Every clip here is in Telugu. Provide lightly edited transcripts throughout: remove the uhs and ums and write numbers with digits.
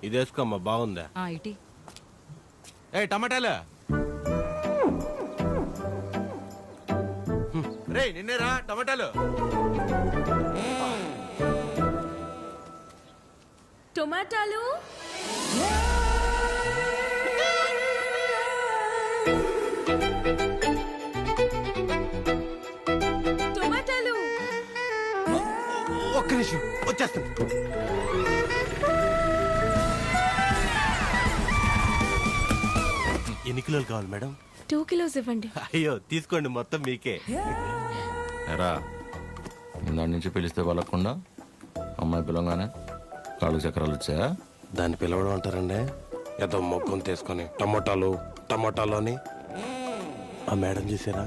ఇది వేసుకోమ్మా, బాగుందా? ఇటీ. ఏ టమాటాలు రే, నిన్నేరా టమాటాలు. టొమాటాలు టొమాటాలు. ఒక్క నిమిషం వచ్చేస్తాను. ఎన్ని కిలోలు కావాలి మేడం? 2 kilos ఇవ్వండి. అయ్యో తీసుకోండి, మొత్తం మీకే. ఎరా దాని నుంచి పిలిస్తే వాళ్ళకుండా అమ్మాయి పిలవగానే కాళ్ళు చక్రాలు వచ్చాయా? దాన్ని పిలవడం అంటారండి, ఏదో మొగ్గం తీసుకొని టమోటాలు టమోటాలు అని. ఆ మేడం చూసారా,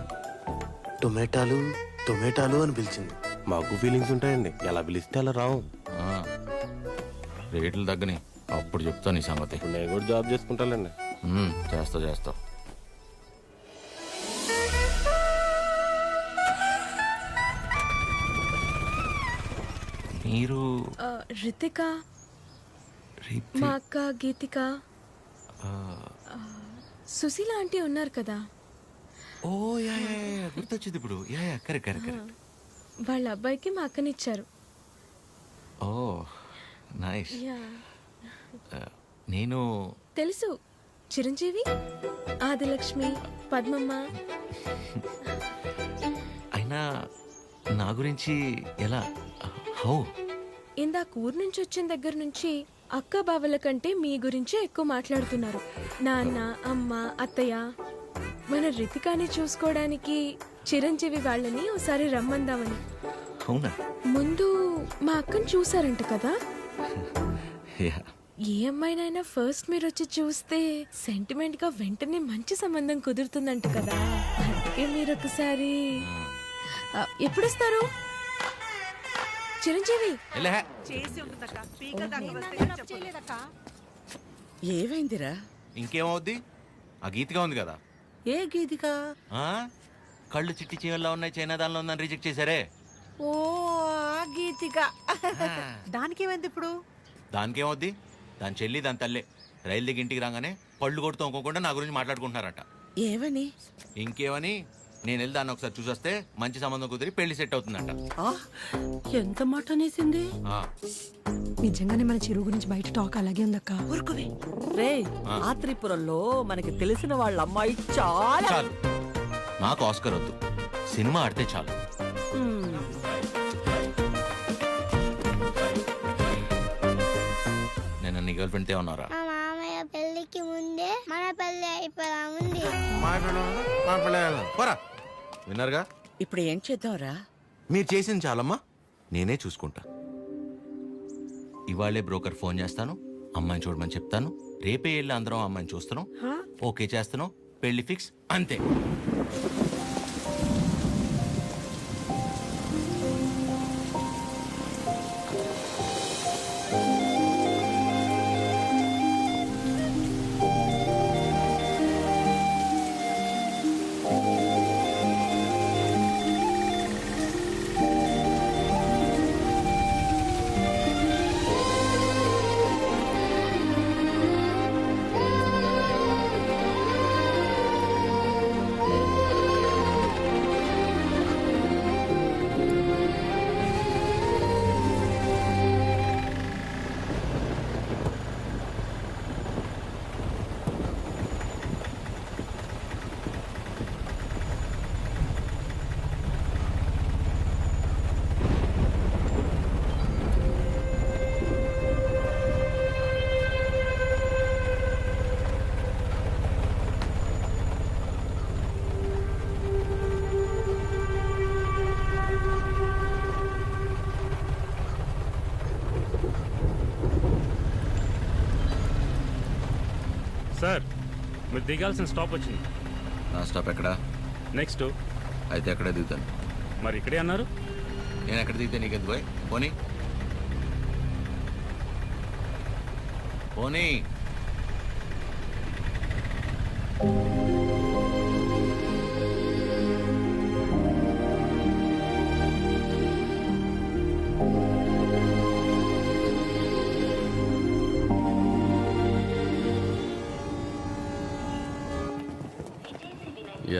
టొమాటాలు టొమాటాలు అని పిలిచింది. మాకు ఫీలింగ్స్ ఉంటాయండి, ఎలా పిలిస్తే అలా రావు. రేట్లు తగ్గని అప్పుడు చెప్తా నీ సంగతి. ఇప్పుడు నేను కూడా జాబ్ చేసుకుంటానండి. చేస్తా. మీరు రితిక, మా అక్క గీతిక, సుశీల ఆంటీ ఉన్నారు కదా. ఓ యా గుర్తొచ్చింది ఇప్పుడు. Yeah correct. వాళ్ళ అబ్బాయికి మా అక్కనిచ్చారు. ఓ నైస్. యా నేను తెలుసు, చిరంజీవి, ఆదిలక్ష్మి, పద్మమ్మ. అయినా నా గురించి ఎలా? హౌ? ఇందాక ఊరు నుంచి వచ్చిన దగ్గర నుంచి అక్క బావల కంటే మీ గురించే ఎక్కువ మాట్లాడుతున్నారు. నాన్న, అమ్మ, అత్తయ్య. మన రితికాని చూసుకోవడానికి చిరంజీవి వాళ్ళని ఒకసారి రమ్మందామని. అవునా? ముందు మా అక్కని చూసారంట కదా. యా. ఏ అమ్మాయినైనా ఫస్ట్ మీరు వచ్చి చూస్తే సెంటిమెంట్ గా వెంటనే మంచి సంబంధం కుదురుతుందంట కదా. అందుకే మీరు ఒకసారి ఎప్పుడు వస్తారు చిరంజీవి? ఏమైందిరా? ఇంకేమవుద్ది, ఆ గీతిగా ఉంది కదా. ఏ గీతిక? కళ్ళు చిట్టి చీవల్లో ఉన్నాయి, చైనా దానిలో ఉందని రిజెక్ట్ చేశారే. ఓ ఆ గీతిక. దానికేమైంది ఇప్పుడు? దానికేమవుద్ది, దాని చెల్లి దాని తల్లే రైలు దిగి ఇంటికి రాగానే పళ్ళు కొడుతూ అనుకోకుండా నా గురించి మాట్లాడుకుంటున్నారట. ఏమని? ఇంకేమని, నేను వెళ్ళి దాన్ని ఒకసారి చూసొస్తే మంచి సంబంధం కుదిరి పెళ్లి సెట్ అవుతుందంట. ఎంత మాట అనేసింది? నిజంగానే మన చిరు గురించి బయట టాక్ అలాగే ఉందక్క. ఊరుకువే రే. ఆత్రిపురంలో మనకి తెలిసిన వాళ్ళ అమ్మాయి చాలా. చాలు, నాకు ఆస్కర్ వద్దు, సినిమా ఆడితే చాలు. నేను నీ గర్ల్ ఫ్రెండ్ తే ఉన్నారా? మా మామయ్య పెళ్లికి ముందే మన పెళ్లి అయిపోదా ఉంది. విన్నారుగా, ఇప్పుడు ఏం చేద్దాంరా? మీరు చేసింది చాలమ్మా, నేనే చూసుకుంటా. ఇవాళే బ్రోకర్ ఫోన్ చేస్తాను, అమ్మాయిని చూడమని చెప్తాను. రేపే వెళ్ళి అందరం అమ్మాయిని చూస్తాను, ఓకే చేస్తాను, పెళ్లి ఫిక్స్, అంతే. సార్, మీరు దిగాల్సిన స్టాప్ వచ్చింది. నా స్టాప్ ఎక్కడా? నెక్స్ట్. అయితే ఎక్కడే దిగుతాను. మరి ఇక్కడే అన్నారు. నేను ఎక్కడ దిగితే నీకెందుకు పోయి? పోనీ పోనీ.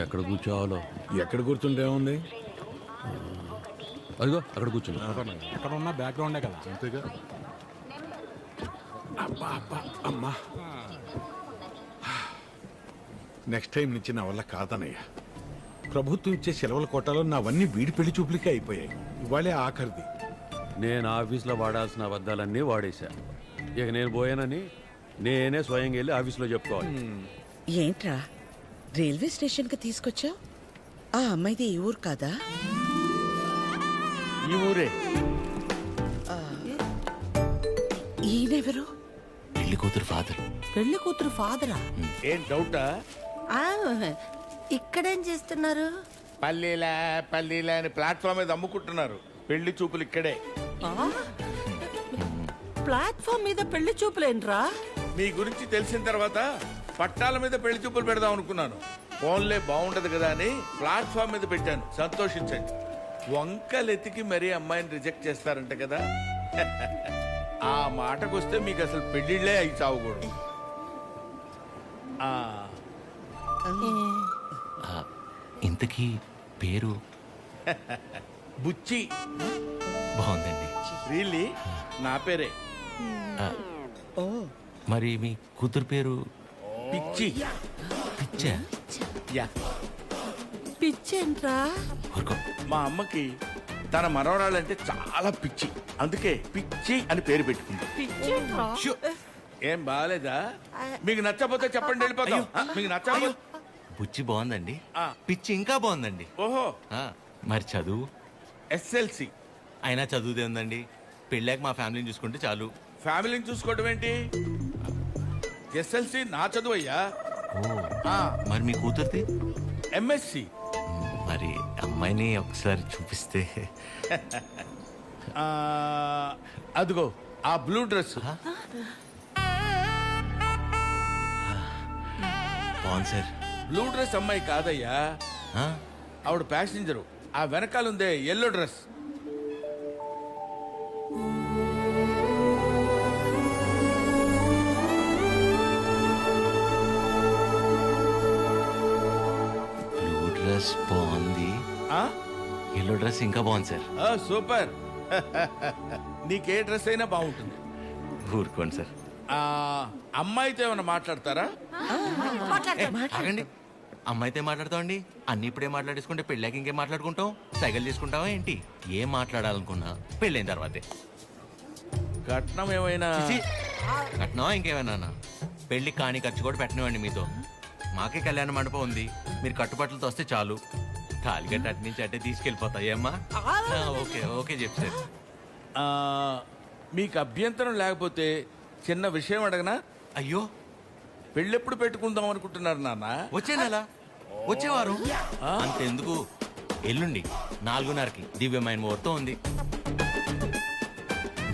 ఎక్కడ కూర్చోవాలో. ఎక్కడ కూర్చుంటే ఉంది? అదిగో అక్కడ కూర్చున్నా. ఎక్కడ ఉన్న బ్యాక్గ్రౌండే కదా. అంతేగా. అబ్బా అబ్బా అమ్మా. నెక్స్ట్ టైం నుంచి నా వల్ల కాదనయ్యా. ప్రభుత్వం ఇచ్చే సెలవుల కోటాలో నావన్నీ వీడి పెళ్లి చూపులకే అయిపోయాయి. ఇవాళే ఆఖరిది. నేను ఆఫీస్లో వాడాల్సిన అబద్ధాలన్నీ వాడేశా. ఇక నేను పోయానని నేనే స్వయంగా వెళ్ళి ఆఫీస్లో చెప్పుకోవాలి. ఏంట్రా రైల్వే స్టేషన్కి తీసుకొచ్చా? ఆ అమ్మాయిది ఈ ఊరు కాదా? ఈ ఊరే. ఈయనెవరు? పెళ్లి కూతురు ఫాదర్. పెళ్లి కూతురు ఫాదరా? ఏం డౌటా? ఇక్కడేం చేస్తున్నారు? పల్లీలా అని ప్లాట్ఫామ్ మీద అమ్ముకుంటున్నారు. పెళ్లి చూపులు ఇక్కడే. ప్లాట్ఫామ్ మీద పెళ్లి చూపులేంట్రా? మీ గురించి తెలిసిన తర్వాత పట్టాల మీద పెళ్లి చూపులు పెడదాం అనుకున్నాను. ఫోన్లే బాగుండదు కదా అని ప్లాట్ఫామ్ మీద పెట్టాను. సంతోషించండి. వంకలెతికి మరీ అమ్మాయిని రిజెక్ట్ చేస్తారంట కదా. ఆ మాటకొస్తే మీకు అసలు పెళ్లిళ్లే అయి చావకూడదు. ఇంతకీ పేరు? బుచ్చి. బాగుందండి. రియల్లీ? నా పేరే. మరి మీ కూతురు పేరు? పిచ్చి. పిచ్చా? యా. పిచ్చేంట్రా? మా అమ్మకి తన మనవరాలంటే చాలా పిచ్చి. అందుకే పిచ్చి అని పేరు పెట్టుకుంది. పిచ్చేంట్రా? ఏం బాగాలేదా? మీకు నచ్చకపోతే చెప్పండి, వెళ్ళిపోతాం. మీకు నచ్చకపోతే. బుచ్చి బాగుందండి. పిచ్చి ఇంకా బాగుందండి. ఓహో. మరి చదువు? ఎస్ఎల్సి. అయినా చదువుదే ఉందండి. పెళ్ళాక మా ఫ్యామిలీని చూసుకుంటే చాలు. ఫ్యామిలీని చూసుకోవడం ఏంటి? ఎస్ఎల్సి నా చదువు అయ్యా. మరి మీ కూతురుది? ఎంఎస్సి. మరి అమ్మాయిని ఒకసారి చూపిస్తే. అదిగో ఆ బ్లూ డ్రెస్. బాగుంది సార్. బ్లూ డ్రెస్ అమ్మాయి కాదయ్యా, ఆవిడ ప్యాసింజరు. ఆ వెనకాలందే ఎల్లో డ్రెస్. బ్లూ డ్రెస్ బాగుంది, ఎల్లో డ్రెస్ ఇంకా బాగుంది సార్. సూపర్. నీకే డ్రెస్ అయినా బాగుంటుంది. ఊరుకోండి సార్. అమ్మాయితో ఏమైనా మాట్లాడతారా? ఆగండి. అమ్మాయితో మాట్లాడతామండి. అన్ని ఇప్పుడే మాట్లాడేసుకుంటే పెళ్ళాక ఇంకేం మాట్లాడుకుంటాం? సైకిల్ చేసుకుంటావా ఏంటి? ఏం మాట్లాడాలనుకున్నా పెళ్ళైన తర్వాతే. కట్నం ఏమైనా? కట్నమా ఇంకేమైనా? పెళ్లి కాని ఖర్చు కూడా పెట్టనివ్వండి మీతో. మాకే కళ్యాణ మండపం ఉంది. మీరు కట్టుబట్టలతో వస్తే చాలు. తాలిగట్టు అటు నుంచి అట్టే తీసుకెళ్ళిపోతాయి అమ్మా. ఓకే ఓకే చెప్తారు. మీకు అభ్యంతరం లేకపోతే చిన్న విషయం అడగనా? అయ్యో, పెళ్ళెప్పుడు పెట్టుకుందాం అనుకుంటున్నారు నాన్న? వచ్చే నెల, వచ్చేవారు. అంతెందుకు, ఎల్లుండి 4:30కి దివ్యమైన ముహూర్తం ఉంది.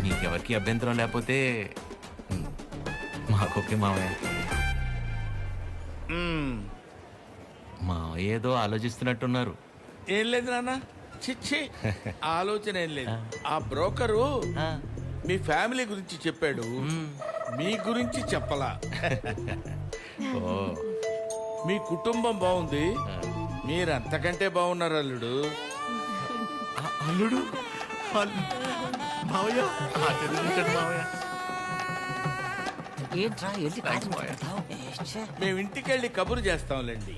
మీకెవరికి అభ్యంతరం లేకపోతే మాకొకే మావయ్య. మావయ్య ఏదో ఆలోచిస్తున్నట్టున్నారు. ఏం లేదు నాన్న, చిచ్చి ఆలోచన ఏం లేదు. ఆ బ్రోకరు మీ ఫ్యామిలీ గురించి చెప్పాడు, మీ గురించి చెప్పలా. మీ కుటుంబం బాగుంది, మీరు అంతకంటే బాగున్నారు అల్లుడు. అల్లుడు మావయ్య, మేము ఇంటికి వెళ్ళి కబురు చేస్తాంలేండి.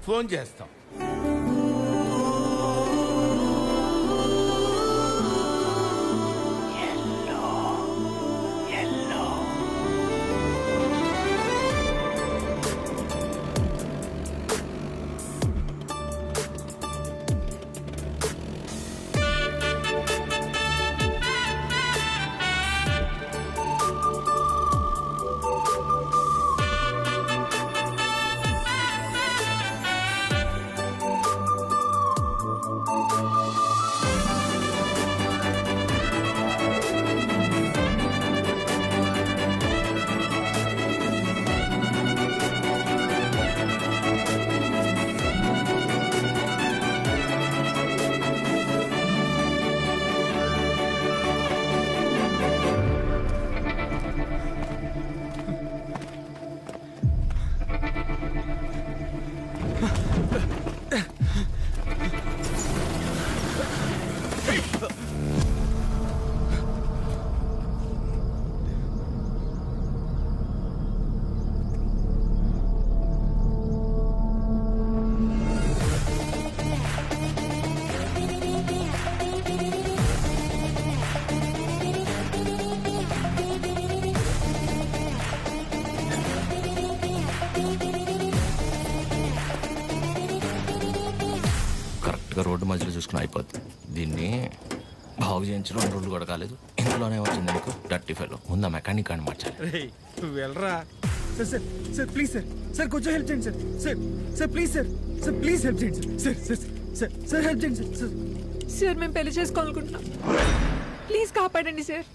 ఫోన్ చేస్తాం. కరెక్ట్గా రోడ్డు మధ్యలో చూసుకుని అయిపోద్ది. దీన్ని బాగు చేయించడం 2 రోజులు కూడా కాలేదు, ఇందులోనే వచ్చింది నీకు డర్టీ ఫెలో. ముందు మెకానిక్ అని మార్చాలి. నువ్వు వెళ్ళరా. Sir sir sir please sir sir కొంచెం హెల్ప్ చేయండి sir sir sir please sir sir please help చేయండి sir sir sir sir help చేయండి సార్ సార్. సార్ మేము పెళ్లి చేసుకోవాలనుకుంటున్నాం, ప్లీజ్ కాపాడండి సార్.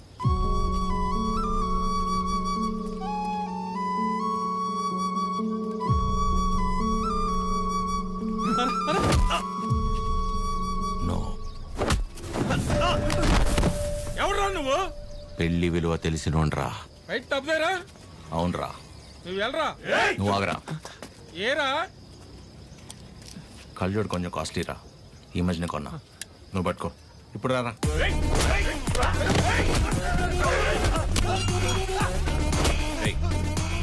నో, ఎవరురా నువ్వు? పెళ్లి విలువ తెలిసినోండ్రా. రైట్ తప్పదేరా. అవునరా, నువ్వు వెళ్ళరా. నువ్వు ఆగరా. ఏరా కళ్ళజోడు కొంచెం కాస్ట్లీరా, ఈ మధ్యన కొన్నా. నువ్వు పట్టుకో, ఇప్పుడు రారా. ఏయ్,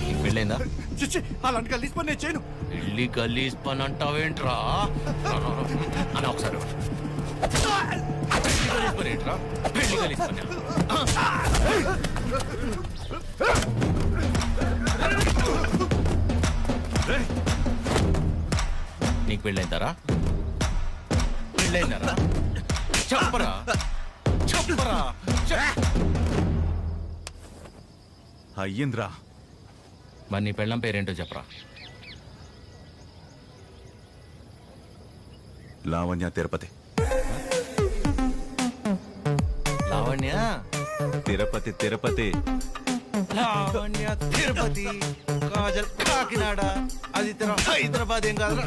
నీకు పెళ్ళైందా? అలాంటి కలిసి పని నేను చేయను. పెళ్లి గలీజ్ పని అంటావేంట్రా అని ఒకసారి పెళ్లి గలీజ్ పని ఏంట్రా? పెళ్లి గలీజ్ పని. నీకు పెళ్ళైందారా? పెళ్ళైందారా? చెప్పరా చెప్పరా. అయ్యింద్రా. మరి నీ పెళ్ళం పేరేంటో చెప్పరా. లావణ్య తిరుపతి. లావణ్య తిరుపతి తిరుపతి. లావణ్య తిరుపతి, కాజల్ కాకినాడ, అది హైదరాబాద్. ఏం కాదురా.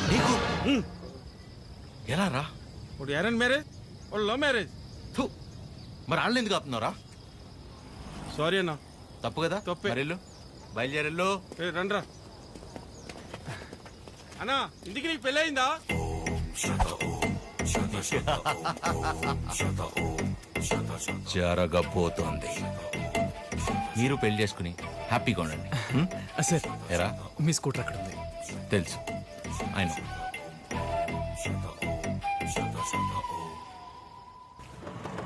నీకు ఎలా రా? ఇప్పుడు అరేంజ్ మ్యారేజ్, లవ్ మ్యారేజ్. మరి వాళ్ళు ఎందుకు ఆపుతున్నారా? సారీ అన్న. తప్పు కదా. తప్పే. మరెళ్ళు, బయలుదేరెళ్ళు. రండ్రా అన్నా. ఇంటికి నీకు పెళ్ళి అయిందా? జరగబోతోంది. మీరు పెళ్లి చేసుకుని హ్యాపీగా ఉండండి. సార్ ఎరా, మీ స్కూటర్ అక్కడ ఉంది. తెలుసు ఆయన.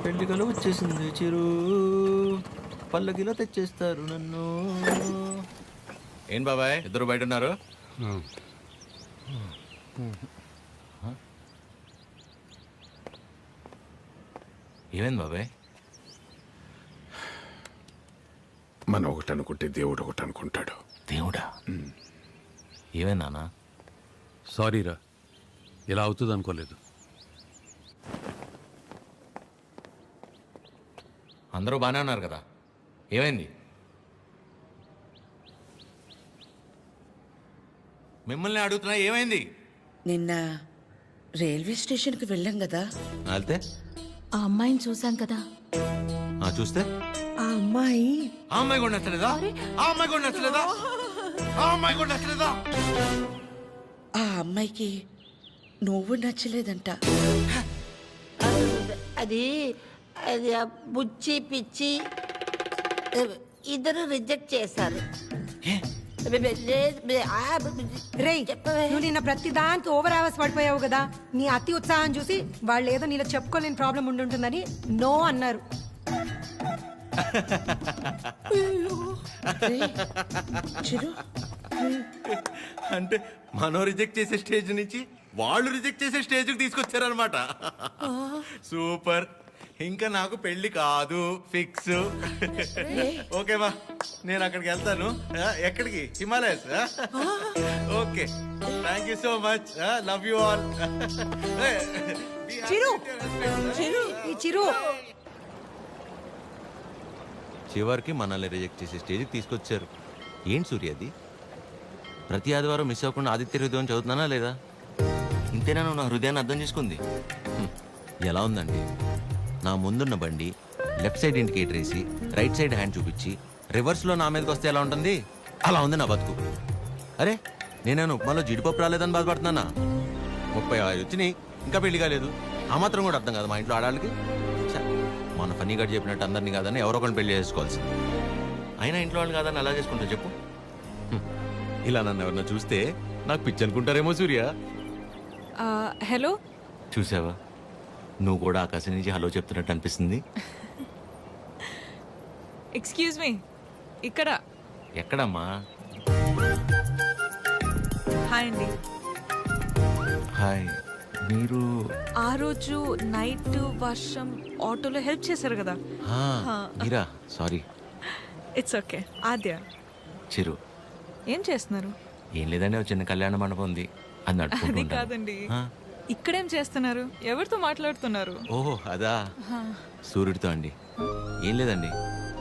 పెళ్లి కల వచ్చేసింది చిరు, పల్లకిలో తెచ్చేస్తారు నన్ను. ఏం బాబాయ్, ఇద్దరు బయట ఉన్నారు? ఏమైంది బాబాయ్? మనం ఒకటి అనుకుంటే దేవుడు ఒకటి అనుకుంటాడు. దేవుడా? ఏమైంది నాన్న? సారీరా, ఇలా అవుతుంది అనుకోలేదు. అందరూ బాగానే ఉన్నారు కదా, ఏమైంది? మిమ్మల్ని అడుగుతున్నా, ఏమైంది? నిన్న రైల్వే స్టేషన్కి వెళ్ళాం కదా. వెళ్తే ఆ అమ్మాయిని చూసాం కదా. చూస్తే ఆ అమ్మాయి ఆ అమ్మాయి కూడా నచ్చలేదా? ఆ అమ్మాయి కూడా నచ్చలేదా? ఆ అమ్మాయి కూడా నచ్చలేదా? ఆ అమ్మాయికి నువ్వు నచ్చలేదంట. అది అది ఆ బుచ్చి పిచ్చి ఇద్దరు రిజెక్ట్ చేశారు. రేయ్, నువ్వు నిన్న ప్రతి దానికి ఓవర్ అవర్స్ పడిపోయావు కదా. నీ అతి ఉత్సాహం చూసి వాళ్ళు ఏదో నీలో చెప్పుకోలేని ప్రాబ్లం ఉండుంటుందని నో అన్నారు. చిరు, అంటే మనం రిజెక్ట్ చేసే స్టేజ్ నుంచి వాళ్ళు రిజెక్ట్ చేసే స్టేజ్కి తీసుకొచ్చారనమాట. సూపర్. ఇంకా నాకు పెళ్లి కాదు, ఫిక్స్. ఓకేవా, నేను అక్కడికి వెళ్తాను. ఎక్కడికి? Himalayas. Okay, thank you so much. Love you all. Chiru, ఈ చిరు చివరికి మనల్ని రిజెక్ట్ చేసే స్టేజ్కి తీసుకొచ్చారు. ఏంటి సూర్యది? ప్రతి ఆదివారం మిస్ అవ్వకుండా ఆదిత్య హృదయం చదువుతున్నానా లేదా? ఇంతేనా నువ్వు నా హృదయాన్ని అర్థం చేసుకుంది? ఎలా ఉందండి? నా ముందున్న బండి లెఫ్ట్ సైడ్ ఇండికేటర్ వేసి రైట్ సైడ్ హ్యాండ్ చూపించి రివర్స్లో నా మీదకి వస్తే ఎలా ఉంటుంది? అలా ఉంది నా బతుకు. అరే, నేనేను ఉప్మాలో జీడిపప్పు రాలేదని బాధపడుతున్నానా? 35 వచ్చినాయి, ఇంకా పెళ్లి కాలేదు. ఆ మాత్రం కూడా అర్థం కాదు మా ఇంట్లో ఆడాళ్ళకి. మన ఫన్నీగా చెప్పినట్టు అందరినీ కాదని ఎవరో ఒకరిని పెళ్లి చేసుకోవాల్సింది. అయినా ఇంట్లో వాళ్ళు కాదని అలా చేసుకుంటా చెప్పు. ఇలా నన్ను ఎవరన్నా చూస్తే నాకు పిచ్చి అనుకుంటారేమో సూర్య. హలో, చూసావా, నువ్వు కూడా ఆకాశం నుంచి హలో చెప్తున్నట్టు అనిపిస్తుంది. ఎక్స్క్యూజ్ మీ, ఇక్కడ. ఎక్కడమ్మా? హాయ్ అండి. హాయ్. మీరు ఆ రోజు నైట్ వర్షం ఆటోలో హెల్ప్ చేశారు కదా. మీరా? Sorry. It's okay. Aadya. Chiru. ఏం చేస్తున్నారు? ఏం లేదండి, ఒక చిన్న కళ్యాణ మండపం ఉంది, అది అది నడుపుకుంటూ కాదండి, ఇక్కడేం చేస్తున్నారు? ఎవరితో మాట్లాడుతున్నారు? ఓహో అదా, సూర్యుడితో అండి. ఏం లేదండి,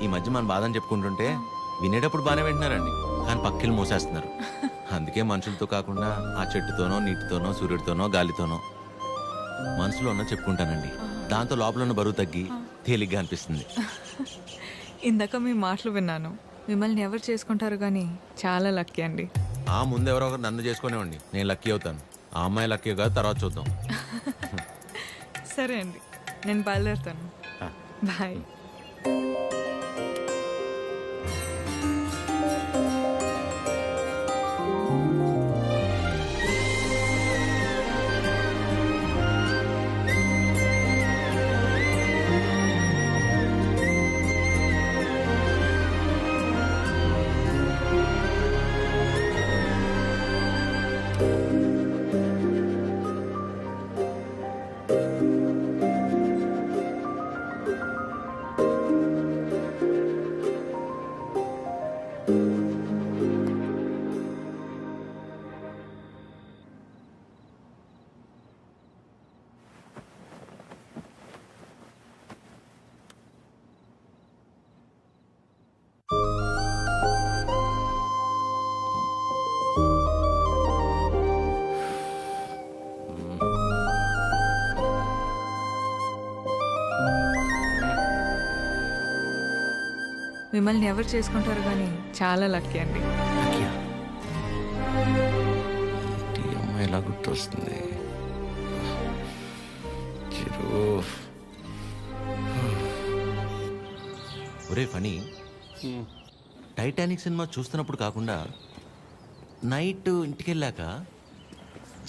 ఈ మధ్య మన బాధని చెప్పుకుంటుంటే వినేటప్పుడు బాగానే వింటున్నారండి, కానీ పక్కిలు మోసేస్తున్నారు. అందుకే మనుషులతో కాకుండా ఆ చెట్టుతోనో, నీటితోనో, సూర్యుడితోనో, గాలితోనో మనసులో ఉన్న చెప్పుకుంటానండి. దాంతో లోపల ఉన్న బరువు తగ్గి తేలిగ్గా అనిపిస్తుంది. ఇందాక మీ మాటలు విన్నాను. మిమ్మల్ని ఎవరు చేసుకుంటారు కానీ చాలా లక్కీ అండి. ముందు ఎవరో ఒకరు నన్ను చేసుకునేవ్వండి, నేను లక్కీ అవుతాను. ఆ అమ్మాయి లక్కీ కాదు, తర్వాత చూద్దాం. సరే అండి, నేను బయలుదేరుతాను. బాయ్. మిమ్మల్ని ఎవరు చేసుకుంటారు కానీ చాలా లక్కీ అండి. అమ్మాయి ఎలా గుర్తొస్తుంది? ఒరే ఫనీ, టైటానిక్ సినిమా చూస్తున్నప్పుడు కాకుండా నైట్ ఇంటికి వెళ్ళాక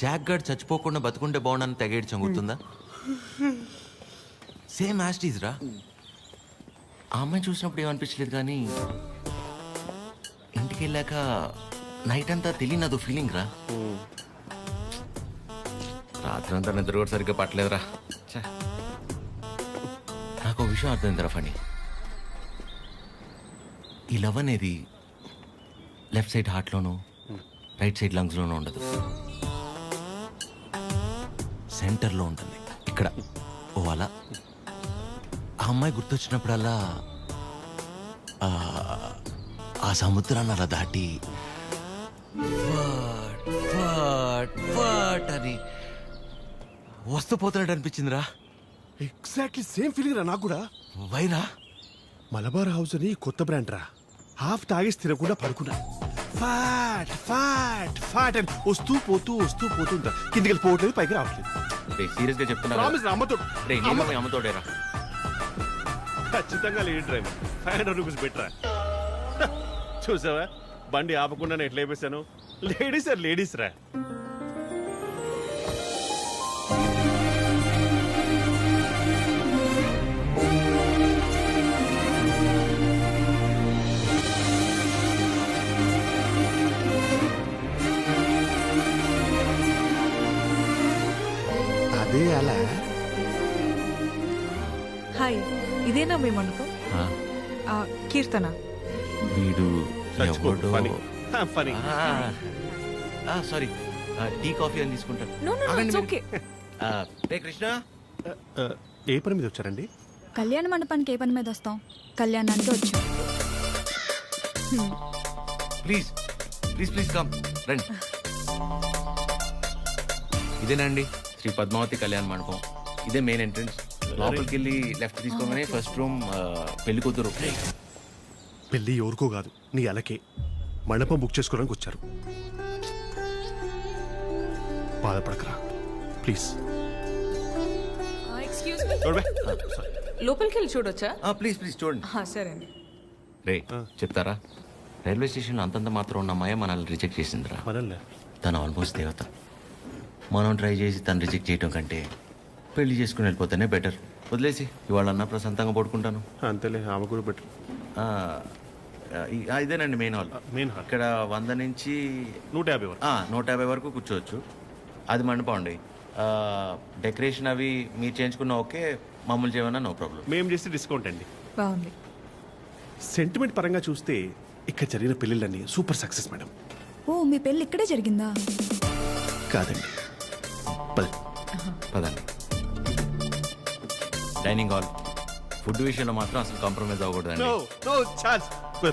జాక్ గార్డ్ చచ్చిపోకుండా బతుకుంటే బాగుండని తెగేడ్చాం, గుర్తుందా? సేమ్ యాస్టీజ్ రా. ఆ అమ్మాయి చూసినప్పుడు ఏమనిపించలేదు, కానీ ఇంటికి వెళ్ళాక నైట్ అంతా తెలియనదు ఫీలింగ్ రా. రాత్రి అంతా నిద్ర కూడా సరిగ్గా పట్టలేదురా. నాకు ఒక విషయం అర్థమైందిరా ఫనీ, ఈ లవ్ అనేది లెఫ్ట్ సైడ్ హార్ట్లోనూ రైట్ సైడ్ లంగ్స్లోనూ ఉండదు, సెంటర్లో ఉంటుంది, ఇక్కడ. ఓ అలా ఆ అమ్మాయి గుర్తొచ్చినప్పుడల్లా ఆ సముద్రాన్ని అలా దాటి అని వస్తూ పోతున్నట్టు అనిపించిందిరా. ఎగ్జాక్ట్లీ సేమ్ ఫీలింగ్ రా నాకు కూడా. వైరా మలబార్ హౌస్ అని కొత్త బ్రాండ్ రా. హాఫ్ తాగేసి తినకుండా పడుకున్నా. ఫాట్ ఫాట్ ఫాట్ అని వస్తూ పోతూ ఉంటా. కిందికి వెళ్ళిపోవట్లేదు, పైకి రావట్లేదు. సీరియస్ గా చెప్తున్నా, అమ్మతోడేరా. ఖచ్చితంగా లేడీ డ్రైవర్. 500 రూపీస్ బెటరా. చూసావా, బండి ఆపకుండా నేను ఎట్లా అయిపోయాను. లేడీస్ ఆర్ లేడీస్ రా. అదే అలా. హాయ్, ఇదేనా మీ మండపం? కీర్తన. వీడు ఫనీ. సారీ, టీ కాఫీ అని తీసుకుంటాను. No no it's okay. రే కృష్ణ, ఏ పని మీద వచ్చారండి? కళ్యాణ మండపానికి ఏ పని మీద వస్తాం? కళ్యాణానికి వచ్చాం. ప్లీజ్ ప్లీజ్ ప్లీజ్ కమ్, రండి. ఇదేనండి శ్రీ పద్మావతి కళ్యాణ మండపం. ఇదే మెయిన్ ఎంట్రన్స్. లోపలికి వెళ్ళి లెఫ్ట్ తీసుకోగానే ఫస్ట్ రూమ్ పెళ్లి కూతురు. పెళ్లి ఎవరికో కాదు, నీ అలకే. మండపం బుక్ చేసుకోవడానికి వచ్చారు. బాధపడకరా ప్లీజ్. ఎక్స్క్యూజ్ మీ, లోపలికి వెళ్ళి చూడొచ్చా? ప్లీజ్ ప్లీజ్ చూడండి. సరే అండి. రే చెప్తారా, రైల్వే స్టేషన్లో అంతంత మాత్రం ఉన్న అమ్మాయి మనల్ని రిజెక్ట్ చేసిందిరా. తను ఆల్మోస్ట్ దేవత. మనం ట్రై చేసి తను రిజెక్ట్ చేయటం కంటే పెళ్లి చేసుకుని వెళ్ళిపోతేనే బెటర్. వదిలేసి ఇవాళన్నా ప్రశాంతంగా పడుకుంటాను. అంతేలే, ఆమె కూడా బెటర్. ఇదేనండి మెయిన్ హాల్. మెయిన్ హాల్ ఇక్కడ 100 నుంచి 150 వరకు. 150 వరకు కూర్చోవచ్చు. అది మండపం అండి. డెకరేషన్ అవి మీరు చేయించుకున్న ఓకే, మామూలు చేయమన్నా నో ప్రాబ్లం. మేము చేస్తే డిస్కౌంట్ అండి. బాగుంది. సెంటిమెంట్ పరంగా చూస్తే ఇక్కడ జరిగిన పెళ్ళిళ్ళన్నీ సూపర్ సక్సెస్ మేడం. ఓ మీ పెళ్ళి ఇక్కడే జరిగిందా? కాదండి, పదండి. Dining hall. ఫుడ్ విషయంలో మాత్రం అసలు కాంప్రమైజ్ అవ్వకూడదండి.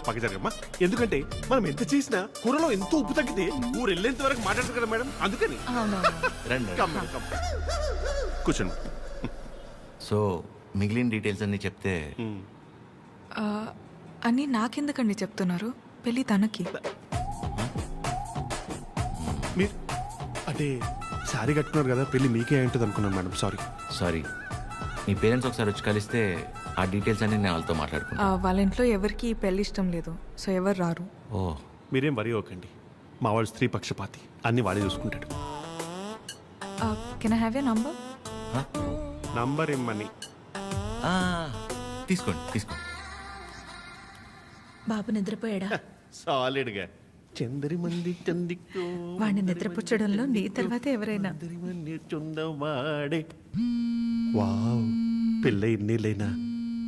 పక్క జరగమ్మా. ఎందుకంటే మనం ఎంత చేసినా కూరలో ఎంతో ఉప్పు తగ్గితే ఊరు వెళ్ళేంత వరకు మాట్లాడదు కదా మేడం, అందుకని. రండి. కూర్చోండి. సో మిగిలిన డీటెయిల్స్ అన్ని చెప్తే. అన్నీ నాకెందుకండి చెప్తున్నారు? పెళ్ళి తనకి. మీరు అంటే శారీ కట్టుకున్నారు కదా, పెళ్ళి మీకే అయింటుంది అనుకున్నాను మేడం. సారీ. మీ పేరెంట్స్ ఒకసారి వచ్చి కలిస్తే ఆ డీటెయిల్స్ అన్ని నేను వాళ్ళతో మాట్లాడుకున్నాను. వాళ్ళ ఇంట్లో ఎవరికి పెళ్ళి ఇష్టం లేదు, సో ఎవరు రారు. ఓ, మీరేం వరి అవ్వకండి. మా వాళ్ళు స్త్రీ పక్షపాతి, అన్ని వాడే చూసుకుంటాడు. Can I have a number? Number ఇమ్మని. తీసుకోండి. బాబు నిద్రపోయాడా? సాలిడ్గా. చందరి మంది చందికో వాడిని నిద్రపుచ్చడంలో నీ తర్వాత ఎవరైనా. వావ్, పెళ్ళ ఇన్నేళ్ళైనా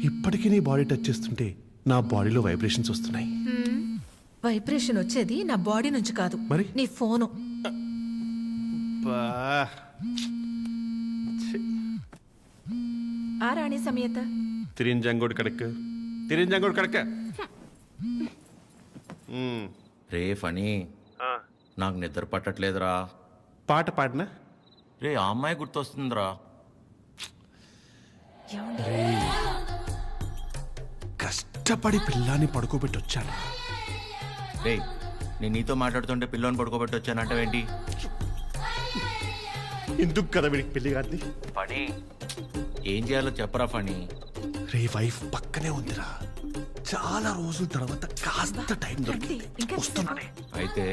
ఇప్పటికీ నీ బాడీ టచ్ చేస్తుంటే నా బాడీలో వైబ్రేషన్స్ వస్తున్నాయి. వైబ్రేషన్ వచ్చేది నా బాడీ నుంచి కాదు, మరి నీ ఫోను. ఆ రాణి సమేత తిరింజంగోడు కడక. రే ఫనీ, నాకు నిద్ర పట్టట్లేదురా. పాట పాడినా రే, ఆ అమ్మాయి గుర్తొస్తుందిరా. కష్టపడి పిల్లాన్ని పడుకోబెట్టి వచ్చాను. రే, నేను నీతో మాట్లాడుతుంటే పిల్లని పడుకోబెట్టి వచ్చానంటావేంటి? ఎందుకు కదా వీడికి పెళ్లి కాదు? ఫనీ, ఏం చేయాలో చెప్పరా ఫనీ. రే, వైఫ్ పక్కనే ఉందిరా. చాలా రోజుల తర్వాత కాస్త టైం దొరికింది, వస్తున్నానే. అయితే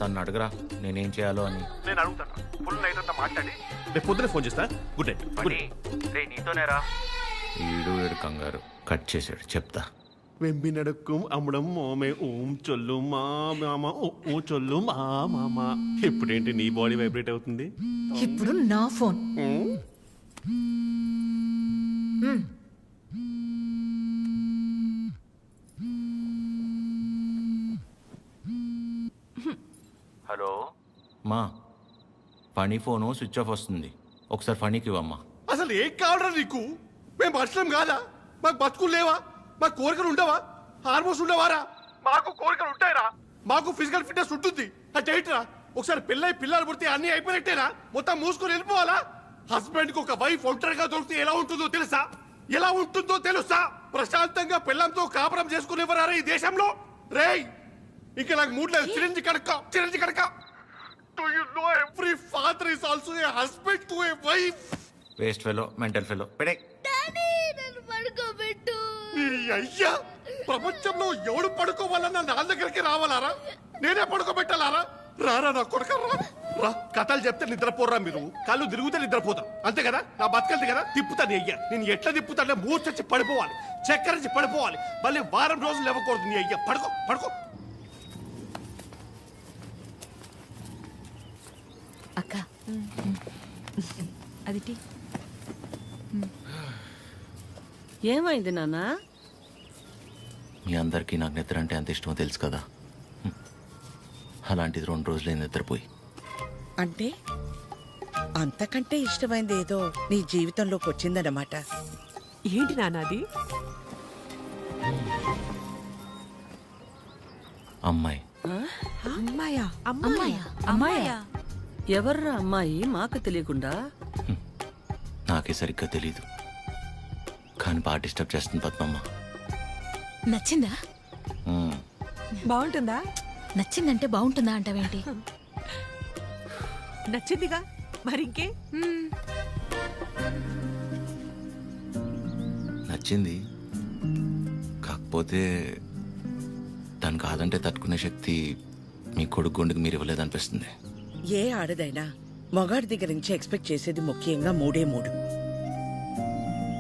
తను అడగరా నేనేం చేయాలో అని. నేను అడుగుతాను. ఫుల్ నైట్ అంతా మాట్లాడి రేపు పొద్దున ఫోన్ చేస్తా. Good night. రే, నీతోనేరా. ఈడు కంగారు కట్ చేశాడు, చెప్తా. వెంబి నడకం అమ్మడం మోమే ఓం చొల్లు మా మామ ఓ చొల్లు మా మామ. ఇప్పుడేంటి నీ బాడీ వైబ్రేట్ అవుతుంది? ఇప్పుడు నా ఫోన్. హలో మా, ఫనీ ఫోను స్విచ్ ఆఫ్ వస్తుంది, ఒకసారి ఫనీకి ఇవ్వమ్మా. అసలు ఏం కావడం నీకు? మేము మనుషులం కాదా? మాకు బతుకులు లేవా? మాకు కోరికలు ఉండవా? హార్మోన్స్ ఉండవారా? మాకు కోరికలు ఉంటాయిరా. మాకు ఫిజికల్ ఫిట్నెస్ ఉంటుంది. అంటే ఏంటిరా, ఒకసారి పెళ్ళై పిల్లలు పుడితే అన్ని అయిపోయినట్టేనా? మొత్తం మూసుకొని వెళ్ళిపోవాలా? హస్బెండ్ కి ఒక వైఫ్ ఒంటరిగా దొరికితే ఎలా ఉంటుందో తెలుసా? ఎలా ఉంటుందో తెలుసా? ప్రశాంతంగా పిల్లలతో కాపురం చేసుకునేవారా ఈ దేశంలో? రేయ్, ఇంకా నాకు మూడ్ లేదు. Chironji కడక. Do you know every father is also a husband to a wife? Waste fellow, mental fellow. పెడే. అయ్యా, ప్రపంచంలో ఎవడు పడుకోవాలన్నా నా దగ్గరికి రావాలారా? నేనే పడుకోబెట్టాలారా? రారా నా కొడుక, రా. కథలు చెప్తే నిద్రపోరా మీరు, కళ్ళు తిరుగుతే నిద్రపోతారు, అంతే కదా? నా బతకల్ది కదా, తిప్పుతాను. అయ్యా, నేను ఎట్లా తిప్పుతానే మూర్చొచ్చి పడిపోవాలి, చక్కరించి పడిపోవాలి, మళ్ళీ వారం రోజులు ఇవ్వకూడదు. నీ అయ్యా, పడుకో. అక్క అది టీ. ఏమైంది నాన్న? మీ అందరికీ నాకు నిద్ర అంటే అంత ఇష్టమో తెలుసు కదా. అలాంటిది 2 రోజులే నిద్రపోయి. అంటే అంతకంటే ఇష్టమైంది ఏదో నీ జీవితంలోకి వచ్చిందన్నమాట. ఏంటి నాన్నది? అమ్మాయి. అమ్మాయా? ఎవర్రా అమ్మాయి? మాకు తెలియకుండా. నాకే సరిగ్గా తెలీదు, కానీ బాగా డిస్టర్బ్ చేస్తుంది పద్మమ్మ. నచ్చిందా? బాగుంటుందా? నచ్చిందంటే బాగుంటుందా అంటావేంటి? నచ్చిందిగా, మరింకే. నచ్చింది, కాకపోతే తను కాదంటే తట్టుకునే శక్తి మీ కొడుకు గుండెకి మీరు ఇవ్వలేదనిపిస్తుంది. ఏ ఆడదైనా మగాడి దగ్గర నుంచి ఎక్స్పెక్ట్ చేసేది ముఖ్యంగా మూడే మూడు.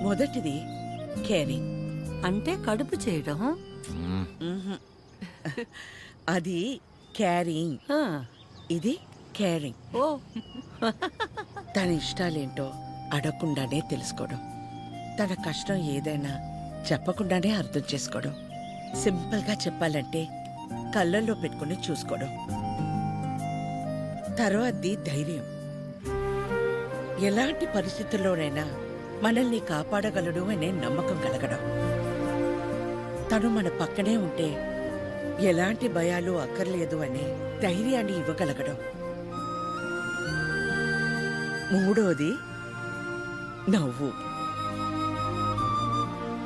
మొదటిది కేరింగ్. అంటే కడుపు చేయడం. అది క్యారింగ్. ఇది కేరింగ్. ఓ తన ఇష్టాలేంటో అడగకుండానే తెలుసుకోవడం, తన కష్టం ఏదైనా చెప్పకుండానే అర్థం చేసుకోవడం, సింపుల్గా చెప్పాలంటే కళ్ళల్లో పెట్టుకుని చూసుకోవడం. తర్వాతది ధైర్యం. ఎలాంటి పరిస్థితుల్లోనైనా మనల్ని కాపాడగలడు అనే నమ్మకం కలగడం. తను మన పక్కనే ఉంటే ఎలాంటి భయాలు అక్కర్లేదు అనే ధైర్యాన్ని ఇవ్వగలగడం. మూడోది నవ్వు.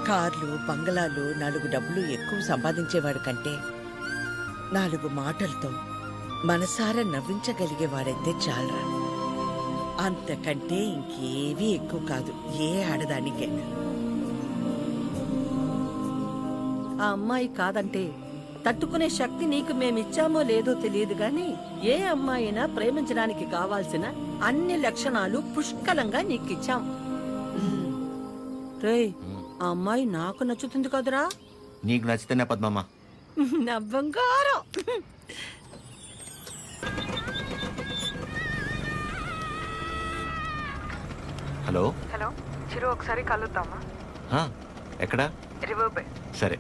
కార్లు, బంగళాలు, 4 డబ్బులు ఎక్కువ సంపాదించేవాడు కంటే 4 మాటలతో మనసారా నవ్వించగలిగేవాడైతే చాలరా. అంతకంటే ఇంకేవీ ఎక్కువ కాదు ఏ ఆడదానికైనా. ఆ అమ్మాయి కాదంటే తట్టుకునే శక్తి నీకు మేమిచ్చామో లేదో తెలియదు గాని ఏ అమ్మాయినా ప్రేమించడానికి కావాల్సిన అన్ని లక్షణాలు పుష్కలంగా నీకిచ్చాం. రేయ్, ఆ అమ్మాయి నాకు నచ్చుతుంది కదరా? నీకు నచ్చితేనే పద్మమ్మ. నా బంగారం. హలో హలో చిరు, ఒకసారి కలుద్దామా? ఎక్కడా? River bay. సరే.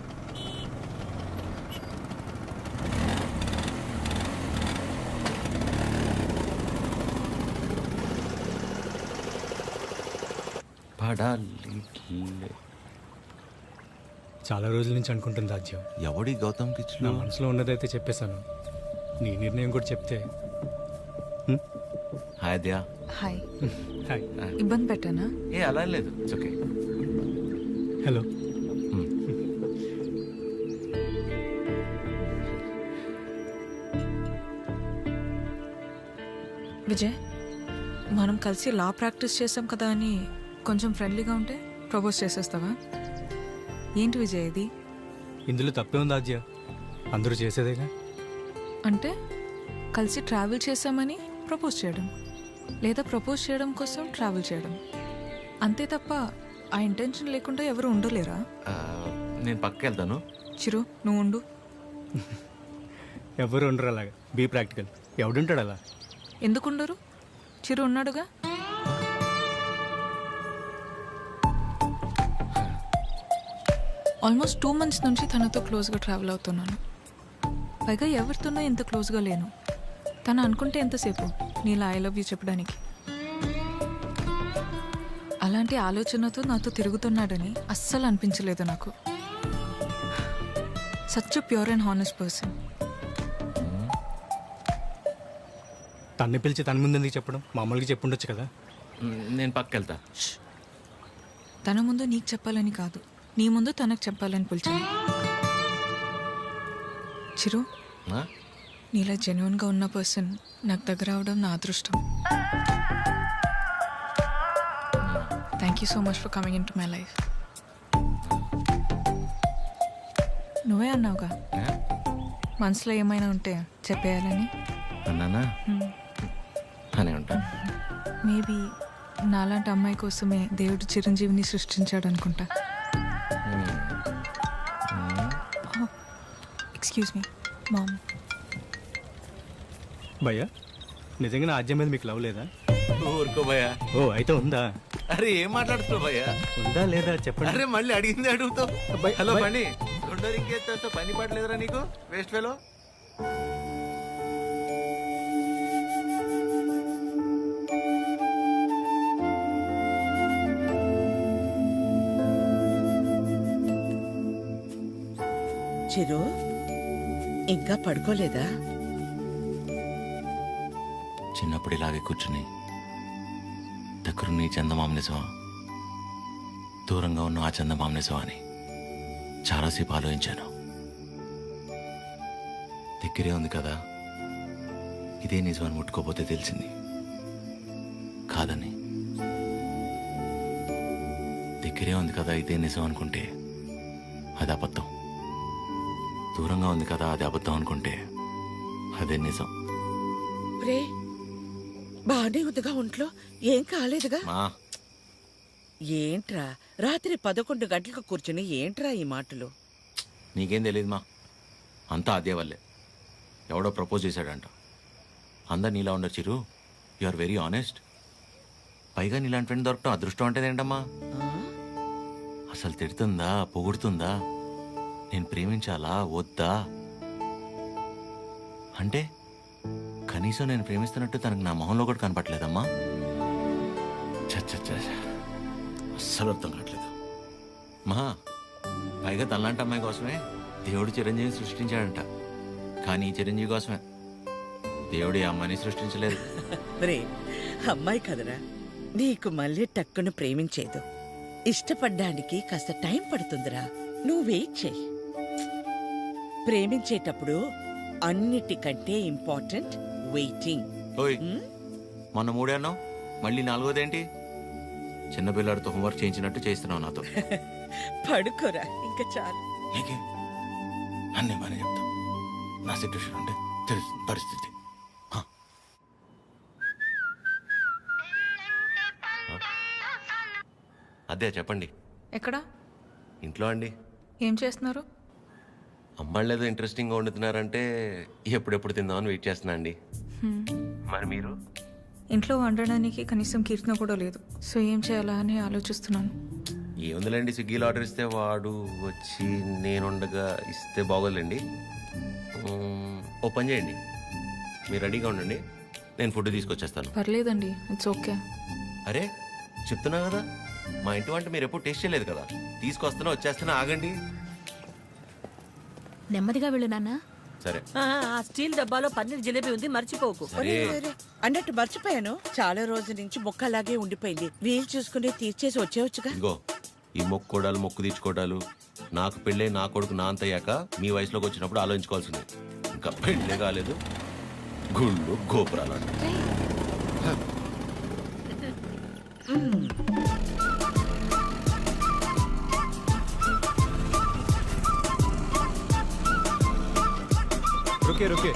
చాలా రోజుల నుంచి అనుకుంటుంది రాజ్యం. ఎవడి గౌతమ్కి నా మనసులో ఉన్నదైతే చెప్పేశాను. నీ నిర్ణయం కూడా చెప్తే. హాయ్ దయా. హాయ్. హాయ్. ఇబ్బంది పెట్టానా? ఏ అలా లేదు, ఇట్స్ ఓకే. హలో. విజయ్, మనం కలిసి లా ప్రాక్టీస్ చేసాం కదా అని కొంచెం ఫ్రెండ్లీగా ఉంటే ప్రపోజ్ చేసేస్తావా? ఏంటి విజయ్ ఇది? ఇందులో తప్పే ఉంది రాజ్య, అందరూ చేసేదేగా. అంటే కలిసి ట్రావెల్ చేసామని ప్రపోజ్ చేయడం, లేదా ప్రపోజ్ చేయడం కోసం ట్రావెల్ చేయడం, అంతే తప్ప ఆ ఇంటెన్షన్ లేకుండా ఎవరు ఉండలేరా? నేను పక్కకి వెళ్తాను. చిరు, నువ్వు ఉండు. ఎవరు ఉండరు అలాగా. Be practical. ఎవడుంటాడు అలా? ఎందుకుండరు? చిరు ఉన్నాడుగా. ఆల్మోస్ట్ 2 months నుంచి తనతో క్లోజ్గా ట్రావెల్ అవుతున్నాను. పైగా ఎవరితోనో ఎంత క్లోజ్గా లేను. తను అనుకుంటే ఎంతసేపు నీలా ఐ లవ్ యూ చెప్పడానికి. అలాంటి ఆలోచనతో నాతో తిరుగుతున్నాడని అస్సలు అనిపించలేదు నాకు. Such pure and honest person. తన్ని పిలిచి తన ముందు ఎందుకు చెప్పడం? మామూలుగా చెప్పుండొచ్చు కదా. నేను పక్కకి వెళ్తా. తన ముందు నీకు చెప్పాలని కాదు, నీ ముందు తనకు చెప్పాలని పిలిచాను. చిరు, నీలా జెన్యున్గా ఉన్న పర్సన్ నాకు దగ్గర అవడం నా అదృష్టం. Thank you so much for coming in to my life. నువ్వే అన్నావుగా మనసులో ఏమైనా ఉంటే చెప్పేయాలని. అన్నానా? అని ఉంటాను. మేబీ నాలాంటి అమ్మాయి కోసమే దేవుడు చిరంజీవిని సృష్టించాడు అనుకుంటా. Excuse me ma'am. భయ్యా, నిజంగా నా ఆజ్యం మీద మీకు లవ్ లేదా? ఊరుకో భయ్యా. ఓ, అయితే ఉందా? అరే ఏం మాట్లాడుతున్నావు భయ్యా? ఉందా లేదా చెప్పండి. అరే మళ్ళీ అడిగింది అడుగుతావు. హలో బండి, ఉండరు ఇంకేస్తా. పని పడలేదురా నీకు? Waste fellow. చిరు, ఇంకా పడుకోలేదా? చిన్నప్పుడు ఇలాగే కూర్చుని దగ్గరున్న ఈ చందమామ నిజమా, దూరంగా ఉన్న ఆ చందమామ నిజమా అని చాలాసేపు ఆలోచించాను. దగ్గరే ఉంది కదా, ఇదే నిజమని ముట్టుకోపోతే తెలిసింది కాదని. దగ్గరే ఉంది కదా ఇదే నిజం అనుకుంటే అది అబద్ధం. దూరంగా ఉంది కదా అది అబద్ధం అనుకుంటే అదే నిజం. రే, బానే ఉందిగా ఒంట్లో, ఏం కాలేదుగా? మా ఏంట్రా రాత్రి 11 గంటలకు కూర్చుని ఏంట్రా ఈ మాటలు? నీకేం తెలియదు మా, అంతా అదే వల్లే. ఎవడో ప్రపోజ్ చేశాడంట. అందరు నీలా ఉండరు చిరు, యు ఆర్ వెరీ ఆనెస్ట్. పైగా నీలాంటి ఫ్రెండ్ దొరకటం అదృష్టం అంటే ఏంటమ్మా? అసలు తిడుతుందా, పొగుడుతుందా, నేను ప్రేమించాలా వద్దా అంటే కనీసం నేను ప్రేమిస్తున్నట్టు తనకు నా మొహంలో కూడా కనపట్లేదమ్మా. అస్సలు అర్థం కావట్లేదు మహా. పైగా తనలాంటి అమ్మాయి కోసమే దేవుడు చిరంజీవిని సృష్టించాడంట. కానీ ఈ చిరంజీవి కోసమే దేవుడు ఈ అమ్మాయిని సృష్టించలేదు. రే అమ్మాయి కదరా, నీకు మళ్ళీ టక్కును ప్రేమించేదు. ఇష్టపడ్డానికి కాస్త టైం పడుతుందిరా, నువ్వు వెయిట్ చెయ్యి. ప్రేమించేటప్పుడు అన్నిటికంటే ఇంపార్టెంట్ వెయిటింగ్. ఓయ్ మొన్న 3 అన్నావు, మళ్ళీ 4వదేంటి? చిన్నపిల్లాడితో హోంవర్క్ చేయించినట్టు చేస్తున్నావు నాతో. పడుకోరా ఇంకా చాలు. నీకే అన్నీ మన చెప్తా. నా సిట్యుయేషన్ అంటే తెలుస్తుంది పరిస్థితి. అదే చెప్పండి. ఎక్కడ? ఇంట్లో అండి. ఏం చేస్తున్నారు? అమ్మాళ్ళు ఏదో ఇంట్రెస్టింగ్గా వండుతున్నారంటే ఎప్పుడెప్పుడు తిందామని వెయిట్ చేస్తున్నా అండి. మరి మీరు? ఇంట్లో వండడానికి కనీసం కీర్తన కూడా లేదు. సో ఏం చేయాలా అని ఆలోచిస్తున్నాను. ఏముందిలేండి, స్విగ్గీలో ఆర్డర్ ఇస్తే వాడు వచ్చి నేను ఉండగా ఇస్తే బాగోదులేండి. ఓ పని చేయండి, మీరు రెడీగా ఉండండి, నేను ఫుడ్ తీసుకొచ్చేస్తాను. పర్లేదండి, ఇట్స్ ఓకే. అరే చెప్తున్నా కదా, మా ఇంటి వంట మీరు ఎప్పుడు టేస్ట్ చేయలేదు కదా. తీసుకొస్తున్నా, వచ్చేస్తున్నా, ఆగండి. నెమ్మదిగా వెళ్ళు నాన్న. సరే. ఆ స్టీల్ డబ్బాలో పన్నీర్ జిలేబీ ఉంది, మర్చిపోకు. అన్నట్టు మర్చిపోయాను, చాలా రోజుల నుంచి మొక్క అలాగే ఉండిపోయింది. వీలు చూసుకుని తీర్చేసి వచ్చేవచ్చుగా. ఇగో ఈ మొక్కుకోడాలు, మొక్కు తీర్చుకోవడాలు, నాకు పెళ్ళే నా కొడుకు నా అంతయ్యాక మీ వయసులోకి వచ్చినప్పుడు ఆలోచించుకోవాల్సిందే. ఇంకా పెళ్ళే కాలేదు, గుళ్ళు గోపురాలు అంట. रुके रुके,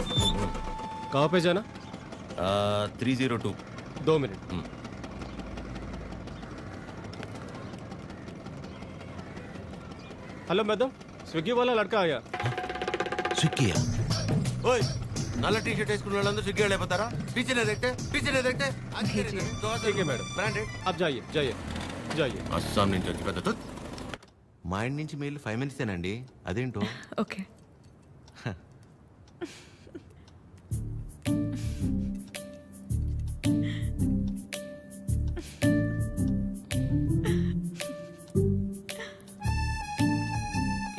कहाँ पे जाना? 302. 2 मिनट. हेलो मैडम, स्विगी वाला लड़का आया. स्विगी? ओए నల్ల టీ షర్ట్ వేసుకున్న వాళ్ళందరూ స్విగ్గీ వాళ్ళు అయిపోతారా? పీछे देखते. ठीक है मैडम, आप जाइए जाइए जाइए. అస్సాం నుంచి వచ్చి పెద్ద మా ఇంటి నుంచి మీరు 5 మినిట్సేనండి, అదేంటో. ఓకే.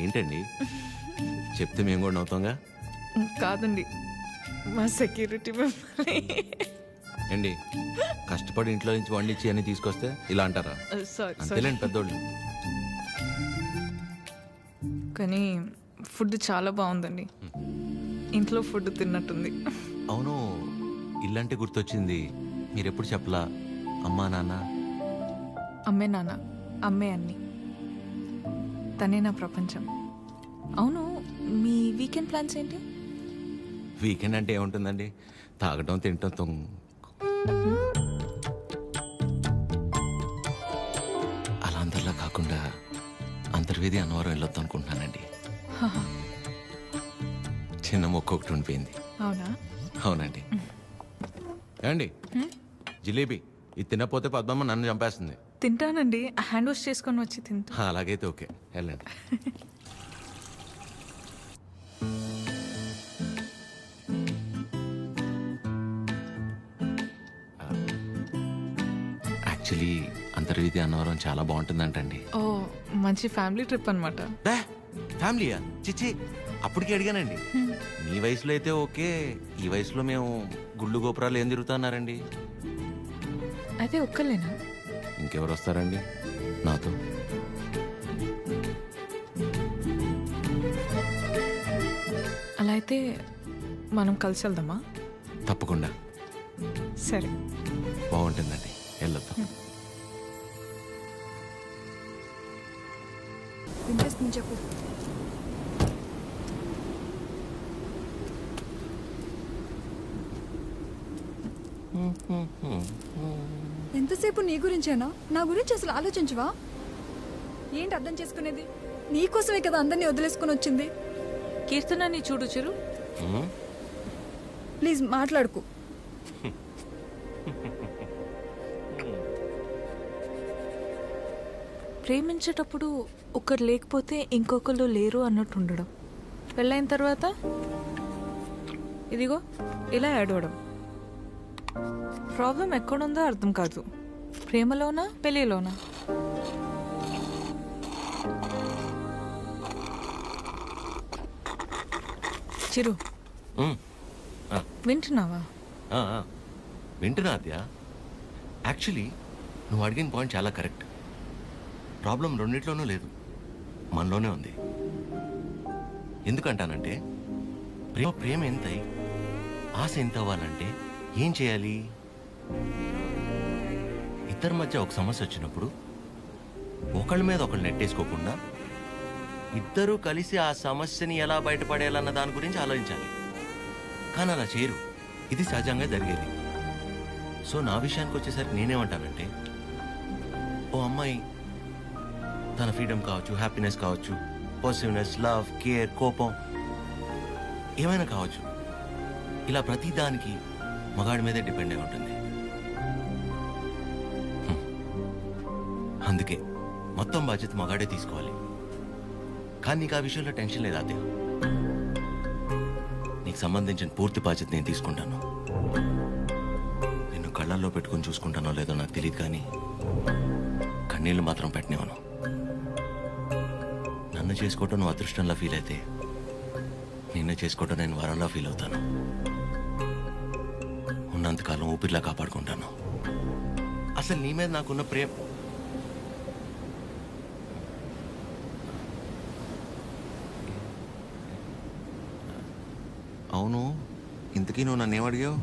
ఏంటండి చెప్తే మేము కూడా నవ్వుతాంగా. కాదండి, మా సెక్యూరిటీ మెంబర్. ఏంటి కష్టపడి ఇంట్లో నుంచి వండించి అని తీసుకొస్తే ఇలా అంటారా? అంతేలేండి పెద్దోళ్ళు. కానీ ఫుడ్ చాలా బాగుందండి, ఇంట్లో ఫుడ్ తిన్నట్టుంది. అవును, ఇల్లంటే గుర్తొచ్చింది, మీరెప్పుడు చెప్పలా అమ్మా నాన్న? అమ్మే నాన్న, అమ్మే అన్ని, తనే నా ప్రపంచం. అవును, మీ వీకెండ్ ప్లాన్స్ ఏంటి? వీకెండ్ అంటే ఏముంటుందండి, తాగటం తినటం అలా అందరిలా కాకుండా అంతర్వేది అన్నవరం వెళ్ళొద్దాం అనుకుంటున్నానండి. చిన్న మొక్క ఒకటి ఉండిపోయింది. అవునా? అవునండి. ఏమండి జిలేబీ ఇది తినకపోతే పద్మమ్మ నన్ను చంపేస్తుంది. తింటానండి, హ్యాండ్ వాష్ చేసుకొని వచ్చి తింటా. అలాగైతే ఓకే, వెళ్ళండి. యాక్చువల్లీ అంతర్వేది అన్నవరం చాలా బాగుంటుందంటండి. ఓ మంచి ఫ్యామిలీ ట్రిప్ అనమాట. ఫ్యామిలీయా? చిచ్చి, అప్పటికి అడిగానండి. మీ వయసులో అయితే ఓకే, ఈ వయసులో మేము గుళ్ళు గోపురాలు ఏం తిరుగుతున్నారండి. అయితే ఒక్కలేనా? ఇంకెవరు వస్తారండి నాతో? అలా అయితే మనం కలిసి వెళ్దామా? తప్పకుండా. సరే, బాగుంటుందండి, వెళ్ళొద్దాం. వినిపిస్తుంది, చెప్పు. ఎంతసేపు నీ గురించేనా? నా గురించి అసలు ఆలోచించవా? ఏంటి అర్థం చేసుకునేది? నీకోసమే కదా అందరినీ వదిలేసుకుని వచ్చింది. కీర్తనని చూడు చిరు. ప్లీజ్ మాట్లాడుకు. ప్రేమించేటప్పుడు ఒకరు లేకపోతే ఇంకొకరు లేరు అన్నట్టు ఉండడం, పెళ్ళైన తర్వాత ఇదిగో ఇలా ఏడవడం. ప్రాబ్లం ఎక్కడుందో అర్థం కాదు, ప్రేమలోనా పెళ్ళిలోనా? చిరు వింటున్నావా? వింటున్నా అద్య. యాక్చువల్లీ నువ్వు అడిగిన పాయింట్ చాలా కరెక్ట్. ప్రాబ్లం రెండిట్లోనూ లేదు, మనలోనే ఉంది. ఎందుకంటానంటే ప్రేమ ఎంతై ఆశ ఎంత అవ్వాలంటే ఏం చేయాలి? ఇద్దరి మధ్య ఒక సమస్య వచ్చినప్పుడు ఒకళ్ళ మీద ఒకళ్ళు నెట్టేసుకోకుండా ఇద్దరూ కలిసి ఆ సమస్యని ఎలా బయటపడేయాలన్న దాని గురించి ఆలోచించాలి. కానీ అలా చేయరు, ఇది సహజంగా జరిగేది. సో నా విషయానికి వచ్చేసరికి నేనేమంటానంటే, ఓ అమ్మాయి తన ఫ్రీడమ్ కావచ్చు, హ్యాపీనెస్ కావచ్చు, పాజిటివ్నెస్, లవ్, కేర్, కోపం ఏమైనా కావచ్చు, ఇలా ప్రతి దానికి మగాడి మీదే డిపెండ్ అయి ఉంటుంది. అందుకే మొత్తం బాధ్యత మగాడే తీసుకోవాలి. కానీ నీకు ఆ విషయంలో టెన్షన్ లేదు అదే. నీకు సంబంధించిన పూర్తి బాధ్యత నేను తీసుకుంటాను. నిన్ను కళ్ళల్లో పెట్టుకుని చూసుకుంటానో లేదో నాకు తెలియదు, కానీ కన్నీళ్ళు మాత్రం పెట్టనివ్వను. నన్ను చేసుకోవటం నువ్వు అదృష్టంలా ఫీల్ అయితే, నిన్ను చేసుకోవటం నేను వరంలా ఫీల్ అవుతాను. ఉన్నంతకాలం ఊపిరిలా కాపాడుకుంటాను. అసలు నీ మీద నాకున్న ప్రేమ అవును. ఇంతకీ నువ్వు నన్ను ఏమడిగావు?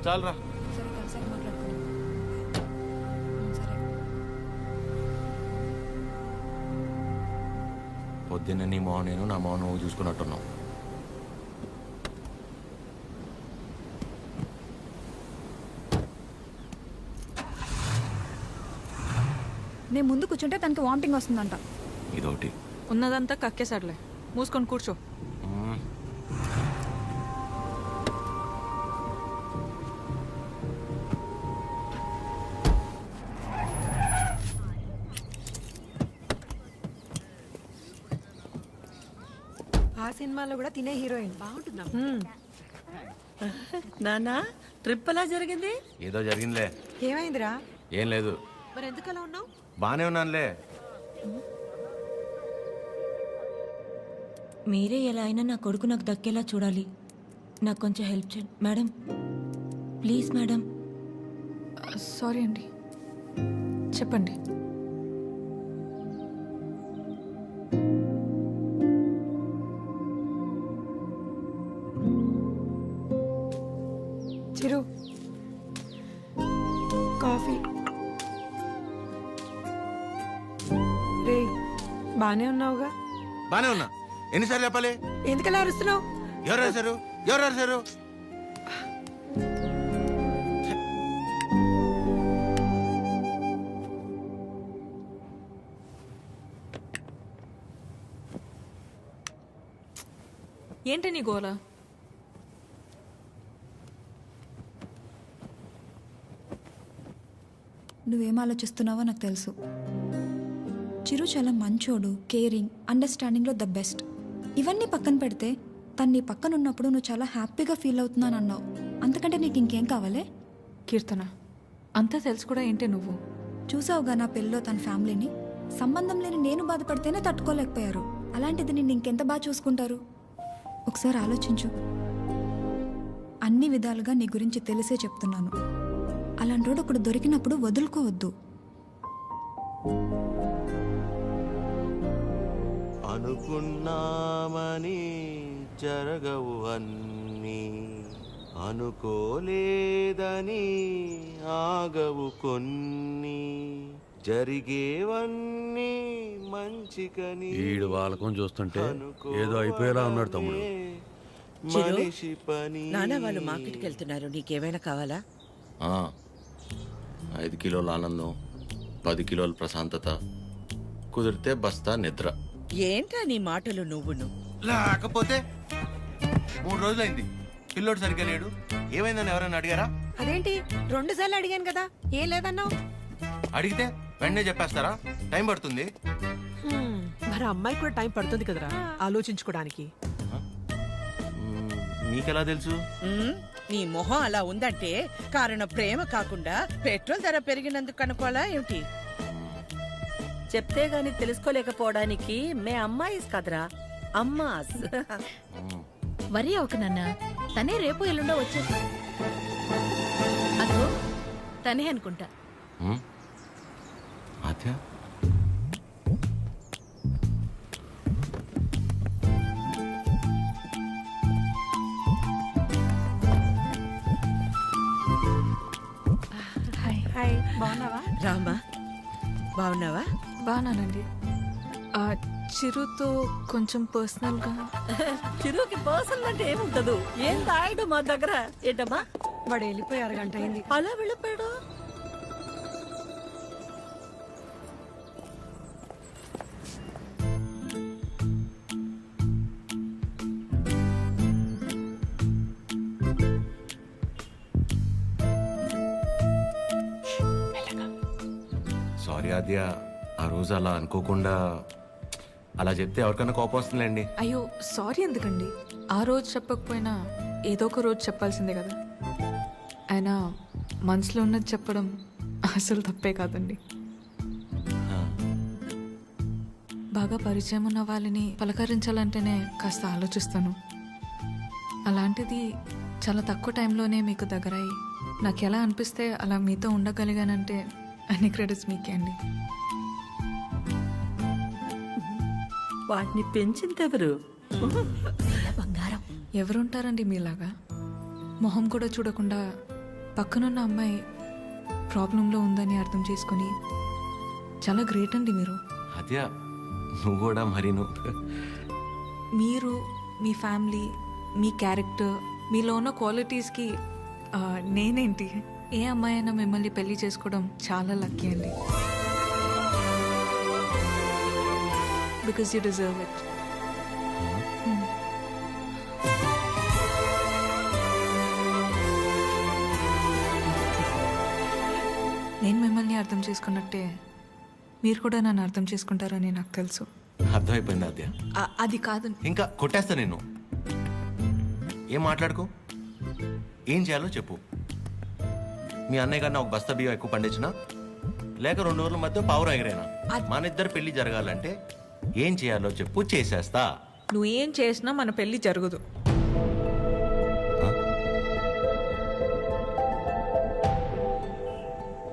చాలరా. పొద్దున్న నీ మౌనం నేను, నా మౌనం నువ్వు చూసుకున్నట్టున్నావు. నేను ముందు కూర్చుంటే తనకి వామిటింగ్ వస్తుందంట. ఇదొకటి. ఉన్నదంతా కక్కేసాడులే, మూసుకొని కూర్చో. ఆ సినిమాలో కూడా తినే హీరోయిన్ బాగుంటుందా? నానా ట్రిప్ ఎలా జరిగింది? ఏదో జరిగిందిలే. ఏమైందిరా? ఏం లేదు. మరి ఎందుకలా ఉన్నావు? బానే ఉన్నానులే. మీరే ఎలా అయినా నా కొడుకు నాకు దక్కేలా చూడాలి. నాకు కొంచెం హెల్ప్ చేయండి మేడం, ప్లీజ్ మేడం. సారీ అండి, చెప్పండి. చిరు, కాఫీ. రే, బానే ఉన్నావుగా? బానే ఉన్నా. ఎన్నిసార్లు చెప్పాలి? ఎందుకలా అరుస్తున్నావు? ఎవరు రాశారు? ఎవరు రాశారు? ఏంటి నీ గోలా? నువ్వేం ఆలోచిస్తున్నావో నాకు తెలుసు. చిరు చాలా మంచోడు, కేరింగ్, అండర్స్టాండింగ్లో ద బెస్ట్. ఇవన్నీ పక్కన పెడితే తను నీ పక్కన ఉన్నప్పుడు నువ్వు చాలా హ్యాపీగా ఫీల్ అవుతున్నాను అన్నావు. అంతకంటే నీకు ఇంకేం కావాలే? కీర్తన, అంతా తెలుసు కూడా ఏంటి నువ్వు? చూసావుగా నా పెళ్ళిలో తన ఫ్యామిలీని. సంబంధం లేని నేను బాధపడితేనే తట్టుకోలేకపోయారు, అలాంటిది నిన్ను ఇంకెంత బాగా చూసుకుంటారు? ఒకసారి ఆలోచించు. అన్ని విధాలుగా నీ గురించి తెలిసే చెప్తున్నాను. అలాంటోడు ఒకడు దొరికినప్పుడు వదులుకోవద్దు. అనుకున్నామని జరగవు అన్నీ, అనుకోలేదని ఆగవు కొన్ని, జరిగేవన్నీ మంచి ఈడు వాళ్ళకం చూస్తుంటే ఏదో అయిపోయేలా ఉన్నాడు తమ్ముడు. నాన్న వాళ్ళు మార్కెట్కి వెళ్తున్నారు, నీకేమైనా కావాలా? 5 కిలోల ఆనందం, 10 కిలోల ప్రశాంతత, కుదిరితే బస్తా నిద్ర. ఏంటా నీ మాటలు నువ్వును? లేకపోతే 3 రోజులైంది పిల్లోడు సరిగ్గా లేడు. ఏమైందని ఎవరైనా అడిగారా? అదేంటి 2 సార్లు అడిగాను కదా, ఏం లేదన్నావు? అడిగితే వెంటనే చెప్పేస్తారా? టైం పడుతుంది. మరి అమ్మాయి కూడా టైం పడుతుంది కదరా ఆలోచించుకోవడానికి. మీకెలా తెలుసు? నీ మొహం అలా ఉందంటే కారణం ప్రేమ కాకుండా పెట్రోల్ ధర పెరిగినందుకు అనుకోవాలా ఏమిటి? చెప్తే గాని తెలుసుకోలేకపోవడానికి మే అమ్మాయిస్ కదరా, అమ్మాస్. వరి అవక నాన్న, తనే రేపు ఎల్లుండో వచ్చేసి. అదో తనే అనుకుంటా. ఆద్య హాయ్, బాగున్నావా? రామా, బాగున్నావా? బాగున్నానండి. చిరుతో కొంచెం పర్సనల్గా. చిరుకి పర్సనల్ అంటే ఏముంటదు? ఏం తాయడు మా దగ్గర. ఏంటమ్మా? వాడు వెళ్ళిపోయి 1 గంట అయింది. అలా వెళ్ళిపోయాడు? సారీ ఆద్య, ఆ రోజు అలా అనుకోకుండా అలా చెప్తే ఎవరికైనా కోపం వస్తుందిలేండి. అయ్యో సారీ ఎందుకండి? ఆ రోజు చెప్పకపోయినా ఏదో ఒక రోజు చెప్పాల్సిందే కదా. అయినా మనసులో ఉన్నది చెప్పడం అసలు తప్పే కాదండి. బాగా పరిచయం ఉన్న వాళ్ళని పలకరించాలంటేనే కాస్త ఆలోచిస్తాను. అలాంటిది చాలా తక్కువ టైంలోనే మీకు దగ్గరయ్యి నాకు ఎలా అనిపిస్తే అలా మీతో ఉండగలిగానంటే అన్ని క్రెడిట్స్ మీకే అండి. వాటిని పెంచిందెవరు? బంగారం. ఎవరుంటారండి మీలాగా? మొహం కూడా చూడకుండా పక్కనున్న అమ్మాయి ప్రాబ్లంలో ఉందని అర్థం చేసుకుని చాలా గ్రేట్ అండి మీరు. ఆద్య నువ్వు కూడా మరి మీరు, మీ ఫ్యామిలీ, మీ క్యారెక్టర్, మీలో ఉన్న క్వాలిటీస్కి నేనేంటి? ఏ అమ్మాయి అయినా మిమ్మల్ని పెళ్లి చేసుకోవడం చాలా లక్కీ అండి. Because you deserve it. నేను మిమ్మల్ని అర్థం చేసుకున్నట్టే మీరు కూడా నన్ను అర్థం చేసుకుంటారని నాకు తెలుసు. అర్థమైపోయింది ఆద్య. అది కాదు, ఇంకా కొట్టేస్తా నేను. ఏం మాట్లాడుకో, ఏం చేయాలో చెప్పు. మీ అన్నయ్య గారిని ఒక బస్తా బియ్యం ఎక్కువ పండించినా, లేక 2 ఊర్ల మధ్య పావురం ఎగిరేనా, మన ఇద్దరు పెళ్లి జరగాలంటే ఏం చేయాలో చెప్పు, చేసేస్తా. నువ్వు ఏం చేసినా మన పెళ్లి జరగదు.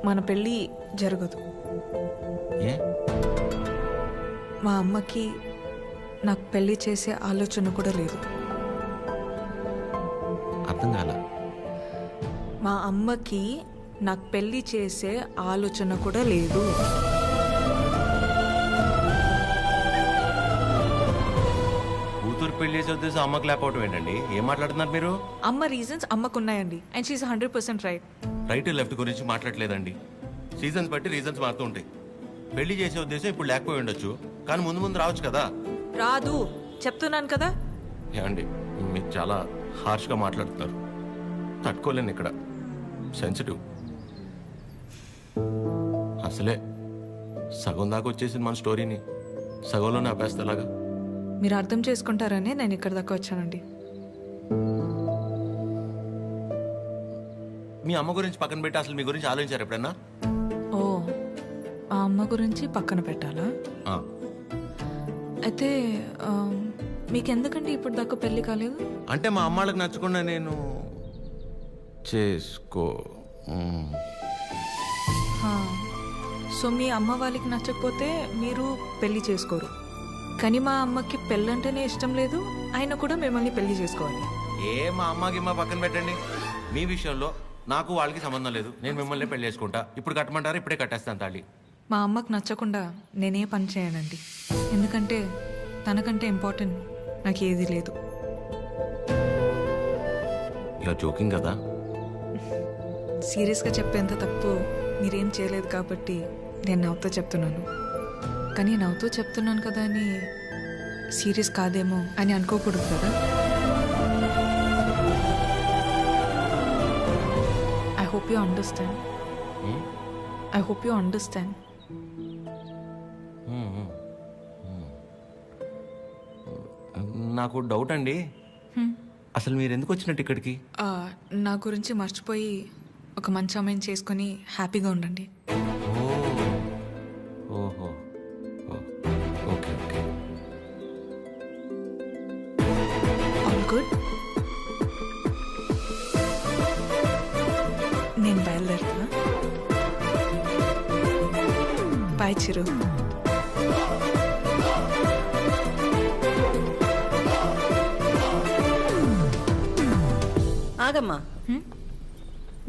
మన పెళ్లి జరగదు. ఏ? మా అమ్మకి నాకు పెళ్లి చేసే ఆలోచన కూడా లేదు. అర్థం కాల. మా అమ్మకి నాకు పెళ్లి చేసే ఆలోచన కూడా లేదు. కూతురు పెళ్లి చేసే ఉద్దేశం అమ్మకి లేకపోవటం ఏంటండి? ఏం మాట్లాడుతున్నారు మీరు? అమ్మ రీజన్స్ అమ్మకున్నాయండి, and she is 100% right. Right left గురించి మాట్లాడలేదండి. సీజన్స్ బట్టి రీజన్స్ మారుతూ ఉంటాయి. పెళ్లి చేసే ఉద్దేశం ఇప్పుడు లేకపోయి ఉండొచ్చు, కానీ ముందు ముందు రావచ్చు కదా. రాదు చెప్తున్నాను కదా. ఏమండి మీరు చాలా హార్ష్గా మాట్లాడుతున్నారు. తట్టుకోలేను ఇక్కడ, సెన్సిటివ్. అసలే సగం దాకా వచ్చేసింది మన స్టోరీని, సగంలోనే ఆపేస్తేలాగా. మీరు అర్థం చేసుకుంటారని నేను ఇక్కడ దాకా వచ్చానండి. మీ అమ్మ గురించి పక్కన పెట్టి అసలు మీ గురించి ఆలోచించారు ఎప్పుడన్నా? ఓ, ఆ అమ్మ గురించి పక్కన పెట్టాలా? అయితే మీకెందుకండి ఇప్పుడు దాకా పెళ్లి కాలేదు? అంటే మా అమ్మాళ్ళకి నచ్చకుండా నేను చేసుకో. సో మీ అమ్మ వాళ్ళకి నచ్చకపోతే మీరు పెళ్లి చేసుకోరు, కానీ మా అమ్మకి పెళ్ళంటేనే ఇష్టం లేదు, ఆయన కూడా మిమ్మల్ని పెళ్లి చేసుకోవాలి. మా అమ్మకి మా పక్కన పెట్టండి. మీ విషయంలో నాకు వాళ్ళకి సంబంధం లేదు. నేను మిమ్మల్ని పెళ్లి చేసుకుంటా. ఇప్పుడు కట్టమంటారా? ఇప్పుడే కట్టేస్తాను తాళి. మా అమ్మకు నచ్చకుండా నేనే పని చేయనండి. ఎందుకంటే తనకంటే ఇంపార్టెంట్ నాకు ఏది లేదు. ఇలా జోకింగ్ కదా. సీరియస్గా చెప్పేంత తప్పు మీరేం చేయలేదు కాబట్టి నేను నవ్వుతూ చెప్తున్నాను. కానీ నవ్వుతూ చెప్తున్నాను కదా అని సీరియస్ కాదేమో అని అనుకోకూడదు కదా. I hope you understand. I hope you understand. నాకు డౌట్ అండి, అసలు మీరు ఎందుకు వచ్చినట్టు ఇక్కడికి? నా గురించి మర్చిపోయి ఒక మంచి అమ్మాయిని చేసుకొని హ్యాపీగా ఉండండి. ఓహో, ఓకే ఓకే. All good. నేను బయలుదేరుతున్నా. బాయ్ చిరు. ఆగమ్మా,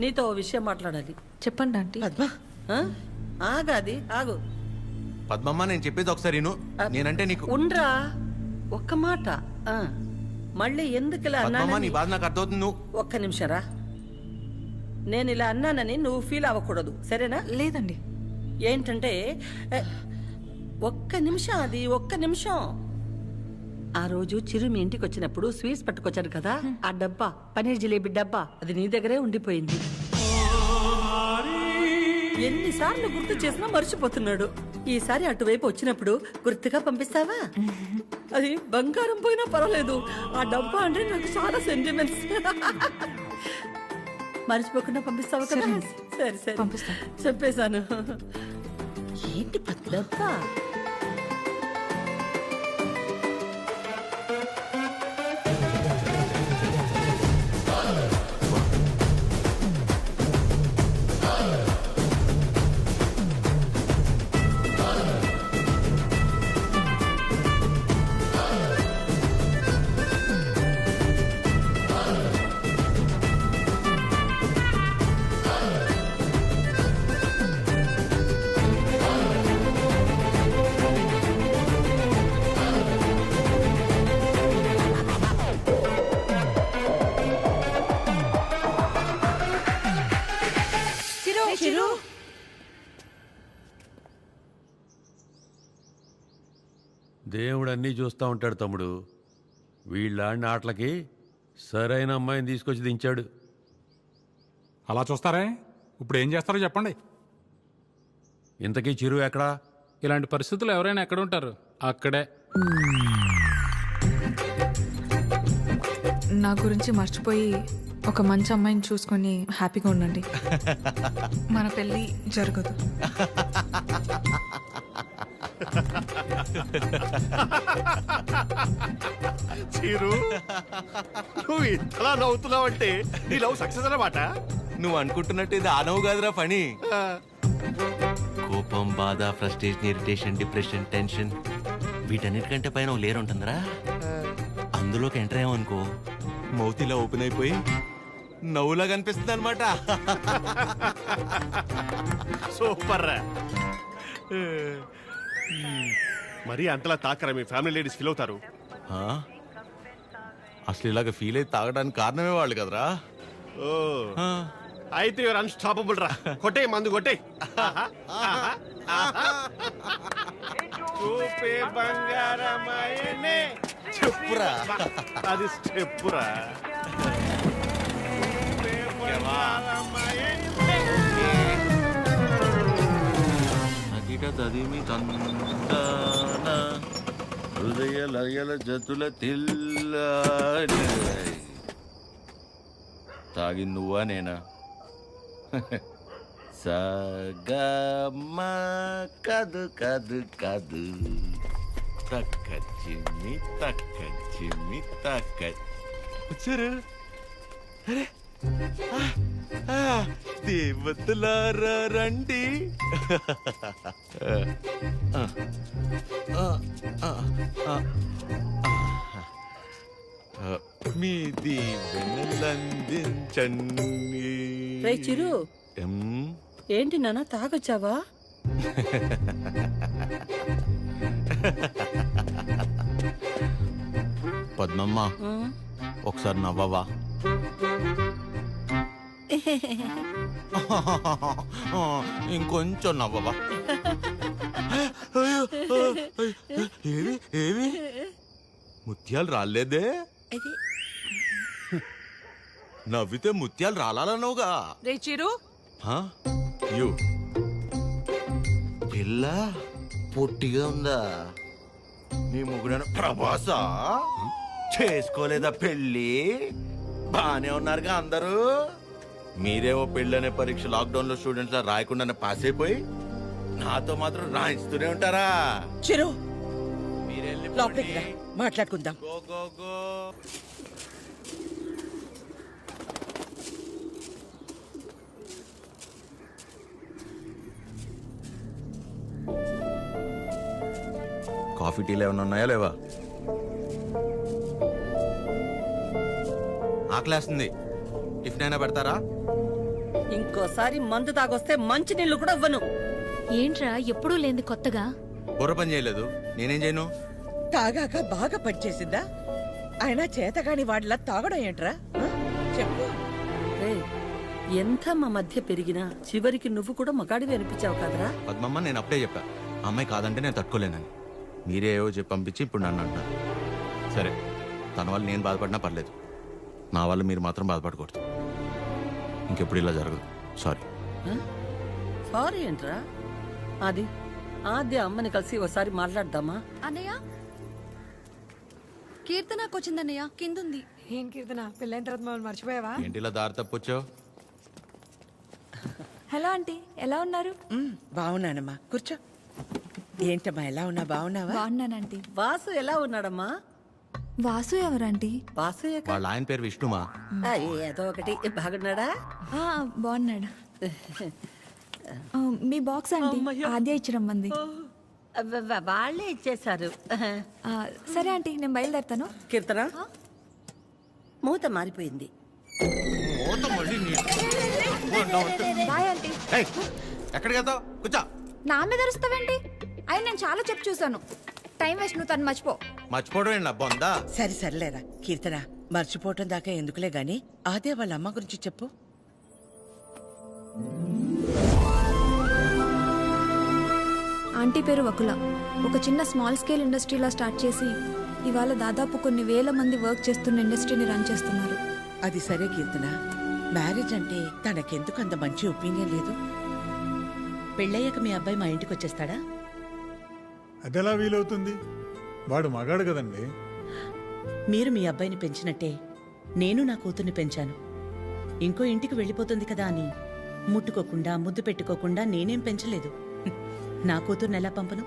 నీతో ఓ విషయం మాట్లాడాలి. చెప్పండి ఆంటీ. ఆగాది ఆగు. పద్మమ్మ, నేను చెప్పేది ఒకసారి విను. నేనంటే నీకు ఉండ్రా, ఒక్క మాట. మళ్ళీ ఎందుకు ఇలా పద్మమ్మ, నీ అన్నానని బాధ నాకు అర్థమవుతుంది. నువ్వు ఒక్క నిమిషం రా. నేను ఇలా అన్నానని నువ్వు ఫీల్ అవ్వకూడదు, సరేనా? లేదండి. ఏంటంటే ఒక్క నిమిషం, అది ఒక్క నిమిషం. ఆ రోజు చిరు మీ ఇంటికి వచ్చినప్పుడు స్వీట్స్ పట్టుకొచ్చాడు కదా, ఆ డబ్బా, పనీర్ జిలేబీ డబ్బా, అది నీ దగ్గరే ఉండిపోయింది. ఎన్నిసార్లు గుర్తు చేసినా మర్చిపోతున్నాడు. ఈసారి అటువైపు వచ్చినప్పుడు గుర్తుగా పంపిస్తావా? అది బంగారం పోయినా పర్వాలేదు, ఆ డబ్బా అంటే నాకు చాలా సెంటిమెంట్స్. మర్చిపోకుండా పంపిస్తావా కదా? సరే సరే పంపిస్తా. చెప్పేశాను. ఏంటి డబ్బా? దేవుడు అన్నీ చూస్తూ ఉంటాడు తమ్ముడు. వీళ్ళాడిన ఆటలకి సరైన అమ్మాయిని తీసుకొచ్చి దించాడు. అలా చూస్తారే? ఇప్పుడు ఏం చేస్తారో చెప్పండి. ఇంతకీ చిరు ఎక్కడా? ఇలాంటి పరిస్థితులు ఎవరైనా ఎక్కడ ఉంటారు? అక్కడే. నా గురించి మర్చిపోయి ఒక మంచి అమ్మాయిని చూసుకొని హ్యాపీగా ఉండండి. మన పెళ్ళి జరగదు. చిరు, నువ్వు ఇంతలా నవ్వుతున్నావంటే నీ లవ్ సక్సెస్ అన్నమాట. నువ్వు అనుకుంటున్నట్టు ఇది ఆ నవ్వు కాదురా పని. కోపం, బాధ, ఫ్రస్ట్రేషన్, ఇరిటేషన్, డిప్రెషన్, టెన్షన్, వీటన్నిటికంటే పైన ఓ లేరు ఉంటుందిరా. అందులోకి ఎంటర్ అయ్యామనుకో, మౌత్ ఇలా ఓపెన్ అయిపోయి నవ్వులా కనిపిస్తుంది అనమాట. సూపర్ రా. మరి అంతలా తాకరా? మీ ఫ్యామిలీ లేడీస్ ఫీల్ అవుతారు. అసలు ఇలాగ ఫీల్ అయితే తాగడానికి కారణమే వాళ్ళు కదరా. ఓ, అయితే యువర్ అన్స్టాపబుల్ రా. కొట్టే మందు కొట్టే. చూపే బంగారమాయనే. చెప్పురా, అది స్టెప్పురా. తదిమి తందాన హృదయ లయల జతుల తిల్ల. తాగి నువ్వా నేనా? సగమ కదు కదు కదు తక్క చిమ్మి తక్క చిమ్మి తక్క. వచ్చారు దేవతలారా రండి. మీ దీవెనలందించండి. రే చిరు, ఏంటి నాన్న తాగొచ్చావా? పద్మమ్మ ఒకసారి నవ్వవా? ఇంకొంచెం నవ్వవా? ఏవి ఏవి ముత్యాలు రాలేదే? నవ్వితే ముత్యాలు రాలన్నావుగా. రే చిరు, పిల్ల పొట్టిగా ఉందా? నీ ముగ్గురు ప్రభాసా చేసుకోలేదా పెళ్ళి? బానే ఉన్నారుగా అందరూ. మీరేమో పెళ్ళనే పరీక్ష లాక్డౌన్ లో స్టూడెంట్స్ లా రాయకుండానే పాస్ అయిపోయి నాతో మాత్రం రాయిస్తూనే ఉంటారా? చిరు మీరెళ్ళి లోపలికి రా, మాట్లాడుకుందాం. Go go go. కాఫీ టీలు ఏమైనా ఉన్నాయా లేవా? ఆకలేస్తుంది, టిఫిన్ అయినా పెడతారా? ఇంకోసారి మందు తాగొస్తే మంచి నీళ్లు కూడా ఇవ్వను. ఏంట్రా ఎప్పుడూ లేంది కొత్తగా? బుర్ర పని చేయలేదు, నేనేం చేయను? తాగాక బాగా పనిచేసిందా? అయినా చేతగాని వాడిలా తాగడం ఏంట్రా? చెప్పు. ఎంత మా మధ్య పెరిగినా చివరికి నువ్వు కూడా మగాడివి అనిపించావు కదరా. పద్మమ్మ, నేను అప్పుడే చెప్పా అమ్మాయి కాదంటే నేను తట్టుకోలేనని. మీరే ఏవో చెప్పి పంపించి ఇప్పుడు నన్ను అంటున్నారు. సరే, తన వల్ల నేను బాధపడినా పర్లేదు, నా వల్ల మీరు మాత్రం బాధపడకూడదు. ఇంకెప్పుడు ఇలా జరగదు. సారీ. సారీ ఏంట్రా? అది ఆద్య అమ్మని కలిసి ఒకసారి మాట్లాడదామా? అన్నయ్య, కీర్తనకు వచ్చిందన్నయ్య, కిందుంది. ఏం కీర్తన, పెళ్ళైన తర్వాత మమ్మల్ని మర్చిపోయావా? ఏంటి ఇలా దారి తప్పొచ్చావు? హలో ఆంటీ, ఎలా ఉన్నారు? బాగున్నానమ్మా, కూర్చో. ఏంటమ్మా, ఎలా ఉన్నా? బాగున్నావా? బాగున్నానంటీ. వాసు ఎలా ఉన్నాడమ్మా? వాసు ఎవరంటీ? వాసు వాళ్ళ ఆయన పేరు విష్ణుమా. ఏదో ఒకటి. బాగున్నాడా? బాగున్నాడు. మీ బాక్స్ ఆంటీ ఆద్య ఇచ్చి రమ్మంది. వాళ్ళే ఇచ్చేశారు. సరే ఆంటీ, నేను బయలుదేరుతాను. కీర్తన, మూత మారిపోయింది. Bye aunty. ఎక్కడికి వెళ్తావు? కూర్చో. నా మీద అరుస్తావేంటి? అయ్యి నేను చాలా చెప్పు చూసాను. టైం వేస్ట్, నువ్వు తను మర్చిపో. మర్చిపోవడం ఏంటి బొందా? సరే సర్లేరా కీర్తన, మర్చిపోవటం దాకా ఎందుకులే గాని అదే వాళ్ళ అమ్మ గురించి చెప్పు. ఆంటీ పేరు వకుల. ఒక చిన్న స్మాల్ స్కేల్ ఇండస్ట్రీలా స్టార్ట్ చేసి ఇవాళ దాదాపు కొన్ని వేల మంది వర్క్ చేస్తున్న ఇండస్ట్రీని రన్ చేస్తున్నారు. అది సరే కీర్తన, మ్యారేజ్ అంటే తనకెందుకు అంత మంచి ఒపీనియన్ లేదు? పెళ్ళయ్యాక మీ అబ్బాయి మా ఇంటికి వచ్చేస్తాడా? అదెలా వీలవుతుంది? వాడు మగాడు కదండి. మీరు మీ అబ్బాయిని పెంచినట్టే నేను నా కూతుర్ని పెంచాను. ఇంకో ఇంటికి వెళ్ళిపోతుంది కదా అని ముట్టుకోకుండా ముద్దు పెట్టుకోకుండా నేనేం పెంచలేదు. నా కూతుర్ని ఎలా పంపను?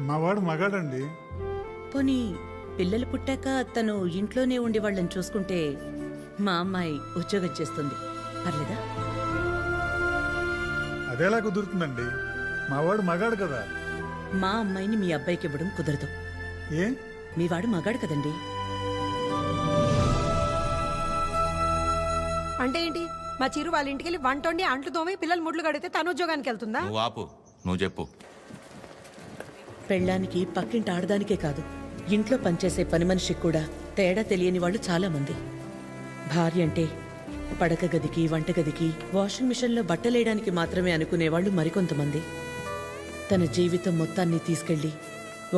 మా వాడు మగాడండి. పోనీ పిల్లలు పుట్టాక తను ఇంట్లోనే ఉండి వాళ్ళని చూసుకుంటే మా అమ్మాయి ఉద్యోగం చేస్తుంది, పర్లేదా? అదెలా కుదురుతుందండి? మా వాడు మగాడు కదా. మా అమ్మాయిని మీ అబ్బాయికి ఇవ్వడం కుదరదు. ఏ? మీ వాడు మగాడు కదండి. అంటే ఏంటి? మా చిరు వాళ్ళ ఇంటికి వెళ్ళి వంట వండి అంట్లు తోమి పిల్లలు ముడ్లు కడితే తను ఉద్యోగానికి వెళ్తుందా? నువ్వు ఆపు, నువ్వు చెప్పు. పెళ్ళానికి పక్కింటి ఆడదానికే కాదు, ఇంట్లో పనిచేసే పని మనిషికి కూడా తేడా తెలియని వాళ్ళు చాలా మంది. భార్య అంటే పడక గదికి, వంటగదికి, వాషింగ్ మిషన్లో బట్టలేయడానికి మాత్రమే అనుకునేవాళ్ళు మరికొంతమంది. తన జీవితం మొత్తాన్ని తీసుకెళ్లి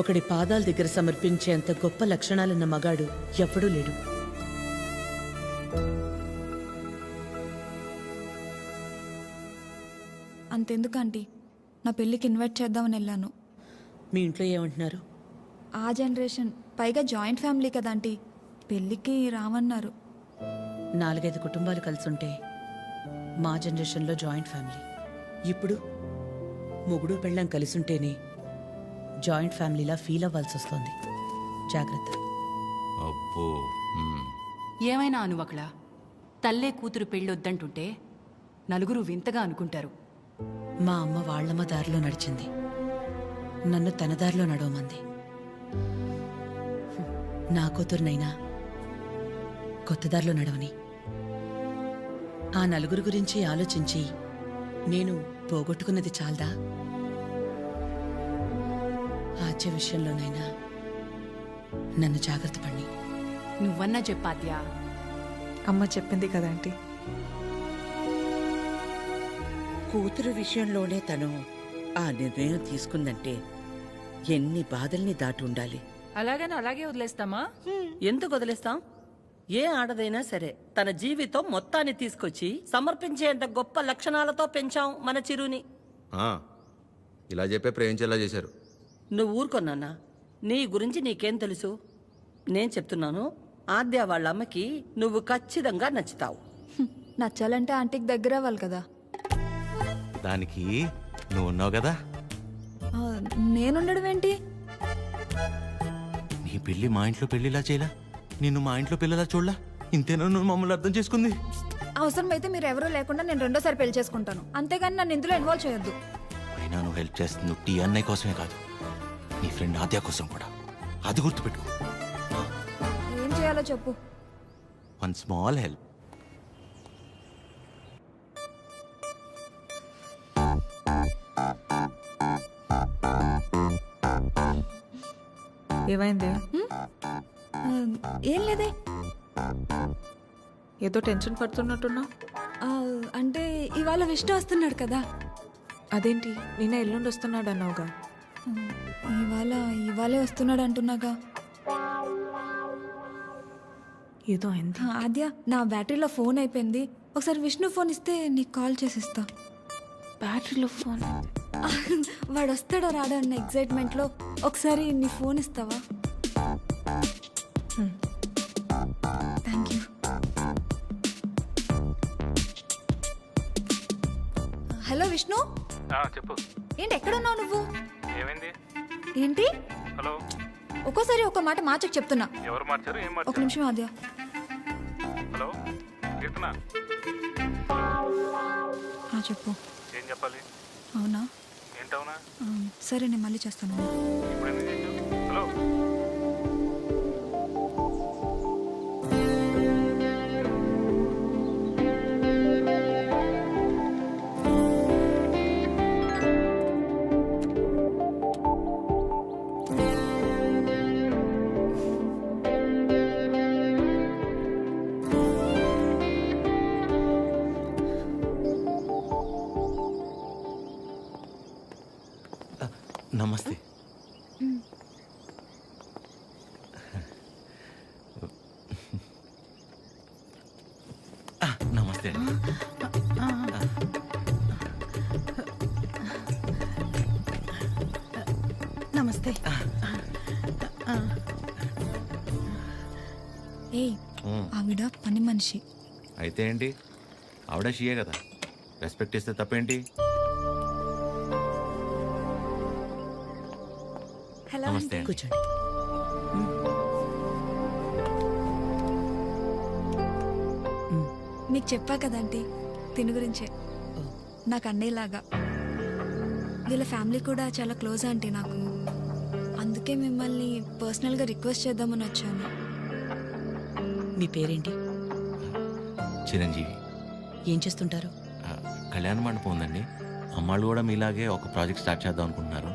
ఒకడి పాదాల దగ్గర సమర్పించేంత గొప్ప లక్షణాలున్న మగాడు ఎప్పుడూ లేడు. అంతెందుకు ఆంటీ, నా పెళ్ళికి ఇన్వైట్ చేద్దామని వెళ్ళాను. మీ ఇంట్లో ఏమంటున్నారు? ఆ జనరేషన్, పైగా జాయింట్ ఫ్యామిలీ కదా ఆంటీ, పెళ్ళికి రామన్నారు. 4-5 కుటుంబాలు కలిసుంటే మా జనరేషన్లో జాయింట్ ఫ్యామిలీ. ఇప్పుడు మొగుడు పెళ్ళం కలిసుంటేనే జాయింట్ ఫ్యామిలీలా ఫీల్ అవ్వాల్సి వస్తుంది. జాగ్రత్త. అబ్బో. ఏమైనా అనువకలా తల్లే కూతురు పెళ్ళొద్దంటుంటే నలుగురు వింతగా అనుకుంటారు. మా అమ్మ వాళ్ళమ్మ దారిలో నడిచింది, నన్ను తన దారిలో నడవమంది. నా కూతురునైనా కొత్త దారిలో నడవని. ఆ నలుగురు గురించి ఆలోచించి నేను పోగొట్టుకున్నది చాలదా? ఆచే విషయంలోనైనా నన్ను జాగ్రత్త పడి నువ్వన్నా చెప్పాద్యా. అమ్మ చెప్పింది కదా ఆంటీ. కూతురు విషయంలోనే తను ఆ నిర్ణయం తీసుకుందంటే ఎన్ని బాధల్ని దాటి ఉండాలి. అలాగని అలాగే వదిలేస్తామా? ఎందుకు వదిలేస్తాం? ఏ ఆడదైనా సరే తన జీవితం మొత్తాన్ని తీసుకొచ్చి సమర్పించేంత గొప్ప లక్షణాలతో పెంచాం మన చిరుని. ఇలా చెప్పే ప్రేమించేలా చేశారు. నువ్వు ఊరుకొన్నానా? నీ గురించి నీకేం తెలుసు? నేను చెప్తున్నాను, ఆద్య వాళ్ళ అమ్మకి నువ్వు ఖచ్చితంగా నచ్చుతావు. నచ్చాలంటే ఆంటీకి దగ్గర అవ్వాలి కదా. దానికి నువ్వు ఉన్నావు కదా. నేనుండడం ఏంటి? నీ పెళ్లి మా ఇంట్లో పెళ్లిలా చేయలా, నిన్ను మా ఇంట్లో పిల్లలా చూడలా. ఇంతేనా నువ్వు మమ్మల్ని అర్థం చేసుకుంది? అవసరమైతే మీరు ఎవరూ లేకుండా నేను రెండోసారి పెళ్లి చేసుకుంటాను, అంతేగాని నన్ను ఇందులో ఇన్వాల్వ్ చేయొద్దు. అయినా నువ్వు హెల్ప్ చేస్తుంది టీ అన్నయ్య కోసమే కాదు, నీ ఫ్రెండ్ ఆద్య కోసం కూడా. అది గుర్తుపెట్టుకో. ఏం చేయాలో చెప్పు. One small help. ఏమైంది? ఏం లేదే. ఏదో టెన్షన్ పడుతున్నట్టున్నా. అంటే ఇవాళ విష్ణు వస్తున్నాడు కదా. అదేంటి నిన్న ఎల్లుండి వస్తున్నాడు అన్నావుగా. ఇవాళే వస్తున్నాడు అంటున్నాగా. ఏదో అయింది. ఆద్య, నా బ్యాటరీలో ఫోన్ అయిపోయింది. ఒకసారి విష్ణు ఫోన్ ఇస్తే నీకు కాల్ చేసిస్తా. బ్యాటరీలో ఫోన్? వాడు వస్తాడో రాడో అన్న ఎక్సైట్మెంట్లో ఒకసారి నీ ఫోన్ ఇస్తావా? Thank you. హలో విష్ణు. చెప్పు. ఏంటి ఎక్కడున్నావు నువ్వు? ఏమైంది? ఏంటి? హలో. ఒక్కోసారి ఒక మాట మార్చకు చెప్తున్నా. ఎవరు మార్చారు? ఏం ఒక నిమిషం ఆద్య. హలో కీర్తన. చెప్పు. ఏం చెప్పాలి? అవునా? ఏంటవునా? సరే నేను మళ్ళీ చేస్తాను. ఇప్పుడు ఎందుకు చేసావు? హలో. నమస్తే. నమస్తే అండి. నమస్తే. ఏయ్, ఆవిడ పని మనిషి. అయితే ఏంటి? ఆవిడ షియే కదా, రెస్పెక్ట్ ఇస్తే తప్పేంటి? హలో. నమస్తే అండి. కూర్చోండి. నీకు చెప్పా కదంటీ తిని గురించే. నాకు అన్నయ్యలాగా. వీళ్ళ ఫ్యామిలీ కూడా చాలా క్లోజ్ ఆంటీ నాకు. అందుకే మిమ్మల్ని పర్సనల్గా రిక్వెస్ట్ చేద్దామని వచ్చాను. మీ పేరేంటి? చిరంజీవి. ఏం చేస్తుంటారు? కళ్యాణ మండపం ఉందండి. అమ్మాళ్ళు కూడా మీలాగే ఒక ప్రాజెక్ట్ స్టార్ట్ చేద్దాం అనుకుంటున్నారు.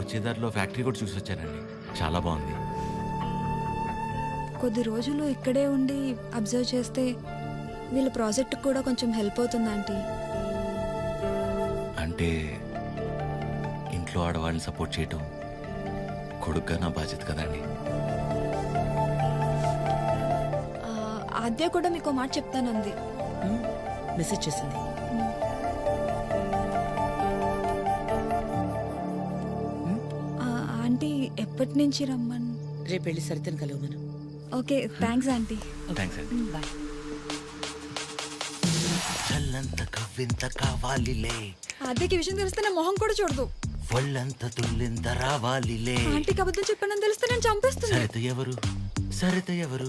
వచ్చేదారిలో ఫ్యాక్టరీ కూడా చూసి వచ్చారండి, చాలా బాగుంది. కొద్ది రోజులు ఇక్కడే ఉండి అబ్జర్వ్ చేస్తే వీళ్ళ ప్రాజెక్ట్ కూడా కొంచెం హెల్ప్ అవుతుంది ఆంటీ. అంటే ఇంట్లో ఆడవాళ్ళని సపోర్ట్ చేయటం కొడుగ్గా నా బాధ్యత కదండి. ఆద్య కూడా మీకు మాట చెప్తానంది. మెసేజ్ చేసింది. ఆంటీ ఎప్పటి నుంచి రమ్మని? రేపు వెళ్ళి సరితను కలవమను. Okay, thanks aunty. థ్యాంక్స్ అండి. బాయ్. చల్లంత కవ్వింత కావాలిలే, ఆద్యకి విషయం తెలిస్తే నా మొహం కూడా చూడదు. ఒళ్ళంత తుల్లింత రావాలిలే. ఆంటీకి అబద్ధం చెప్పానని తెలిస్తే నేను చంపేస్తుంది. సరిత ఎవరు? సరిత ఎవరు?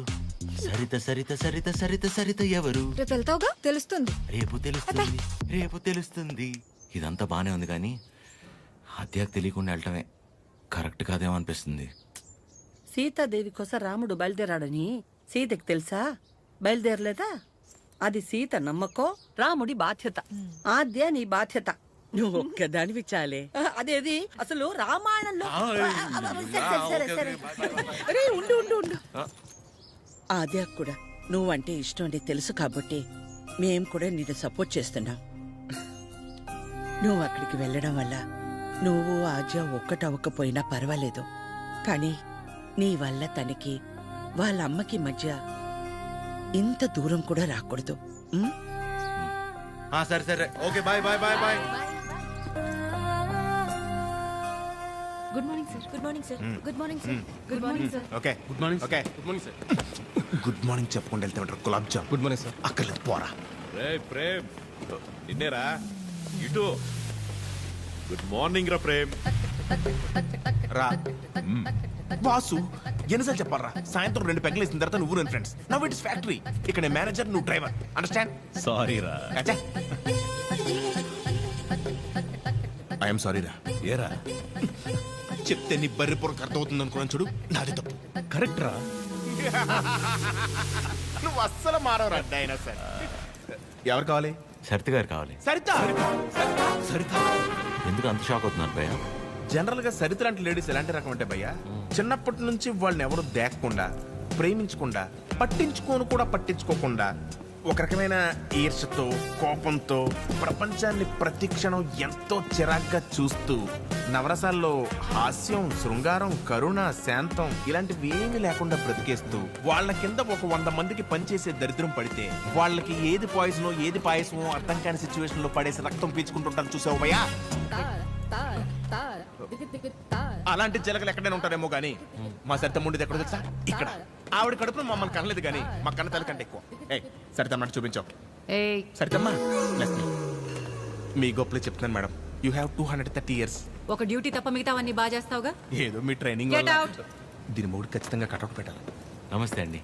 సరిత సరిత సరిత సరిత సరిత ఎవరు? రేపు వెళ్తావుగా, తెలుస్తుంది. రేపు తెలుస్తుంది, రేపు తెలుస్తుంది. ఇదంతా బానే ఉంది కానీ హత్యకు తెలియకుండా వెళ్ళటమే కరెక్ట్ కాదేమో అనిపిస్తుంది. సీతాదేవి కోసం రాముడు బయలుదేరాడని సీతకి తెలుసా? బయలుదేరలేదా? అది సీత నమ్మకం, రాముడి బాధ్యత. ఆద్య నీ బాధ్యత. నువ్వు ఒక్కదానివి చాలే. అదేది అసలు రామాయణంలో అరే ఉండు ఉండు ఉండు. ఆద్య కూడా నువ్వంటే ఇష్టం అని తెలుసు కాబట్టి మేం కూడా నీకు సపోర్ట్ చేస్తున్నాం. నువ్వు అక్కడికి వెళ్ళడం వల్ల నువ్వు ఆద్య ఒక్కటవ్వకపోయినా పర్వాలేదు, కానీ నీ వల్ల తనకి వాళ్ళ అమ్మకి మధ్య ఇంత దూరం కూడా రాకూడదు. సరే సరే okay bye bye bye bye. Good morning sir. Good morning sir. Good morning sir. Good morning sir. Okay good morning okay good morning sir. Good morning చెప్పుకుంటూ వెళ్తే ఉంటారు gulab jam. Good morning sir. అక్కర్లేదు పోరా. ప్రేమ్ నిన్నేరా ఇటు. గుడ్ మార్నింగ్ రా ప్రేమ్. రా వాసు ఎన్నిసార్లు చెప్పాలరా, సాయంత్రం 2 పెగ్గలు వేసిన తర్వాత నువ్వు నేను friends. Now it is factory. ఇక్కడ మేనేజర్, నువ్వు డ్రైవర్. అండర్స్టాండ్? సారీ రా. ఐఎమ్ సారీ రా. ఏరా చెప్తే నీ బర్రి పొరకు అర్థమవుతుంది అనుకున్నాను చూడు, నాది తప్పు. కరెక్ట్ రా. నువ్వు అస్సలు మారవరా అయినా సరే. ఎవరు కావాలి? సరిత గారు కావాలి. సరిత సరిత ఎందుకు అంత షాక్ అవుతున్నారు భయ్య? జనరల్ గా సరిత లాంటి లేడీస్ ఎలాంటి రకం అంటే భయ్య, చిన్నప్పటి నుంచి వాళ్ళని ఎవరు దేకకుండా, ప్రేమించకుండా, పట్టించుకోకుండా ఒక రకమైన ఈర్షతో, కోపంతో ప్రపంచాన్ని ప్రతిక్షణం ఎంతో చిరాగ్గా చూస్తూ, నవరసాల్లో హాస్యం, శృంగారం, కరుణ, శాంతం ఇలాంటివి ఏమీ లేకుండా బ్రతికేస్తూ వాళ్ళ కింద ఒక 100 మందికి పనిచేసే దరిద్రం పడితే వాళ్ళకి ఏది పాయిజనో ఏది పాయసమో అర్థం కాని సిచ్యువేషన్ లో పడేసి రక్తం పీల్చుకుంటుంటారు. చూసావు భయ్యా? అలాంటి జలగలు ఎక్కడైనా ఉంటారేమో గానీ మా సరిత ముండిది ఎక్కడ తెలుసా? ఇక్కడ. ఆవిడ కడుపులో మమ్మల్ని కనలేదు కానీ మా కన్న తల్లి కంటే ఎక్కువ. సరితమ్మ చూపించావు. సరితమ్మ మీ గొప్పలే చెప్తున్నాను మేడం. You have 230 years. ఒక డ్యూటీ తప్ప మిగతావన్నీ బాగా చేస్తావుగా. ఏదో మీ ట్రైనింగ్ Get out. దీని మూడు ఖచ్చితంగా కటౌట్ పెట్టాలి. నమస్తే అండి.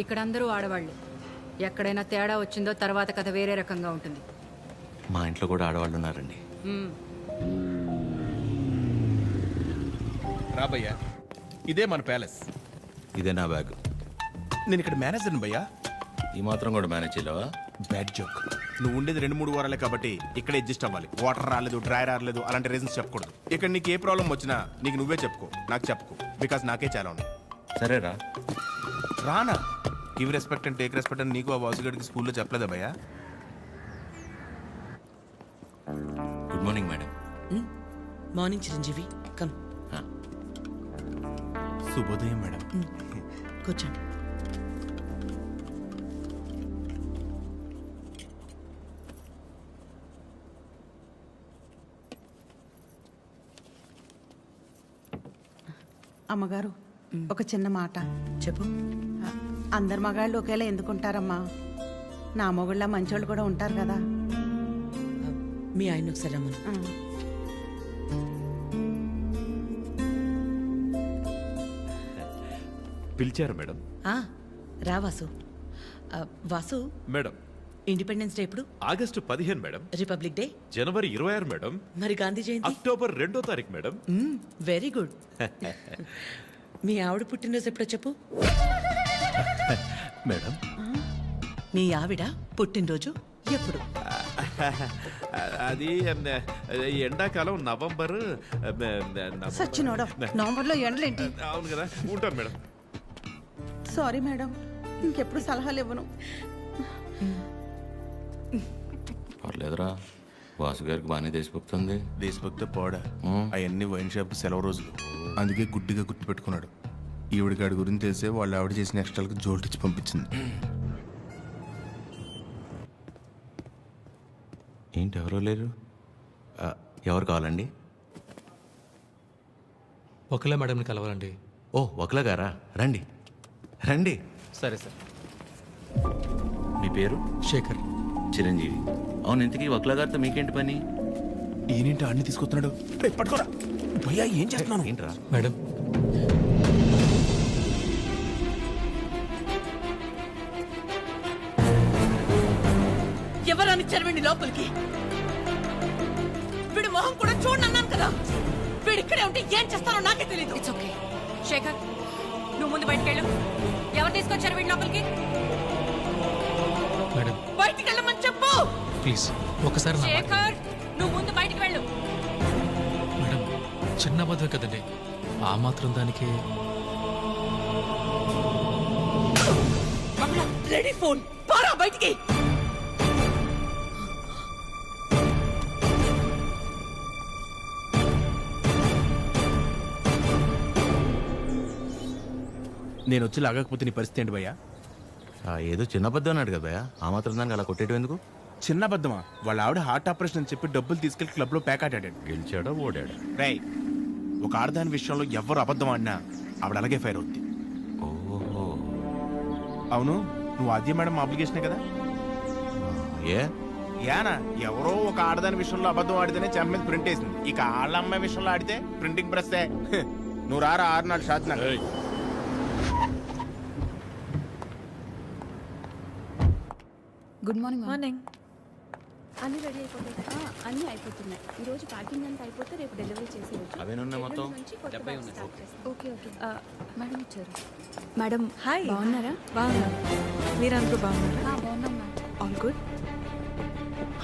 ఇక్కడ అందరూ ఆడవాళ్ళు. ఎక్కడైనా తేడా వచ్చిందో తర్వాత కథ వేరే రకంగా ఉంటుంది. మా ఇంట్లో కూడా ఆడవాళ్ళు ఉన్నారండి. రాబయ్యా, ఇదే మన ప్యాలెస్. ఇదే నా బ్యాగ్. నేను ఇక్కడ మేనేజర్ని భయ్యా. ఈ మాత్రం కూడా మేనేజ్ చేయలేవా? Bad joke. నువ్వు ఉండేది 2-3 వారాలే కాబట్టి ఇక్కడ అడ్జస్ట్ అవ్వాలి. వాటర్ రాలేదు, డ్రైర్ రాలేదు అలాంటి రీజన్స్ చెప్పకూడదు. ఇక్కడ నీకు ఏ ప్రాబ్లం వచ్చినా నీకు నువ్వే చెప్పుకో, నాకు చెప్పుకో. బికాస్ నాకే చాలా ఉన్నాయి. సరేరా. రానా? Give respect and take respect అని నీకు ఆ వాసుగడికి స్కూల్లో చెప్పలేదా భయ్యా? Good morning madam. Morning Chiranjeevi. Come. శుభోదయం మేడం. కూర్చోండి. అమ్మగారు, ఒక చిన్న మాట చెప్పు. అందరు మగాళ్ళు ఒకేలా ఎందుకుంటారమ్మా? నా మొగుళ్ళ మంచోళ్ళు కూడా ఉంటారు కదా. మీ ఆయన ఒకసారి రమ్మను. పిలిచారు మేడం. రా Vasu. Vasu madam, independence day ఎప్పుడు? August 15 madam. రిపబ్లిక్ డే జనవరి 26 మేడం. మరి గాంధీ జయంతి? అక్టోబర్ 2వ తారీఖు మేడం. Very good. మీ ఆవిడ పుట్టినరోజు ఎప్పుడో చెప్పు. మేడం, నీ ఆవిడ పుట్టినరోజు ఎప్పుడు? అది ఎండాకాలం నవంబర్. సచ్చినోడా, నవంబర్లో ఎండలేంటి? అవును కదా, ఉంటాను మేడం. సారీ మేడం, ఇంకెప్పుడు సలహాలు ఇవ్వను. పర్లేదురా, వాసు గారికి బాగానే దేశభక్తుంది. దేశభక్తి పోడా, అవన్నీ వైన్ షాప్ సెలవు రోజులు. అందుకే గుడ్డిగా గుర్తుపెట్టుకున్నాడు. ఈవిడికాడి గురించి తెలిసే వాళ్ళు ఆవిడ చేసిన ఎక్స్ట్రాలకు జోల్టిచ్చి పంపించింది. ఏంటి ఎవరో లేరు? ఎవరు కావాలండి? ఒకలా మేడంని కలవాలండి. ఓ ఒకలా గారా, రండి రండి. సరే సార్. మీ పేరు? శేఖర్. చిరంజీవి. అవును, ఇంతకీ ఒకలా గారితో మీకేంటి పని? ఈయనేంటి అన్ని తీసుకొస్తున్నాడు? పట్టుకోరా భయ్యా, ఏం చేస్తున్నాను? ఏంట్రా మేడం? ఎవరని చెరవండి లోపలికి. వీడి మొహం కూడా చూడన్నాను కదా. వీడి ఇక్కడే ఉంటే ఏం చేస్తానో నాకే తెలియదు. It's okay. శేఖర్, నువ్వు ముందు బయటకెళ్ళు. ఎవరు తీసుకొచ్చారు వీడి లోపలికి? మేడం బయటికి వెళ్ళమని చెప్పు. ప్లీజ్ ఒకసారి శేఖర్, నువ్వు ముందు బయటికి వెళ్ళు. మేడం చిన్న అబద్ధం కదండి, ఆ మాత్రం దానికి. రెడీ ఫోన్ పారా బయటికి. నేను వచ్చి లాగకపోతే నీ పరిస్థితి ఏంటి భయ్యా? ఏదో చిన్న అబద్ధం అన్నాడు కదా భయ్యా, ఆ మాత్రం దానికి అలా కొట్టేయడం ఎందుకు? చిన్న అబద్ధమా? వాళ్ళ ఆవిడ హార్ట్ ఆపరేషన్ అని చెప్పి డబ్బులు తీసుకెళ్లి క్లబ్ లో ప్యాక్ ఆడాడు. గెలిచాడా ఓడాడా? రేయ్, ఒక ఆడదాని విషయంలో ఎవరు అబద్ధం ఆడినా ఆవిడ అలాగే ఫైర్ అవుద్ది. ఓహో. అవును, నువ్వు ఆద్య మేడం అప్లికేషనే కదా? ఏ యానా ఎవరో ఒక ఆడదాని విషయంలో అబద్ధం ఆడితేనే చెంప మీద ప్రింట్ వేసింది. ఇక ఆళ్ళ అమ్మాయి విషయంలో ఆడితే ప్రింటింగ్ ప్రెస్. నువ్వు రారా 6 నాడు షాద్ నాకు. Good morning. మార్నింగ్. అన్ని రెడీ అయిపోతాయి. అన్నీ అయిపోతున్నాయి. ఈరోజు ప్యాకింగ్ అంతా అయిపోతే రేపు డెలివరీ చేసేయచ్చు. అవేనున్నాయి మొత్తం? Okay okay. మేడం వచ్చారు. Madam hi. బాగున్నారా? బాగున్నా. మీరందరూ బాగున్నారా? బాగున్నాం మ్యామ్. All good.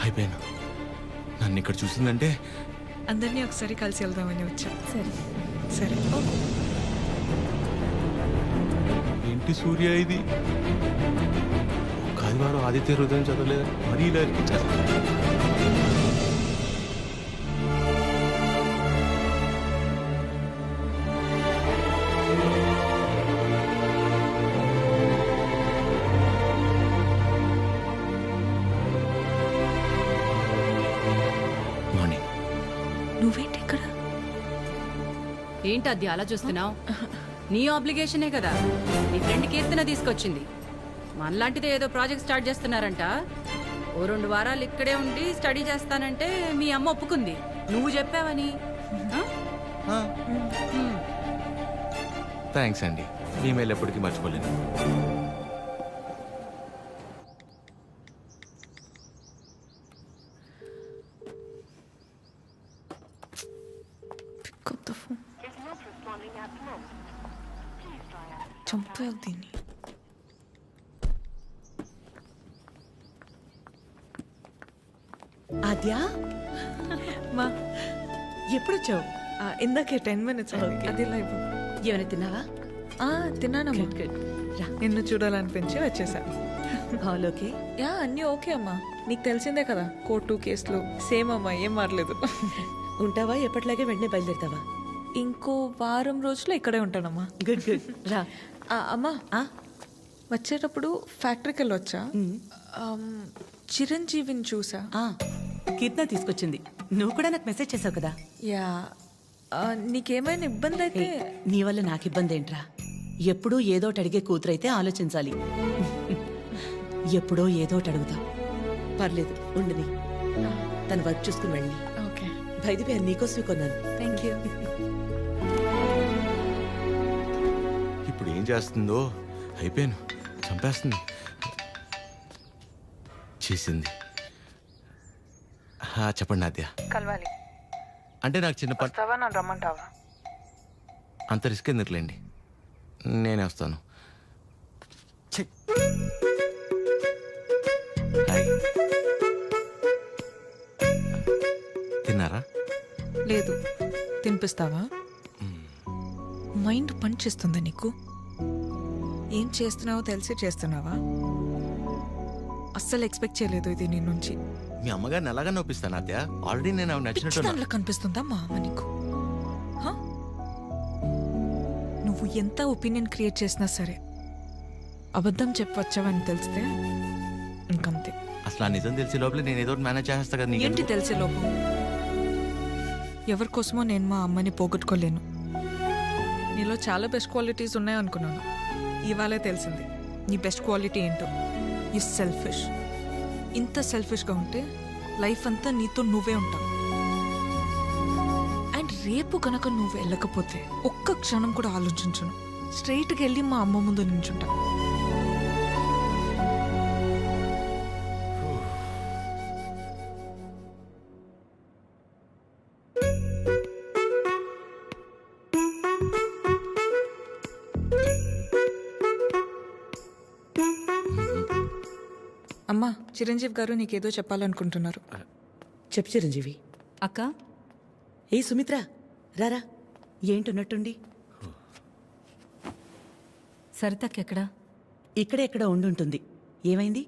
అయిపోయాను. నన్ను ఇక్కడ చూసిందంటే అందరినీ ఒకసారి కలిసి వెళ్దామని వచ్చా. సరే సరే. ఏంటి సూర్య ఇది? ఆదివారం ఆదిత్య హృదయం చదవలేదు, మరీ ఇలా ఇరికించారు. మార్నింగ్. నువ్వేంటి ఇక్కడ? ఏంటి అది అలా చూస్తున్నావు? నీ ఆబ్లిగేషనే కదా నీ ఫ్రెండ్ కీర్తన తీసుకొచ్చింది. మనలాంటిదే ఏదో ప్రాజెక్ట్ స్టార్ట్ చేస్తున్నారంట. ఓ 2 వారాలు ఇక్కడే ఉండి స్టడీ చేస్తానంటే మీ అమ్మ ఒప్పుకుంది. నువ్వు చెప్పావని. థ్యాంక్స్ అండి, మీ మేలు ఎప్పటికీ మర్చిపోలేను. చంపేయాలి దీన్ని. ఆద్యా, మా ఎప్పుడొచ్చావు? ఇందాకే 10 minutes. అది లైవ్. ఏమైనా తిన్నావా? తిన్నానమ్మా. నిన్ను చూడాలనిపించి వచ్చేసా. All okay? యా, అన్నీ ఓకే అమ్మా. నీకు తెలిసిందే కదా, కోర్టు కేసులు సేమ్ అమ్మా, ఏం మారలేదు. ఉంటావా? ఎప్పటిలాగే వెంటనే బయలుదేరుతావా? ఇంకో వారం రోజులు ఇక్కడే ఉంటానమ్మా. Good good. రా అమ్మా, వచ్చేటప్పుడు ఫ్యాక్టరీకి వెళ్ళొచ్చా? చిరంజీవిని చూసా. కీర్తన తీసుకొచ్చింది. నువ్వు కూడా నాకు మెసేజ్ చేసావు కదా? యా. నీకేమైనా ఇబ్బంది అయితే? నీ వల్ల నాకు ఇబ్బంది ఏంట్రా? ఎప్పుడూ ఏదోటి అడిగే కూతురైతే ఆలోచించాలి. ఎప్పుడో ఏదోటి అడుగుతాం. పర్లేదు, ఉండని. తన వర్క్ చూసుకుని వెళ్ళి. ఓకే. బయట నీకోసమే కొన్నాను. Thank you. ఇప్పుడు ఏం చేస్తుందో? అయిపోయాను, చంపేస్తుంది. చేసింది. చెప్పండి ఆద్య. కలవాలి అంటే నాకు చిన్న పని. వస్తావా? నన్ను రమ్మంటావా? అంత రిస్క్ ఎందుకులేండి, నేనే వస్తాను. హాయ్. తిన్నారా? లేదు. తినిపిస్తావా? మైండ్ పని చేస్తుందా నీకు? ఏం చేస్తున్నావో తెలిసి చేస్తున్నావా? అస్సలు ఎక్స్పెక్ట్ చేయలేదు ఇది నీ నుంచి. మీ అమ్మగారిని ఎలాగా నొప్పిస్తాను ఆద్య? ఆల్రెడీ నేను నచ్చినట్టు. దానిలో కనిపిస్తుందా మా అమ్మ నీకు? నువ్వు ఎంత ఒపీనియన్ క్రియేట్ చేసినా సరే అబద్ధం చెప్పవచ్చావని తెలిస్తే ఇంకంతే. అసలు ఆ నిజం తెలిసే లోపల నేను ఏదో మేనేజ్ చేస్తా కదా. ఏంటి తెలిసే లోపం? ఎవరి కోసమో నేను మా అమ్మని పోగొట్టుకోలేను. నీలో చాలా బెస్ట్ క్వాలిటీస్ ఉన్నాయనుకున్నాను. ఇవాళే తెలిసింది నీ బెస్ట్ క్వాలిటీ ఏంటో. You selfish. ఇంత సెల్ఫిష్గా ఉంటే లైఫ్ అంతా నీతో నువ్వే ఉంటావు. అండ్ రేపు కనుక నువ్వు వెళ్ళకపోతే ఒక్క క్షణం కూడా ఆలోచించను, స్ట్రైట్గా వెళ్ళి మా అమ్మ ముందు నించుంటా. అమ్మా, చిరంజీవి గారు నీకేదో చెప్పాలనుకుంటున్నారు. చెప్పు చిరంజీవి. అక్క ఏ సుమిత్ర రారా. ఏంటున్నట్టుండి సరితక్కెక్కడా? ఇక్కడే ఎక్కడ ఉండుంటుంది. ఏమైంది?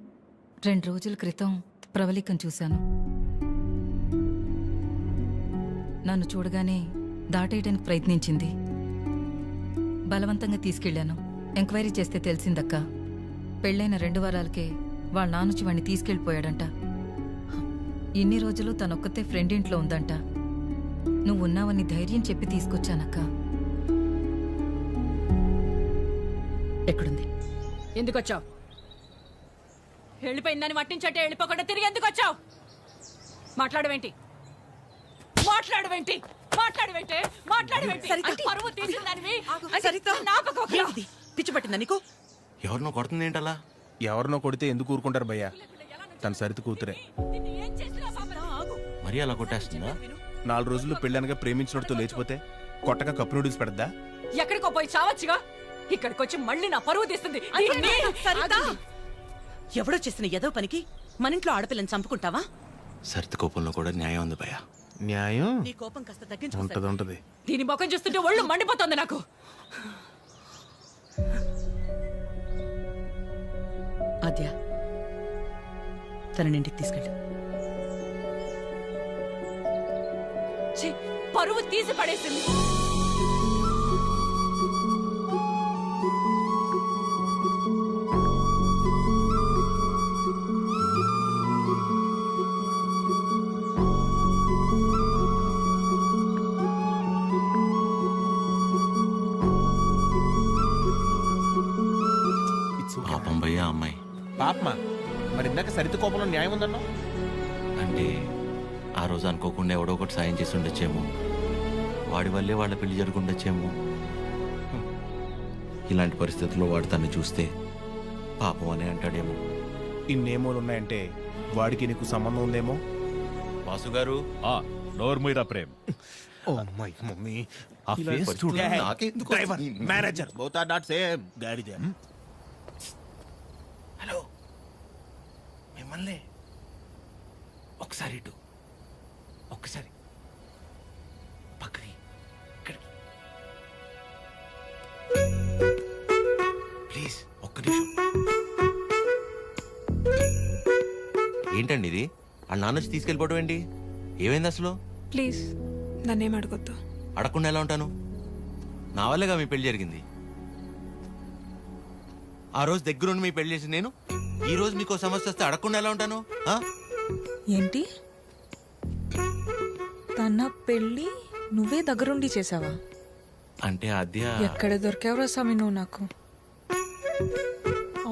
2 రోజుల క్రితం ప్రవళికను చూశాను. నన్ను చూడగానే దాటేయడానికి ప్రయత్నించింది. బలవంతంగా తీసుకెళ్లాను. ఎంక్వైరీ చేస్తే తెలిసిందక్క, పెళ్ళైన 2 వారాలకే వాళ్ళ నాన్నొచ్చి వాణ్ణి తీసుకెళ్ళిపోయాడంట. ఇన్ని రోజులు తనొక్కతే ఫ్రెండ్ ఇంట్లో ఉందంట. నువ్వున్నావని ధైర్యం చెప్పి తీసుకొచ్చానక్క. ఎక్కడుంది? ఎందుకు వచ్చావు? వెళ్ళిపోయిందని మట్టించట్టే వెళ్ళిపోకుండా తిరిగి ఎందుకు వచ్చావు? మాట్లాడవేంటి? మాట్లాడవేంటి? మాట్లాడవేంటి? మాట్లాడవేంటి? పరువు తీసిందానివి. పిచ్చి పట్టిందా నీకు? ఎవరినో కొడుతుంది ఏంటలా? ఎవరినో కొడితే ఎందుకు ఊరుకుంటారు భయ్యా? తన సరిత కూతురే. మరి అలా కొట్టేస్తుందా? 4 రోజులు పెళ్ళనగా ప్రేమించినోడితో లేచిపోతే కొట్టగా కప్పు నూడిల్స్ పెడద్దా? ఎక్కడికో పోయి చావచ్చుగా. ఇక్కడికొచ్చి మళ్ళీ నా పరువు తీస్తుంది. ఎవడో చేసిన ఏదో పనికి మన ఇంట్లో ఆడపిల్లని చంపుకుంటావా? సరిత కోపంలో కూడా న్యాయం ఉంది భయ్యా. న్యాయం నీ కోపం కాస్త తగ్గించుకో. ఉంటది. దీని ముఖం చూస్తుంటే ఒళ్ళు మండిపోతుంది నాకు. ఆద్య, తనని ఇంటికి తీసుకెళ్ళు. ఛీ, పరువు తీసి పడేసింది. పాపం భయ్యా అమ్మాయి. పాపమా? మరి ఇందాక సరిత కోపంలో న్యాయం ఉందన్నా? అంటే ఆ రోజు అనుకోకుండా ఎవడో ఒకటి సాయం చేసి ఉండొచ్చేమో, వాడి వల్లే వాళ్ళ పెళ్లి జరుగుండొచ్చేమో. ఇలాంటి పరిస్థితుల్లో వాడు తను చూస్తే పాపం అనే అంటాడేమో. ఇన్నేమోలు ఉన్నాయంటే వాడికి నీకు సంబంధం ఉందేమో. వాసు గారు, నోర్మీరా ప్రేమ్. ఓ మై మమ్మీ, ఆ ఫేస్ చూడు. Driver, manager both are not same. గాడిద. హలో, మిమ్మల్ని ఒకసారి ఇటు, ఒక్కసారి పక్కకి, ఇక్కడికి ప్లీజ్, ఒక్క నిమిషం. ఏంటండి ఇది? ఆ నాన్న వచ్చి తీసుకెళ్ళిపోవడం ఏంటి? ఏమైంది అసలు? ప్లీజ్ నన్నేం అడగొద్దు. అడగకుండా ఎలా ఉంటాను? నా వల్లేగా మీ పెళ్లి జరిగింది. ఆ రోజు దగ్గరుండి మీ పెళ్లి చేసి నేను ఈ రోజు మీకు సమస్య వస్తే అడగకుండా ఎలా ఉంటాను? ఏంటి? తన పెళ్ళి నువ్వే దగ్గరుండి చేసావా? అంటే అద్య ఎక్కడ దొరికావురా స్వామి నువ్వు నాకు?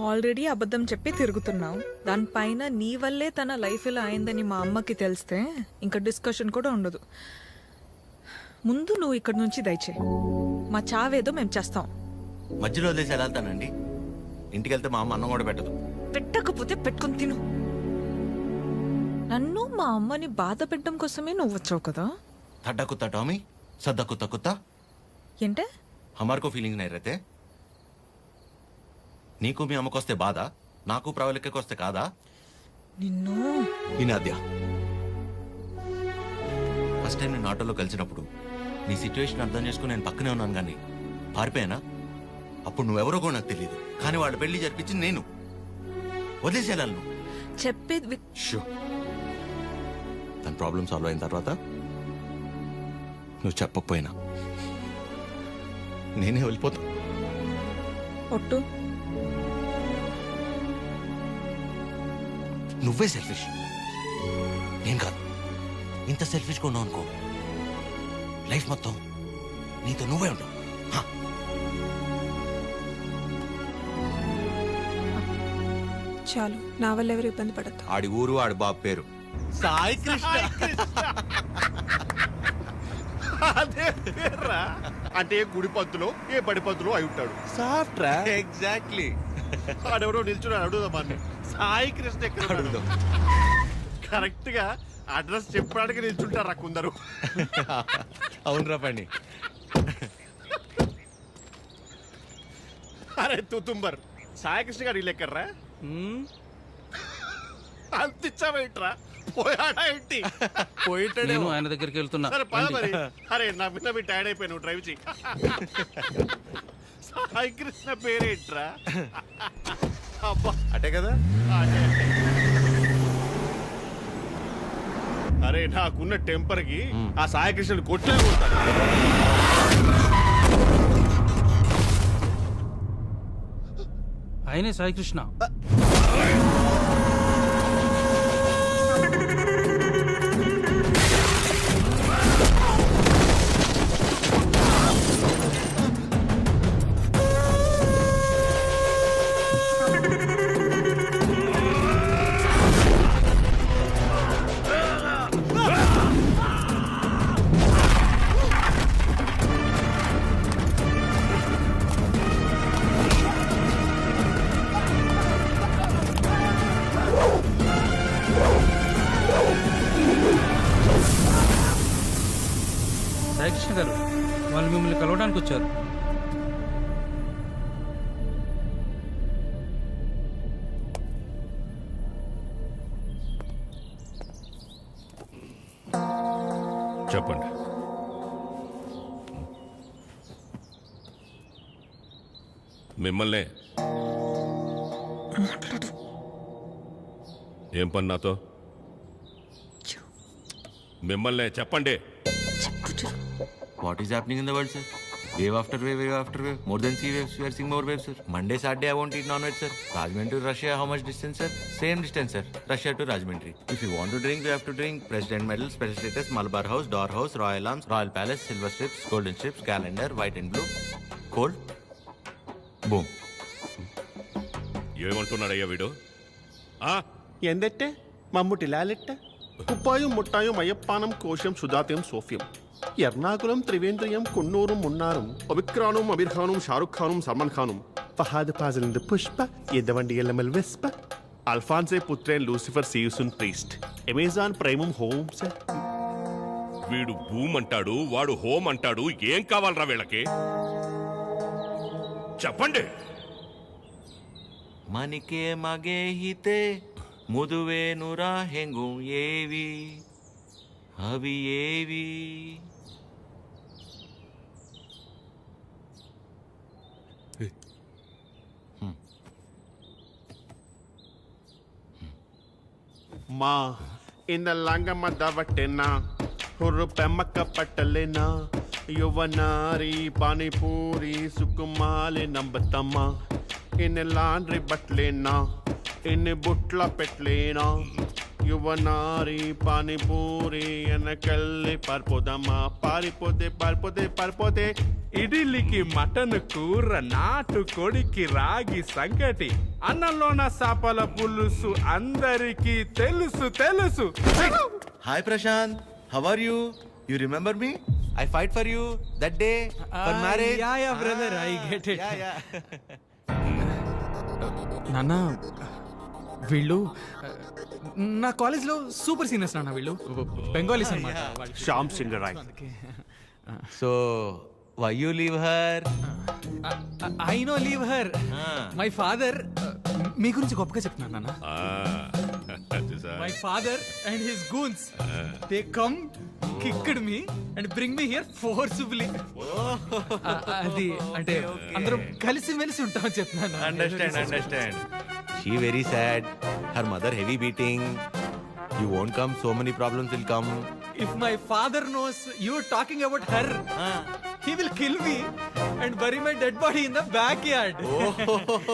ఆల్రెడీ అబద్ధం చెప్పి తిరుగుతున్నావు. దానిపైన నీ వల్లే తన లైఫ్ ఇలా అయిందని మా అమ్మకి తెలిస్తే ఇంకా డిస్కషన్ కూడా ఉండదు. ముందు నువ్వు ఇక్కడ నుంచి దయచే. మా చావేదో మేము చేస్తాం. మధ్యలో వదిలేసి ఎలా వెళ్తానండి? ఇంటికి వెళ్తే మా అమ్మ అన్నం కూడా పెట్టదు. పెట్టకపోతే పెట్టుకుని తిను. నన్ను మా అమ్మని బాధ పెట్టడం కోసమే నువ్వు వచ్చావు కదా. थड्डा कुत्ता टॉमी, सद्दा कुत्ता कुत्ता. ఏంటే? हमारे को फीलिंग नहीं रहते. నీకు మీ అమ్మకొస్తే బాధ, నాకు ప్రవళికకొస్తే కాదా? నిన్ను వినాద్య, ఫస్ట్ టైం నేను ఆటోలో కలిసినప్పుడు నీ సిచ్యువేషన్ అర్థం చేసుకుని నేను పక్కనే ఉన్నాను కానీ పారిపోయానా? అప్పుడు నువ్వెవరో కూడా నాకు తెలియదు, కానీ వాళ్ళ పెళ్లి జరిపించింది నేను. వదిలేసేయాలను చెప్పేది. తన ప్రాబ్లం సాల్వ్ అయిన తర్వాత నువ్వు చెప్పకపోయినా నేనే వెళ్ళిపోతా. ఒట్టు. నువ్వే సెల్ఫిష్, నేను కాదు. ఇంత సెల్ఫిష్గా ఉన్నావు అనుకో, లైఫ్ మొత్తం నీతో నువ్వే ఉంటావు. చాలు, నా వల్ల ఎవరు ఇబ్బంది పడద్దు. ఆడి ఊరు ఆడి బాబు పేరు సాయి కృష్ణ. అదే పేర్రా. అంటే ఏ గుడి పంతులో ఏ బడి పంతులో అయి ఉంటాడు. సాఫ్ట్ రా. ఎగ్జాక్ట్లీ. ఆడెవడో నిల్చున్నాడు, అడుగుదామని. సాయి కృష్ణ ఎక్కడ అడుగుదాం. కరెక్ట్ గా అడ్రస్ చెప్పడానికి నిల్చుంటారా కొందరు. అవునరా పండి. అరే తుతుంబర్, సాయి కృష్ణ గారు ఇల్లు ఎక్కర్రా? అంతిచ్చావేంట్రా? పోయాడా ఏంటి? నేను ఆయన దగ్గరికి వెళ్తున్నా. సరే పద మరి. అరే నా పిల్ల మీ టైర్డ్ అయిపోయి నువ్వు డ్రైవ్ చేయి. సాయి కృష్ణ పేరేంట్రా? అబ్బా అటే కదా. అరే నాకున్న టెంపర్ కి ఆ సాయి కృష్ణుడు కొట్లే కొడతాడు. ఆయనే సాయి కృష్ణ. సాయికృష్ణ గారు, వాళ్ళు మిమ్మల్ని కలవడానికి వచ్చారు. చెప్పండి. మిమ్మల్నే. ఏం పని నాతో? మిమ్మల్నే చెప్పండి. What is happening in the world, sir? Wave after wave, wave after wave. More than sea waves, we are seeing more waves, sir. Monday, Saturday, I won't eat non-veg, sir. Rajahmundry to Russia, how much distance, sir? Same distance, sir. Russia to Rajahmundry. If you want to drink, we have to drink. President Medal, Special Status, Malabar House, Door House, Royal Arms, Royal Palace, Silver Strips, Golden Strips, Calendar, White and Blue. Cold. Boom. ఏమంటున్నాడయ్యా వీడు? ఎందెట్టే మమ్ముటి లాలెట్ట కుప్పాయం ముట్టాయం అయ్యప్పానం కోశం సుధాత్యం సోఫ్యం ఎర్నాకులం త్రివేంద్రియం కొన్నూరు మున్నారం ఒబిక్రానుం అబిర్ఖానుం షారుఖ్ ఖానుం సల్మాన్ ఖానుం ఫహాద్ ఫాజిల్ పుష్ప ఎద్దవండి ఎల్లమల్ వెస్ప అల్ఫాన్సే పుత్రేన్ లూసిఫర్ సీయుసున్ ప్రీస్ట్ అమెజాన్ ప్రైమం హోమ్స్. వీడు భూమ్ అంటాడు, వాడు హోమ్ అంటాడు. ఏం కావాలరా వీళ్ళకి? చెప్పండి. ಮನಿಕೆ ಮಗೆ ಹಿತೆ ಮುದುವೇನುರ ಹೆಂಗು ಏವಿ ಅವಿ ಏವಿ. మా ఇంద లంగమ్మ దవట్టెనా ಹುರ್ರು ಪೆಮ್ಮಕ್ಕ ಪಟ್ಟಲೆನ ಯುವನಾರಿ ಪಾನಿಪೂರಿ ಸುಕುಮಾಲೆ ನಂಬತಮ್ಮ ಇನ್ನು ಲಾಂಡ್ರಿ ಬಟ್ಲೇನಾ ಇನ್ನು ಬುಟ್ಲ ಪೆಟ್ಲೇನಾ యువనారి పానీపూరి వెనకల్లి పారిపోదమ్మా పారిపోతే పారిపోతే పారిపోతే ఇడ్లీకి మటన్ కూర, నాటు కొడికి రాగి సంగటి, అన్నంలోన సాపల పులుసు అందరికీ తెలుసు తెలుసు. Hi Prashanth, how are you? You remember me? I fight for you that day for marriage. Yeah yeah brother, I get it. నాన్న, వీళ్ళు నా కాలేజ్లో సూపర్ సీనియర్స్ నాన్న. వీళ్ళు బెంగాలీస్ అన్నమాట. Shyam Singh Roy. So why you leave her? I no leave her. My father మీ గురించి గొప్పగా చెప్తున్నాను నాన్న. My father and his goons, they come kicked me and bring me here forcefully. అది అంటే అందరం కలిసి మెలిసి ఉంటామని చెప్తున్నాను. Understand understand. She very sad. Her mother heavy beating. You won't come. So many problems will come. If my father knows you are talking about her, he will kill me and bury my dead body in the backyard.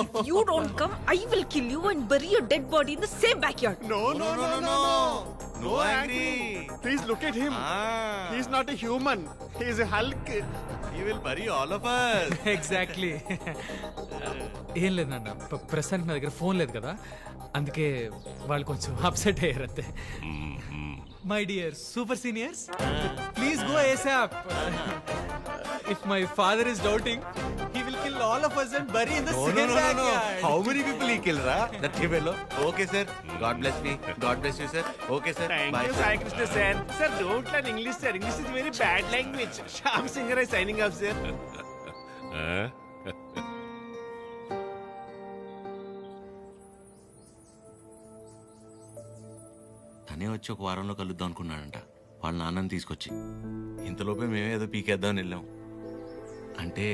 If you don't come, I will kill you and bury your dead body in the same backyard. No, no, no, no, no. No angry. Please look at him. He is not a human. He is a Hulk. He will bury all of us. Exactly. ఏం లేదన్న, ప్రస్తుతానికి నా దగ్గర ఫోన్ లేదు కదా, అందుకే వాళ్ళు కొంచెం అప్సెట్ అయ్యారు అంతే. My dear super seniors, please go ASAP. If my father is doubting, he will kill all of us and bury in the same backyard. How many people he kill, ra? That fellow. Okay, sir. God bless me. God bless you, sir. Okay, sir. Thank Bye, you, sir. Sai Krishna, sir. Sir, don't learn English, sir. English is very bad language. Shyam Singh is signing off, sir. తనే వచ్చి ఒక వారంలో కలుద్దాం అనుకున్నాడంట వాళ్ళ నాన్నని తీసుకొచ్చి. ఇంతలోపే మేమే ఏదో పీకేద్దామని వెళ్ళాం. అంటే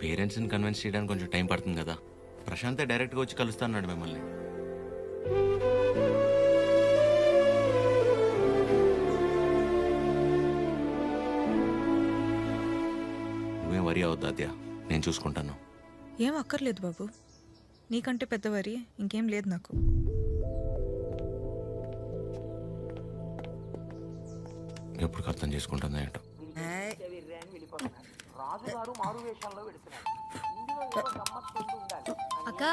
పేరెంట్స్ని కన్విన్స్ చేయడానికి కొంచెం టైం పడుతుంది కదా. ప్రశాంతే డైరెక్ట్గా వచ్చి కలుస్తా అన్నాడు మిమ్మల్ని. నువ్వేం వరి అవద్దు ఆద్య, నేను చూసుకుంటాను. ఏం అక్కర్లేదు బాబు, నీకంటే పెద్దవారి ఇంకేం లేదు నాకు. ఎప్పుడు అర్థం చేసుకుంటుందో ఏంటో. అక్క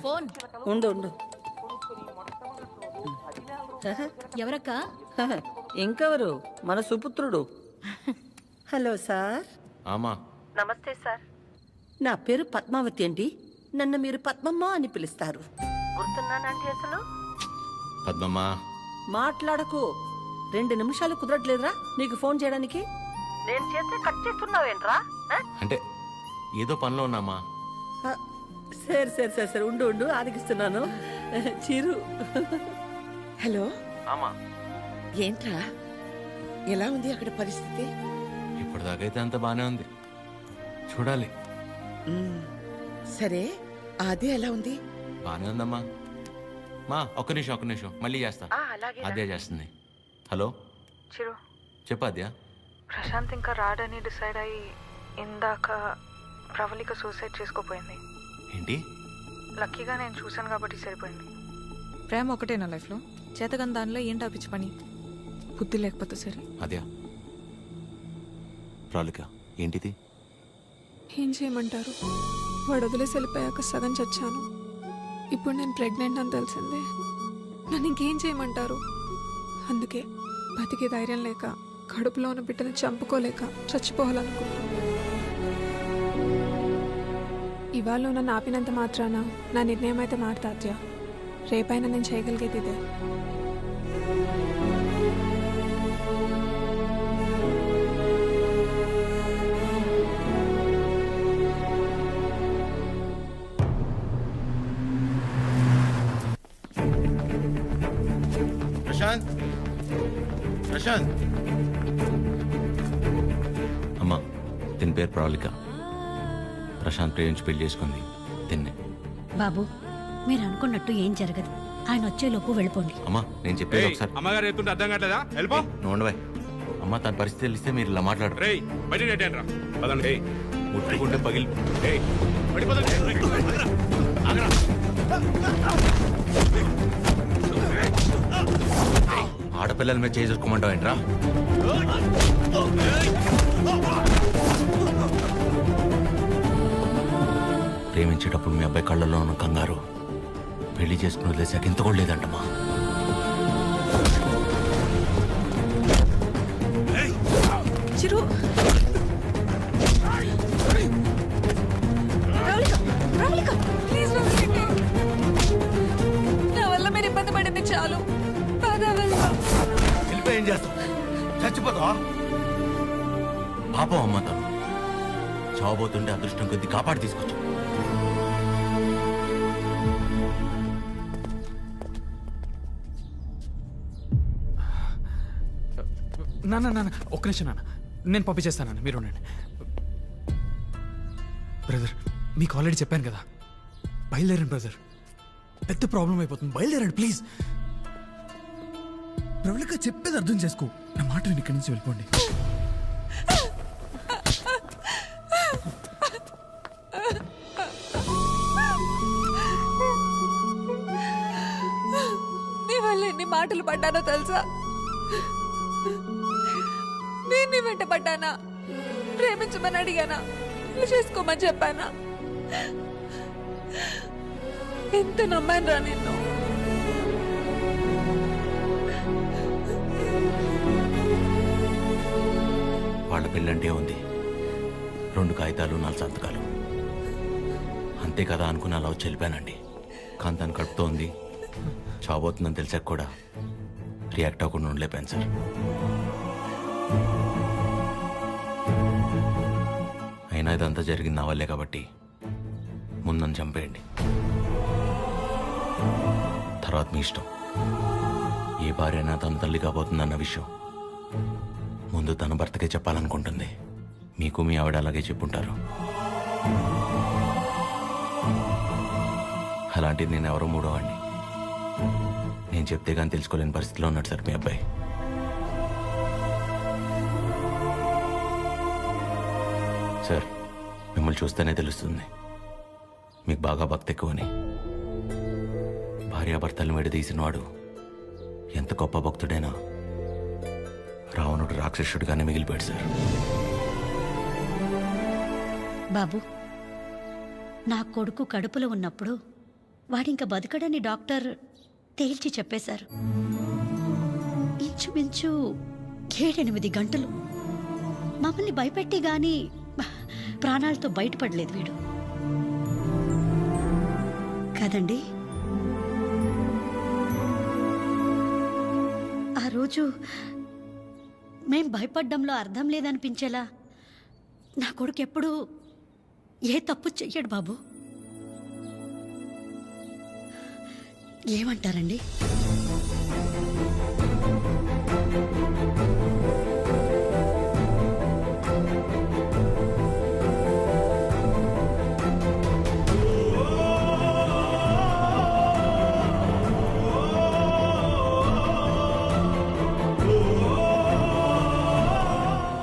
ఫోన్ ఉండు ఉండు. ఎవరక్క? ఇంకెవరు, మన సుపుత్రుడు. Hello sir. ఆమా. నమస్తే సార్. నా పేరు పద్మావతి అండి. నన్ను మీరు పద్మమ్మ అని పిలుస్తారు. గుర్తున్నానండి అసలు? పద్మమ్మ. మాట్లాడకు. 2 నిమిషాలు కుదరట్లేదురా నీకు ఫోన్ చేయడానికి? నేను చేస్తే కట్ చేస్తున్నావేంట్రా? అంటే ఏదో పనిలో ఉన్నామా. సరే సరే సరే సరే ఉండు ఉండు, ఆదికిస్తున్నాను. చిరు. హలో. ఆమా. ఏంట్రా, ఎలా ఉంది అక్కడ పరిస్థితి? ఇప్పటిదాకైతే అంత బానే ఉంది, చూడాలి. సరే, అదే ఎలా ఉంది? బానే ఉందమ్మా. మా ఒక్క నిమిషం మళ్ళీ చేస్తా. అదే చేస్తుంది. హలో చిరు, చెప్పు అద్యా. ప్రశాంత్ ఇంకా రాడని డిసైడ్ అయ్యి ఇందాక ప్రవళిక సూసైడ్ చేసుకోపోయింది. ఏంటి? లక్కీగా నేను చూశాను కాబట్టి సరిపోయింది. ప్రేమ ఒకటే నా లైఫ్లో, చేతగాని దానిలో ఏంటో పిచ్చి పని. బుద్ధి లేకపోతే సరే. అద్యా ప్రాలిక ఏంటిది? ఏం చేయమంటారు, వాడు వదిలేసి వెళ్ళిపోయాక సగం చచ్చాను. ఇప్పుడు నేను ప్రెగ్నెంట్ అని తెలిసిందే. నన్ను ఇంకేం చేయమంటారు? అందుకే బతికే ధైర్యం లేక, కడుపులో ఉన్న బిడ్డను చంపుకోలేక చచ్చిపోవాలనుకున్నాను. ఇవాళ నన్ను ఆపినంత మాత్రాన నా నిర్ణయం అయితే మారుతాత్య. రేపైనా నేను చేయగలిగేది ఇదే. ప్రశాంత్, ప్రశాంత్. అమ్మా, దీని పేరు ప్రాలిక. ప్రశాంత్ ప్రేమించి పెళ్లి చేసుకుంది తిన్నే. బాబు, మీరు అనుకున్నట్టు ఏం జరగదు. ఆయన వచ్చేలోపు వెళ్ళిపోండి. అమ్మా, నేను చెప్పేది ఒకసారి. అమ్మగారు చెప్తుంటే అర్థం కావట్లేదా? వెళ్ళిపో. నోండవే. అమ్మ, తన పరిస్థితి తెలిస్తే మీరు ఇలా మాట్లాడరు. ముట్టుకుంటే పగిలి. ఆడపిల్లల మీద చేసుకోమంటావు ఏంట్రా? ప్రేమించేటప్పుడు మీ అబ్బాయి కళ్ళల్లో ఉన్న కంగారు పెళ్లి చేసుకుని వదిలేసాక ఇంత కూడా లేదంటమ్మా. చిరు, నా వల్ల మీరు ఇబ్బంది పడింది చాలు. ఏం చేస్తావు? చచ్చిపోతావా? పాపం అమ్మ, తను చావబోతుంటే అదృష్టం కొద్ది కాపాడి తీసుకొచ్చు. నాన్న ఒక్క నిమిషం నాన్న, నేను పంపించేస్తాను. మీరు ఉండండి. బ్రదర్, మీకు ఆల్రెడీ చెప్పాను కదా, బయలుదేరండి బ్రదర్. పెద్ద ప్రాబ్లం అయిపోతుంది, బయలుదేరండి ప్లీజ్. ప్రవళిక చెప్పేది అర్థం చేసుకో. నా మాట విని ఇక్కడి నుంచి వెళ్ళిపోండి. నీ వల్ల ఎన్ని మాటలు పడ్డానో తెలుసా? నేను నీ వెంట పడ్డానా? ప్రేమించమని అడిగానా? పెళ్లి చేసుకోమని చెప్పానా? ఎంత నమ్మాను రా నిన్ను. వాళ్ళ పెళ్ళంటే ఉంది, 2 కాగితాలు 4 సంతకాలు అంతే కదా అనుకుని అలా వచ్చి వెళ్ళిపోయానండి. కానీ తను కడుపుతో ఉంది, చావబోతుందని తెలిసాక కూడా రియాక్ట్ అవ్వకుండా ఉండలేపాను సార్. అయినా ఇదంతా జరిగింది నా వల్లే కాబట్టి ముందు నన్ను చంపేయండి, తర్వాత మీ ఇష్టం. ఏ భార్యనా తన తల్లి కాబోతుందన్న విషయం ముందు తన భర్తకే చెప్పాలనుకుంటుంది. మీకు మీ ఆవిడ అలాగే చెప్పుంటారు. అలాంటిది నేను ఎవరో మూడో వాడిని. నేను చెప్తే కానీ తెలుసుకోలేని పరిస్థితిలో ఉన్నాడు సార్ మీ అబ్బాయి. సార్ మిమ్మల్ని చూస్తేనే తెలుస్తుంది మీకు బాగా భక్తి ఎక్కువని. భార్యాభర్తలను విడదీసినవాడు ఎంత గొప్ప భక్తుడైనా రావణుడు రాక్షసుడిగానే మిగిలిపోయాడు సార్. బాబు, నా కొడుకు కడుపులో ఉన్నప్పుడు వాడింక బతకడని డాక్టర్ తేల్చి చెప్పేశారు. ఇంచుమించు 7-8 గంటలు మమ్మల్ని భయపెట్టి గాని ప్రాణాలతో బయటపడలేదు వీడు కదండి. ఆ రోజు మేం భయపడ్డంలో అర్థం లేదనిపించేలా నా కొడుకు ఎప్పుడూ ఏ తప్పు చెయ్యడు బాబు. ఏమంటారండి?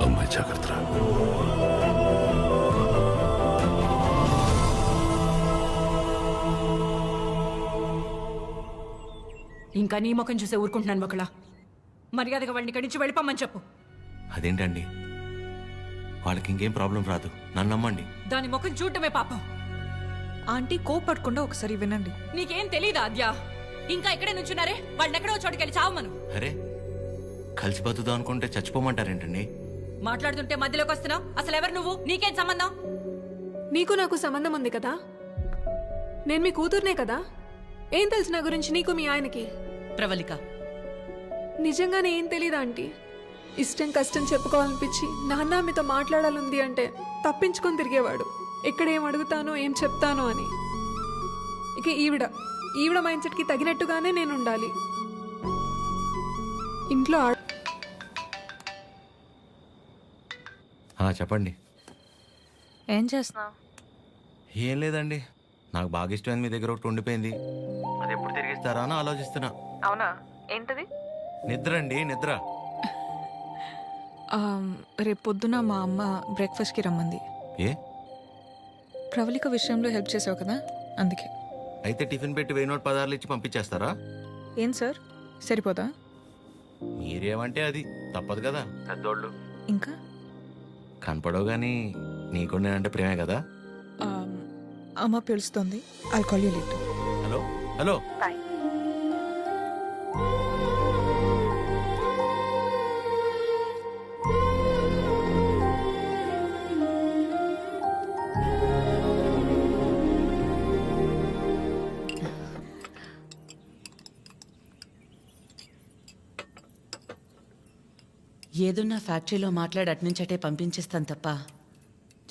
అమ్మాయి జాగ్రత్త. ఇంకా నీ ముఖం చూసే ఊరుకుంటున్నాను ఒకలా. మర్యాదగా వాడిని ఇక్కడి నుంచి వెళ్ళిపోమని చెప్పు. అదేంటండి, వాళ్ళకి ఇంకేం ప్రాబ్లం రాదు, నన్ను నమ్మండి. దాని ముఖం చూడటమే పాపం. ఆంటీ కోపడకుండా ఒకసారి వినండి. నీకేం తెలీదా అద్యా? ఇంకా ఇక్కడే నుంచున్నారే, వాళ్ళని ఎక్కడో చోటుకెళ్ళి చావమను. అరే కలిసి బతుకుదాం అనుకుంటే చచ్చిపోమంటారేంటండి? మాట్లాడుతుంటే మధ్యలోకి వస్తున్నావు. అసలు ఎవరు నువ్వు? నీకేం సంబంధం? నీకు నాకు సంబంధం ఉంది కదా. నేను మీ కూతుర్నే కదా. ఏం తెలుసు నా గురించి నీకు మీ ఆయనకి? ప్రవళిక, నిజంగానే ఏం తెలీదా ఆంటీ? ఇష్టం కష్టం చెప్పుకోవాలనిపించి నాన్న మీతో మాట్లాడాలంది అంటే తప్పించుకొని తిరిగేవాడు. ఎక్కడ ఏం అడుగుతానో ఏం చెప్తానో అని. ఇక ఈవిడ మైండ్ సెట్కి తగినట్టుగానే నేను ఉండాలి. ఇంట్లో చెప్పండి. ఏం చేస్తున్నావు? ఏం లేదండి, నాకు బాగా ఇష్టమైంది మీ దగ్గర ఒకటి ఉండిపోయింది. అది ఎప్పుడు తిరిగిస్తారా అని ఆలోచిస్తున్నా. అవునా? ఏంటది? నిద్ర అండి, నిద్ర. రేపు పొద్దున మా అమ్మ బ్రేక్ఫాస్ట్కి రమ్మంది. ఏ? ప్రవళిక విషయంలో హెల్ప్ చేసావు కదా, అందుకే. అయితే టిఫిన్ పెట్టి 1000 నోట్ 10 ఇచ్చి పంపించేస్తారా? ఏం సార్, సరిపోదా? మీరేమంటే అది తప్పదు కదా, పెద్దోళ్ళు. ఇంకా కనపడవు కానీ నీకు నేనంటే ప్రేమే కదా. అమ్మ పిలుస్తుంది. I'll call you later. Hello hello. ఏదున్నా ఫ్యాక్టరీలో మాట్లాడి అట్నుంచటే పంపించేస్తాను తప్ప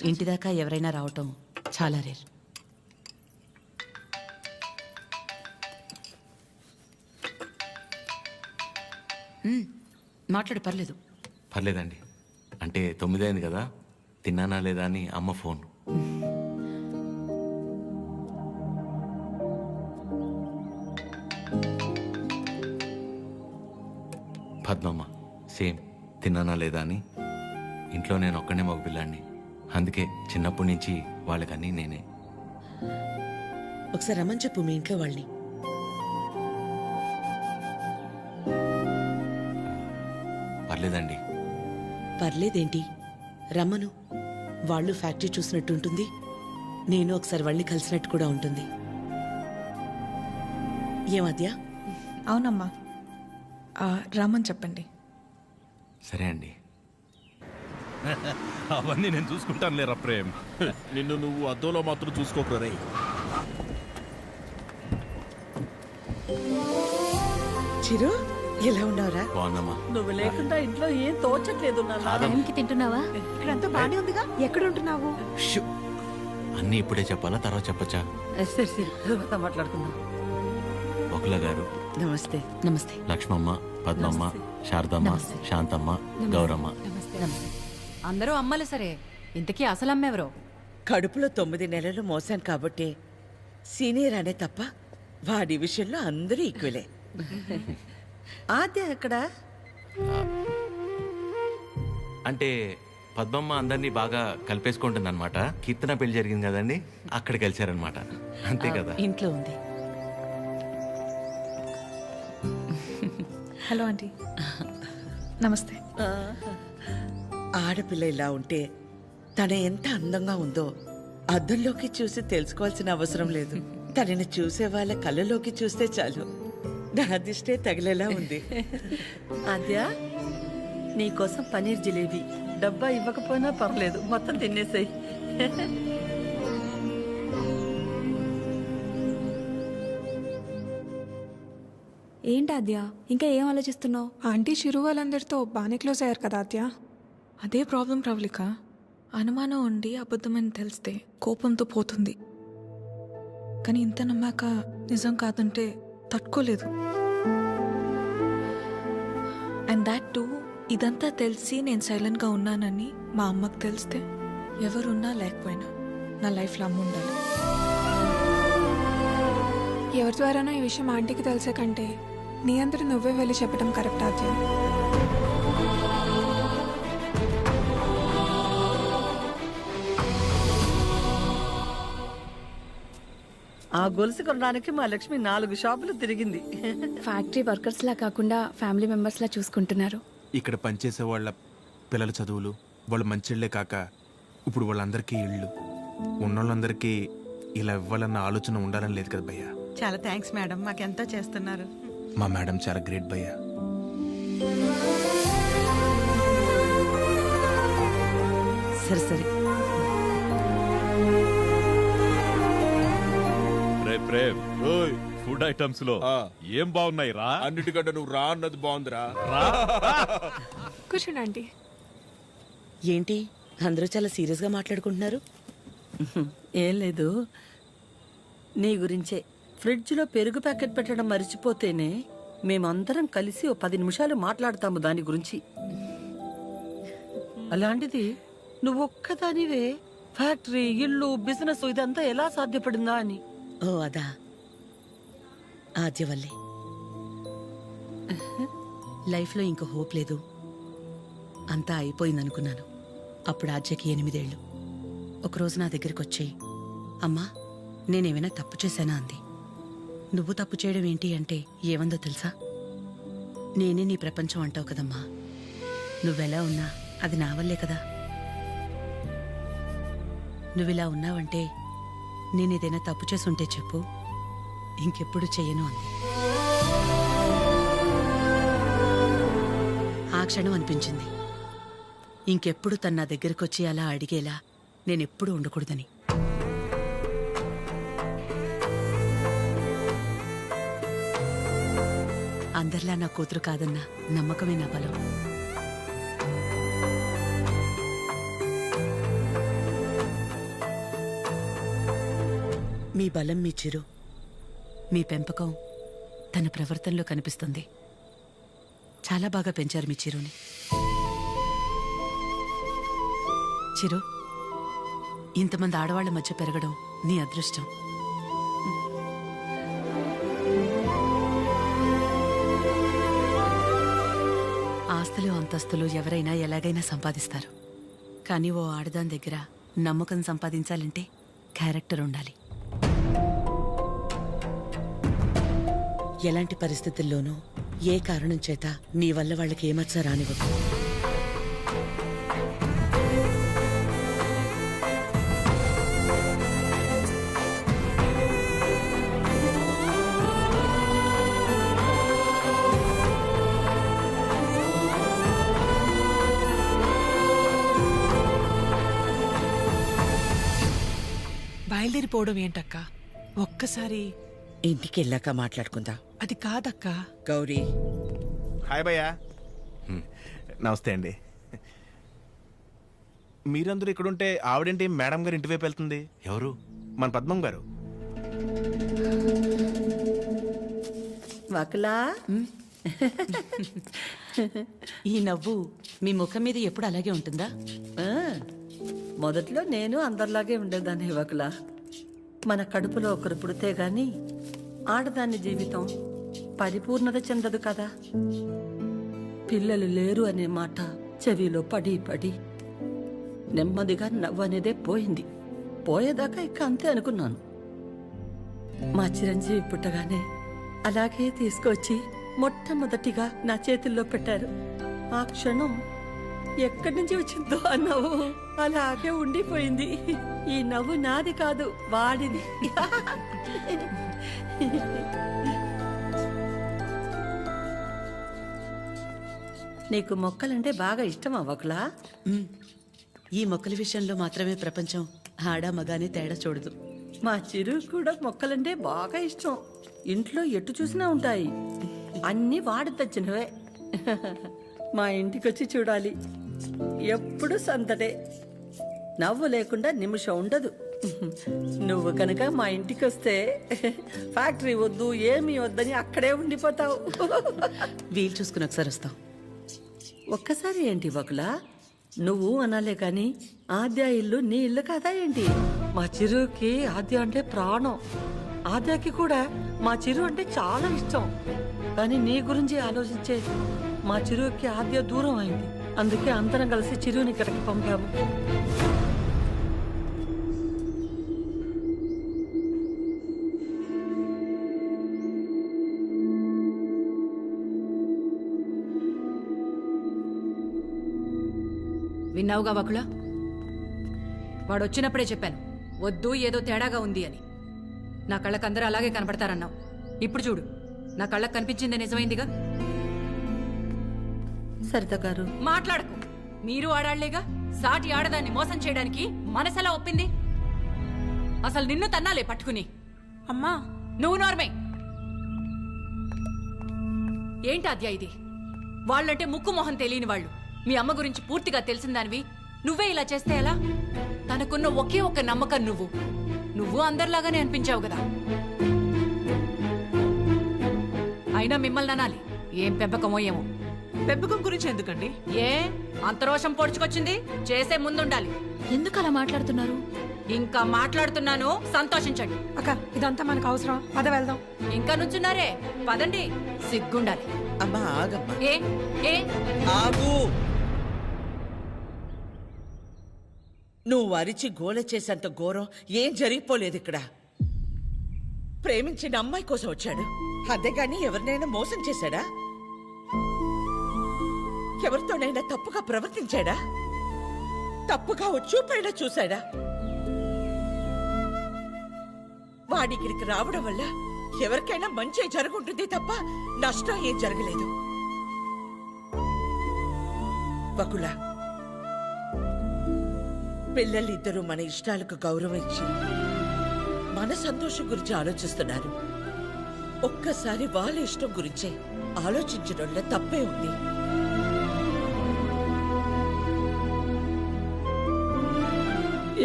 ఇంటి దాకా ఎవరైనా రావటం చాలా రేర్. మాట్లాడు, పర్లేదు. పర్లేదండి, అంటే 9 అయింది కదా, తిన్నానా లేదా అని అమ్మ ఫోన్. పద్మమ్మ సేమ్ తిన్నానా లేదా అని. ఇంట్లో నేను ఒక్కనే మగపిల్లాడిని, అందుకే చిన్నప్పటి నుంచి వాళ్ళకన్నీ నేనే. ఒకసారి రమ్మని చెప్పు మీ ఇంట్లో వాళ్ళని. పర్లేదండి. పర్లేదేంటి, రమ్మను. వాళ్ళు ఫ్యాక్టరీ చూసినట్టు ఉంటుంది, నేను ఒకసారి వాళ్ళని కలిసినట్టు కూడా ఉంటుంది. ఏమద్యా? అవునమ్మా, రామని చెప్పండి. సరే అండి. అవన్నీ నేను చూసుకుంటాను లేరా ప్రేమ్. నిన్ను నువ్వు అద్దంలో మాత్రం చూసుకోకరా రే. చిరు, ఎలా ఉన్నావురా? బాగున్నామా? నువ్వు లేకుండా ఇంట్లో ఏం తోచట్లేదు నాన్న. టైంకి తింటున్నావా? ఇక్కడంతా బానే ఉందిగా. ఎక్కడ ఉంటున్నావు? అన్నీ ఇప్పుడే చెప్పాలా, తర్వాత చెప్పచ్చా? సరే తర్వాత మాట్లాడుకుందాం. బకుల గారు నమస్తే. నమస్తే. లక్ష్మమ్మ, పద్మమ్మ, శారదమ్మ, శాంతమ్మ, గౌరమ్మ. అందరూ అమ్మలు సరే, ఇంతకీ అసలు అమ్మెవరో? కడుపులో 9 నెలలు మోసాను కాబట్టి సీనియర్ అనే తప్ప వాడి విషయంలో అందరూ ఈక్వలే. ఆద్య ఎక్కడ? అంటే పద్మమ్మ అందరినీ బాగా కలిపేసుకుంటుంది అనమాట. కీర్తన పెళ్లి జరిగింది కదండి, అక్కడ కలిశారనమాట. అంతే కదా? ఇంట్లో ఉంది. Hello aunty. నమస్తే. ఆడపిల్ల ఇలా ఉంటే తన ఎంత అందంగా ఉందో అద్దంలోకి చూసి తెలుసుకోవాల్సిన అవసరం లేదు. తనని చూసే వాళ్ళ కళ్ళలోకి చూస్తే చాలు. నా దిష్టే తగిలేలా ఉంది. ఆద్య, నీకోసం పనీర్ జిలేబీ. డబ్బా ఇవ్వకపోయినా పర్లేదు, మొత్తం తినేసాయి. ఏంటి ఆద్య, ఇంకా ఏం ఆలోచిస్తున్నావు? ఆంటీ చిరు వాళ్ళందరితో బాగానే క్లోజ్ అయ్యారు కదా ఆద్య. అదే ప్రాబ్లం ప్రవళిక. అనుమానం ఉండి అబద్ధమని తెలిస్తే కోపంతో పోతుంది. కానీ ఇంత నమ్మాక నిజం కాదంటే తట్టుకోలేదు. అండ్ దాట్ టూ, ఇదంతా తెలిసి నేను సైలెంట్గా ఉన్నానని మా అమ్మకు తెలిస్తే ఎవరున్నా లేకపోయినా నా లైఫ్లో అమ్మ ఉండాలి. ఎవరి ద్వారానో ఈ విషయం ఆంటీకి తెలిసే కంటే నీ అందరూ నువ్వే వెళ్ళి చెప్పడం కరెక్ట్ ఆద్య. ఆ గొలుసు కొనడానికి మా లక్ష్మి 4 షాపులు తిరిగింది. ఫ్యాక్టరీ వర్కర్స్ లా కాకుండా ఫ్యామిలీ మెంబర్స్ లా చూసుకుంటున్నారు. ఇక్కడ పనిచేసే వాళ్ళ పిల్లల చదువులు, వాళ్ళు మంచిళ్లే కాక ఇప్పుడు వాళ్ళందరికీ ఇళ్ళు ఉన్నోళ్ళందరికీ ఇలా ఇవ్వాలన్న ఆలోచన ఉండాలని లేదు కదా భయ్యా. చాలా థ్యాంక్స్ మేడం, మాకెంతో చేస్తున్నారు. మా మేడం చాలా గ్రేట్ భయ్యా. సరే సరే. ప్రేమ్, ఫుడ్ ఐటమ్స్ లో ఏం బాగున్నాయి రా? అన్నిటికంటే నువ్వు రా అన్నది బాగుందిరా. కూర్చోండి ఆంటీ. ఏంటి అందరూ చాలా సీరియస్గా మాట్లాడుకుంటున్నారు? ఏం లేదు, నీ గురించే. ఫ్రిడ్జ్లో పెరుగు ప్యాకెట్ పెట్టడం మర్చిపోతేనే మేమందరం కలిసి 10 నిమిషాలు మాట్లాడతాము దాని గురించి. అలాంటిది నువ్వొక్కదానివే ఫ్యాక్టరీ, ఇల్లు, బిజినెస్ ఇదంతా ఎలా సాధ్యపడిందా అని. ఓ అదా, ఆద్య వల్లే. లైఫ్లో ఇంకో హోప్ లేదు, అంతా అయిపోయిందనుకున్నాను. అప్పుడు ఆద్యకి 8 ఏళ్ళు. ఒకరోజు నా దగ్గరికి వచ్చి, అమ్మా నేనేమైనా తప్పు చేశానా అంది. నువ్వు తప్పు చేయడం ఏంటి అంటే ఏమందో తెలుసా? నేనే నీ ప్రపంచం అంటావు కదమ్మా, నువ్వెలా ఉన్నా అది నా వల్లే కదా. నువ్విలా ఉన్నావంటే నేనేదైనా తప్పు చేసుంటే చెప్పు, ఇంకెప్పుడు చెయ్యను అంది. ఆ క్షణం అనిపించింది ఇంకెప్పుడు తన నా దగ్గరికి వచ్చి అలా అడిగేలా నేనెప్పుడు ఉండకూడదని. అందరిలా నా కూతురు కాదన్న నమ్మకమే నా బలం. మీ బలం మీ చిరు, మీ పెంపకం తన ప్రవర్తనలో కనిపిస్తుంది. చాలా బాగా పెంచారు మీ చిరుని. చిరు, ఇంతమంది ఆడవాళ్ల మధ్య పెరగడం నీ అదృష్టం. ఆస్తులు అంతస్తులు ఎవరైనా ఎలాగైనా సంపాదిస్తారు, కానీ ఓ ఆడదాని దగ్గర నమ్మకం సంపాదించాలంటే క్యారెక్టర్ ఉండాలి. ఎలాంటి పరిస్థితుల్లోనూ ఏ కారణం చేత నీ వల్ల వాళ్ళకి ఏమచ్చా రానివ్వదు. బయలుదేరిపోవడం ఏంటక్క? ఒక్కసారి ఇంటికి వెళ్ళాక మాట్లాడుకుందాం. అది కాదక్క. గౌరీ. హాయ్ భయ్యా. నమస్తే అండి. మీరందరూ ఇక్కడుంటే ఆవిడేంటి మేడం గారు ఇంటి వైపు వెళ్తుంది? ఎవరు? మన పద్మం గారు. వకులా ఈ నవ్వు మీ ముఖం మీద ఎప్పుడు అలాగే ఉంటుందా? మొదట్లో నేను అందరిలాగే ఉండేదాన్ని వకులా. మన కడుపులో ఒకరు పుడితే గాని ఆడదాని జీవితం పరిపూర్ణత చెందదు కదా. పిల్లలు లేరు అనే మాట చెవిలో పడి పడి నెమ్మదిగా నవ్వు అనేదే పోయింది. పోయేదాకా ఇక అంతే అనుకున్నాను. మా చిరంజీవి పుట్టగానే అలాగే తీసుకొచ్చి మొట్టమొదటిగా నా చేతుల్లో పెట్టారు. ఆ క్షణం ఎక్కడి నుంచి వచ్చిందో ఆ నవ్వు అలాగే ఉండిపోయింది. ఈ నవ్వు నాది కాదు, వాడిది. నీకు మొక్కలంటే బాగా ఇష్టమా వకులా? ఈ మొక్కల విషయంలో మాత్రమే ప్రపంచం ఆడా మగానే తేడా చూడదు. మా చిరు కూడా మొక్కలంటే బాగా ఇష్టం. ఇంట్లో ఎటు చూసినా ఉంటాయి. అన్నీ వాడు తెచ్చినవే. మా ఇంటికొచ్చి చూడాలి. ఎప్పుడు సందడే. నవ్వు లేకుండా నిమిషం ఉండదు. నువ్వు కనుక మా ఇంటికి వస్తే ఫ్యాక్టరీ వద్దు ఏమీ వద్దని అక్కడే ఉండిపోతావు. వీలు చూసుకుని ఒకసారి వస్తాం. ఒక్కసారి ఏంటి వకులా? నువ్వు అనాలే కాని ఆద్య ఇల్లు నీ ఇల్లు కాదా ఏంటి? మా చిరుకి ఆద్య అంటే ప్రాణం. ఆద్యకి కూడా మా చిరు అంటే చాలా ఇష్టం. కానీ నీ గురించి ఆలోచించే మా చిరుకి ఆద్య దూరం అయింది. అందుకే అందరం కలిసి చిరుని ఇక్కడికి పంపాము. విన్నావుగా వకులా? వాడు వచ్చినప్పుడే చెప్పాను వద్దు, ఏదో తేడాగా ఉంది అని. నా కళ్ళకు అందరూ అలాగే కనపడతారన్నావు. ఇప్పుడు చూడు, నా కళ్ళకు కనిపించింది నిజమైందిగా. సరిత గారు మాట్లాడకు. మీరు ఆడాళ్లేగా. సాటి ఆడదాన్ని మోసం చేయడానికి మనసెలా ఒప్పింది? అసలు నిన్ను తన్నాలే పట్టుకుని. అమ్మా నువ్వు నోర్మే. ఏంటి అద్యా ఇది? వాళ్ళంటే ముక్కు మొహం తెలియని వాళ్ళు. మీ అమ్మ గురించి పూర్తిగా తెలిసిందానివి నువ్వే ఇలా చేస్తే ఎలా? తనకున్న ఒకే ఒక్క నమ్మకం నువ్వు అందరిలాగానే అనిపించావు కదా. అయినా మిమ్మల్ని అనాలి. ఏం పెంపకమో ఏమో. పెంపకం గురించి ఎందుకండి? ఏ అంత రోషం పొడుచుకొచ్చింది? చేసే ముందుండాలి. ఎందుకు అలా మాట్లాడుతున్నారు? ఇంకా మాట్లాడుతున్నాను, సంతోషించండి. అక్క ఇదంతా మనకు అవసరం. పద వెళ్దాం. ఇంకా నుంచున్నారే, పదండి. సిగ్గుండాలి. అమ్మా ఆగమ్మా. ఏ ఆగు. నువ్వు అరిచి గోల చేసేంత ఘోరం ఏం జరిగిపోలేదు ఇక్కడ. ప్రేమించిన అమ్మాయి కోసం వచ్చాడు, అంతేగాని ఎవరినైనా మోసం చేశాడా? ఎవరితోనైనా తప్పుగా ప్రవర్తించాడా? తప్పుగా చూపైనా చూశాడా? వాడిక్కడికి రావడం వల్ల ఎవరికైనా మంచి జరుగుంటుంది తప్ప నష్టం ఏం జరగలేదు. వకుల, పిల్లలిద్దరూ మన ఇష్టాలకు గౌరవం ఇచ్చి మన సంతోషం గురించి ఆలోచిస్తున్నారు. ఒక్కసారి వాళ్ళ ఇష్టం గురించే ఆలోచించడంలో తప్పే ఉంది.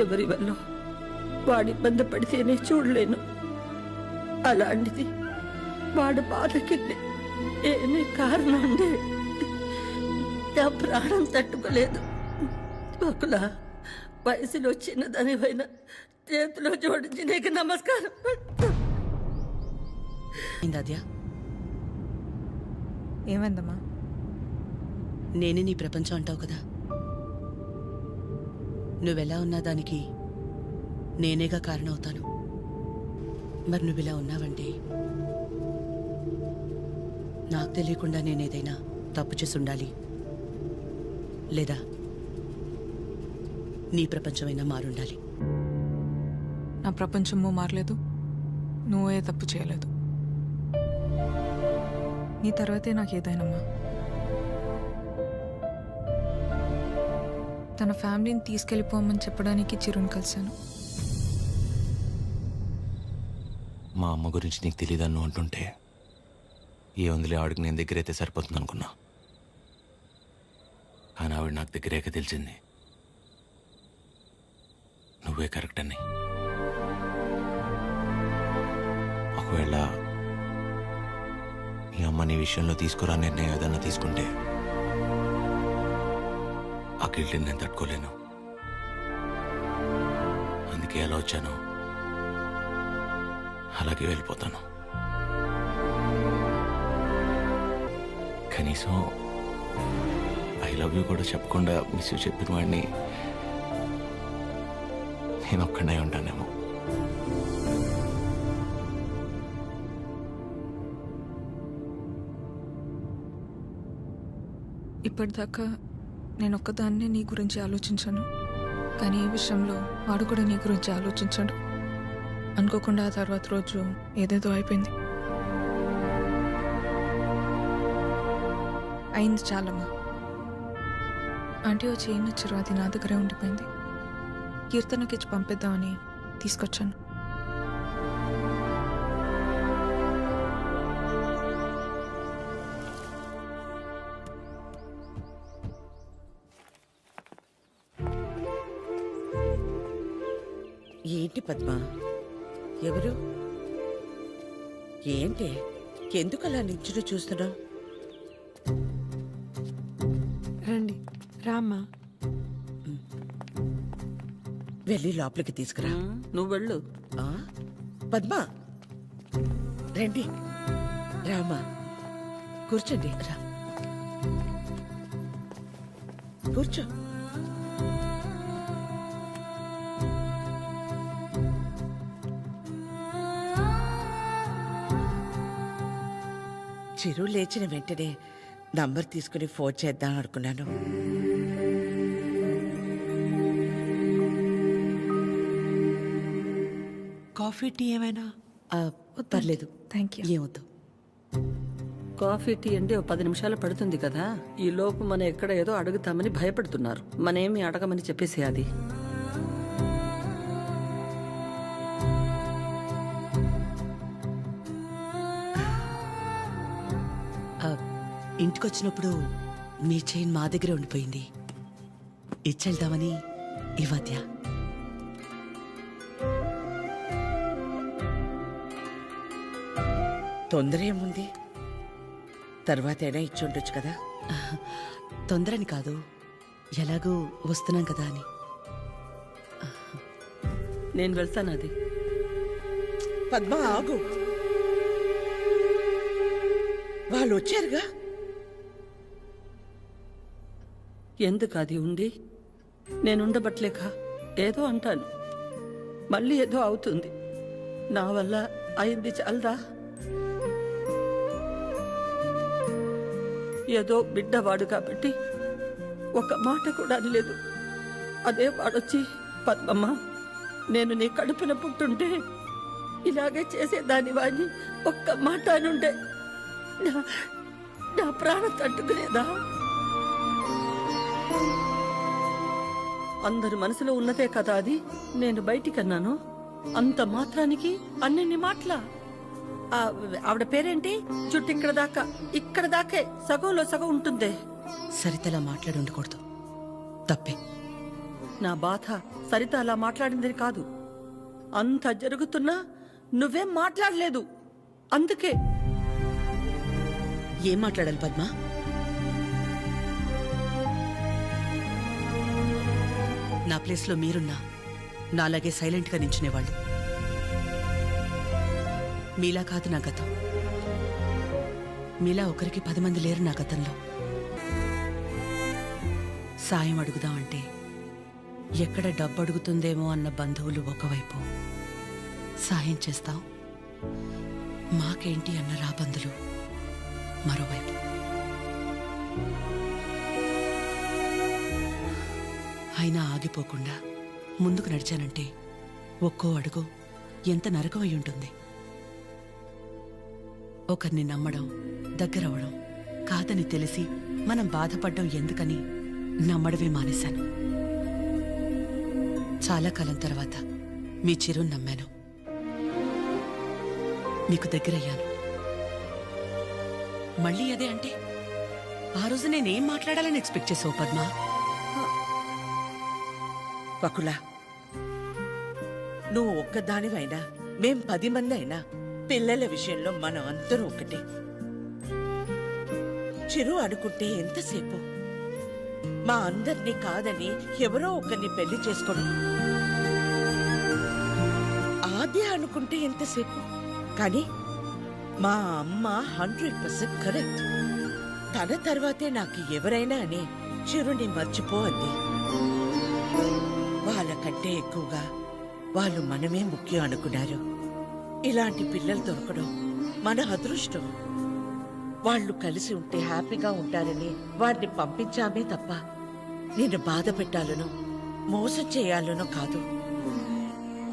ఎవరి వల్ల వాడి ఇబ్బంది పడితేనే చూడలేను. అలాంటిది వాడు బాధకి ఏమీ కారణం ఉండే నా ప్రాణం తట్టుకోలేదు. వకులా, వయసులో చిన్నదానివైనా చేతిలో జోడించి నీకు నమస్కారం. ఏమైందమ్మా? నేనే నీ ప్రపంచం అంటావు కదా. నువ్వెలా ఉన్నా దానికి నేనేగా కారణమవుతాను. మరి నువ్విలా ఉన్నావంటే నాకు తెలియకుండా నేనేదైనా తప్పు చేసి ఉండాలి, లేదా నీ ప్రపంచమైనా మారుండాలి. నా ప్రపంచము మారలేదు, నువ్వే తప్పు చేయలేదు. నీ తర్వాతే నాకు ఏదైనమ్మా. తన ఫ్యామిలీని తీసుకెళ్ళిపోమని చెప్పడానికి చిరుని కలిశాను. మా అమ్మ గురించి నీకు తెలియదని నువ్వు అంటుంటే ఏ వందలే ఆవిడకి నేను దగ్గరైతే సరిపోతుంది అనుకున్నా. కానీ ఆవిడ నాకు దగ్గరేక తెలిసింది నువ్వే కరెక్ట్ అని. ఒకవేళ ఈ అమ్మ నీ విషయంలో తీసుకురా నిర్ణయం ఏదన్నా తీసుకుంటే ఆ గిల్ట్ని నేను తట్టుకోలేను. అందుకే ఎలా వచ్చాను అలాగే వెళ్ళిపోతాను. కనీసం ఐ లవ్ యూ కూడా చెప్పకుండా మిస్ యూ చెప్పిన వాడిని నేను ఒక్కడే ఉంటానేమో. ఇప్పటిదాకా నేను ఒక్కదాన్నే నీ గురించి ఆలోచించాను, కానీ ఈ విషయంలో వాడు కూడా నీ గురించి ఆలోచించాడు. అనుకోకుండా ఆ తర్వాత రోజు ఏదేదో అయిపోయింది. అయింది చాలమ్మా. ఆంటీ వచ్చి ఏం ఇచ్చారు అది నా దగ్గరే ఉండిపోయింది. కీర్తనకి ఇచ్చి పంపిద్దామని తీసుకొచ్చాను. ఏంటి పద్మ? ఎవరు? ఏంటి? ఎందుకు అలా నించుని చూస్తున్నావు? రండి రామ్మా. వెళ్ళి లోపలికి తీసుకురా. నువ్వు వెళ్ళు. పద్మ రండి. రామా కూర్చోండి. రా కూర్చో. చిరు లేచిన వెంటనే నంబర్ తీసుకుని ఫోన్ చేద్దాం అనుకున్నాను. కాఫీ టీ ఏమైనా? పర్లేదు, థ్యాంక్ యూ. ఏమొద్దు. కాఫీ టీ అంటే 10 నిమిషాలు పడుతుంది కదా. ఈ లోపు మనం ఎక్కడ ఏదో అడుగుతామని భయపడుతున్నారు. మనేమి అడగమని చెప్పేసి అది. ఇంటికొచ్చినప్పుడు మీ చైన్ మా దగ్గరే ఉండిపోయింది. ఇచ్చెళ్దామని ఈ మధ్య. తొందర ఏముంది? తర్వాత అయినా ఇచ్చి ఉండొచ్చు కదా. తొందరని కాదు, ఎలాగూ వస్తున్నాం కదా అని. నేను వెళ్తాను. అది పద్మ ఆగు. వాళ్ళు వచ్చారుగా. ఎందుకు అది ఉండి నేనుండబట్లేక ఏదో అంటాను, మళ్ళీ ఏదో అవుతుంది. నా వల్ల అయింది చాలదా? ఏదో బిడ్డవాడు కాబట్టి ఒక మాట కూడా అనలేదు. అదే వాడొచ్చి పద్మమ్మ నేను నీ కడుపున పుట్టుంటే ఇలాగే చేసేదాని వాడిని ఒక్క మాట అనుండే నా ప్రాణం తట్టుకునేదా? అందరి మనసులో ఉన్నదే కదా అది. నేను బయటికన్నాను, అంత మాత్రానికి అన్ని మాటలా? ఆవిడ పేరేంటి? చుట్టూ ఇక్కడ దాకే సగంలో సగం ఉంటుందే. సరితలా మాట్లాడి ఉండకూడదు, తప్పే. నా బాధ సరిత అలా మాట్లాడిందని కాదు. అంత జరుగుతున్నా నువ్వేం మాట్లాడలేదు. అందుకే. ఏం మాట్లాడాలి పద్మ? నా ప్లేస్లో మీరున్నా నాలాగే సైలెంట్గా నించునేవాళ్ళు. మీలా కాదు నా గతం. మీలా ఒకరికి 10 మంది లేరు నా గతంలో. సాయం అడుగుదామంటే ఎక్కడ డబ్బు అడుగుతుందేమో అన్న బంధువులు ఒకవైపు సాయం చేస్తాం, మాకేంటి అన్న రాబందులు మరోవైపు. అయినా ఆగిపోకుండా ముందుకు నడిచానంటే ఒక్కో అడుగు ఎంత నరకం అయి ఉంటుంది. ఒకరిని నమ్మడం, దగ్గరవడం కాదని తెలిసి మనం బాధపడ్డం ఎందుకని నమ్మడమే మానేశాను. చాలా కాలం తర్వాత మీ చిరుని నమ్మాను, మీకు దగ్గరయ్యాను. మళ్ళీ అదే అంటే ఆ రోజు నేనేం మాట్లాడాలని ఎక్స్పెక్ట్ చేసావు పద్మ? పకుల, నువ్వు ఒక్కదానివైనా మేం 10 మంది అయినా పిల్లల విషయంలో మనం అందరూ ఒకటే. చిరు అనుకుంటే ఎంతసేపు? మా అందరినీ కాదని ఎవరో ఒకరిని పెళ్లి చేసుకోవడం. ఆద్య అనుకుంటే ఎంతసేపు? కానీ మా అమ్మ 100% కరెక్ట్. తన తర్వాతే నాకు ఎవరైనా అని చిరుని మర్చిపో అంది. వాళ్ళకంటే ఎక్కువగా వాళ్ళు మనమే ముఖ్యం అనుకున్నారు. ఇలాంటి పిల్లలు దొరకడం మన అదృష్టం. వాళ్ళు కలిసి ఉంటే హ్యాపీగా ఉంటారని వారిని పంపించామే తప్ప నిన్ను బాధ పెట్టాలనో మోసం చేయాలనో కాదు.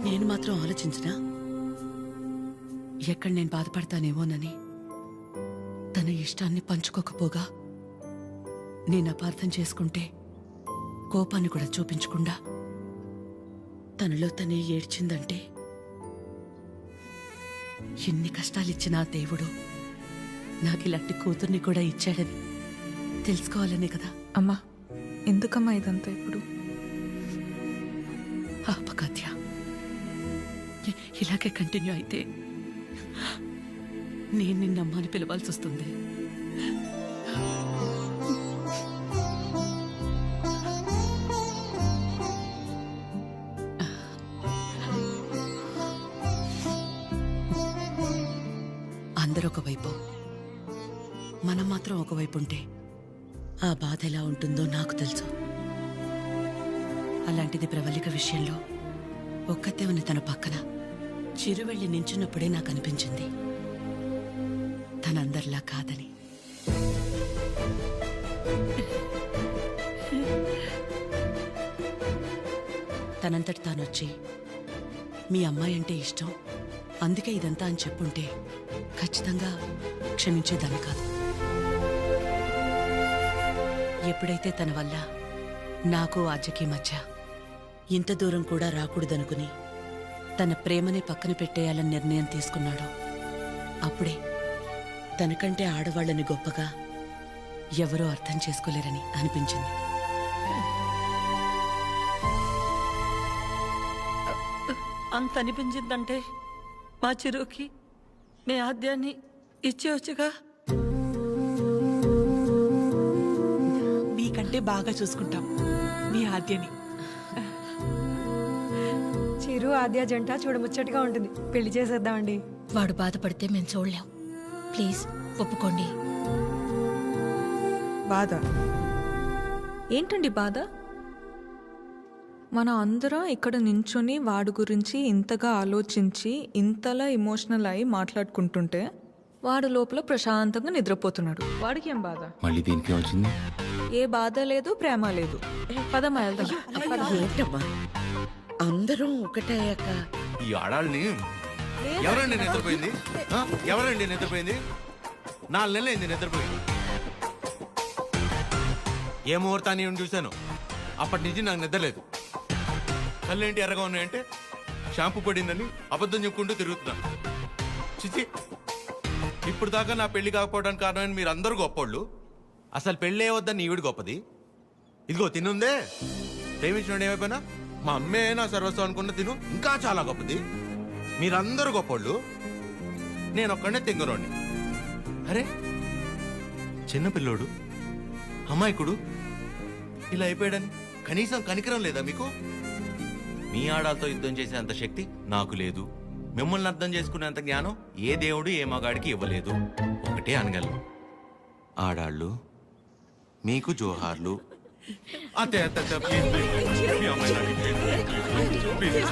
నేను మాత్రం ఆలోచించినా ఎక్కడ నేను బాధపడతానేమోనని. తన ఇష్టాన్ని పంచుకోకపోగా నేను అపార్థం చేసుకుంటే కోపాన్ని కూడా చూపించకుండా తనలో తనే ఏడ్చిందంటే ఎన్ని కష్టాలిచ్చినా దేవుడు నాకు ఇలాంటి కూతుర్ని కూడా ఇచ్చాడని తెలుసుకోవాలనే కదా. అమ్మా, ఎందుకమ్మా ఇదంతా ఇప్పుడు? ఆపకాత్య, ఇలాగే కంటిన్యూ అయితే నేను నిన్నమ్మని పిలవాల్సి వస్తుంది. అందరూ ఒకవైపు, మనం మాత్రం ఒకవైపు ఉంటే ఆ బాధ ఎలా ఉంటుందో నాకు తెలుసు. అలాంటిది ప్రవళిక విషయంలో ఒక్కతే ఉన్న తన పక్కన చిరు వెళ్ళి నించున్నప్పుడే నాకు అనిపించింది తనందరిలా కాదని. తనంతటి తానొచ్చి మీ అమ్మాయి అంటే ఇష్టం, అందుకే ఇదంతా అని చెప్పుంటే ఖచ్చితంగా క్షమించేదాన్ని కాదు. ఎప్పుడైతే తన వల్ల నాకు ఆద్యకి మధ్య ఇంత దూరం కూడా రాకూడదనుకుని తన ప్రేమని పక్కన పెట్టేయాలని నిర్ణయం తీసుకున్నాడో అప్పుడే తనకంటే ఆడవాళ్ళని గొప్పగా ఎవరూ అర్థం చేసుకోలేరని అనిపించింది. అంత అనిపించిందంటే మా చిరుకి మీ ఆద్యాన్ని ఇచ్చేవచ్చుగా. మీకంటే బాగా చూసుకుంటాం మీ ఆద్యని. చిరు ఆద్య జంట చూడముచ్చటగా ఉంటుంది. పెళ్లి చేసేద్దామండి. వాడు బాధపడితే మేము చూడలేం. ప్లీజ్ ఒప్పుకోండి. బాధ ఏంటండి? బాధ మన అందరం ఇక్కడ నించుని వాడి గురించి ఇంతగా ఆలోచించి ఇంతలా ఎమోషనల్ అయి మాట్లాడుకుంటుంటే వాడు లోపల ప్రశాంతంగా నిద్రపోతున్నాడు. వాడికి ఏం బాధ? మళ్ళీ దీనికి వచ్చింది. ఏ బాధ లేదు, ప్రేమ లేదు. పదమ్మా వెళ్దాం. ఏంటమ్మా అందరం ఒకటయ్యాక ఈ ఆడాళ్ళని ఎవరండి నిద్రపోయింది? ఎవరండి నిద్రపోయింది? 4 నెలలు అయింది నిద్రపోయింది. ఏ ముహూర్తాన్ని చూశాను అప్పటి నుంచి నాకు నిద్రలేదు. కళ్ళేంటి ఎర్రగా ఉన్నాయంటే షాంపూ పడిందని అబద్ధం చెప్పుకుంటూ తిరుగుతున్నా. చిచి, ఇప్పుడు దాకా నా పెళ్లి కాకపోవడానికి కారణమైన మీరు అందరూ గొప్పోళ్ళు. అసలు పెళ్ళే వద్దని ఈవిడ గొప్పది. ఇదిగో తినుందే, ప్రేమించినోడు ఏమైపోయినా మా అమ్మే నా సర్వస్వం అనుకున్న తిను ఇంకా చాలా గొప్పది. మీరందరూ గొప్పోళ్ళు, నేను ఒక్కడనే తెంగరోండి. అరే చిన్నపిల్లోడు, అమాయకుడు ఇలా అయిపోయాడని కనీసం కనికరం లేదా మీకు? మీ ఆడాలతో యుద్ధం చేసేంత శక్తి నాకు లేదు. మిమ్మల్ని అర్థం చేసుకునేంత జ్ఞానం ఏ దేవుడు ఏ మగాడికి ఇవ్వలేదు. ఒకటే అనగలను, ఆడాళ్ళు మీకు జోహార్లు. అంతే అంతే ప్లీజ్ ప్లీజ్ మీ అమ్మాయి నాకు ప్లీజ్ ప్లీజ్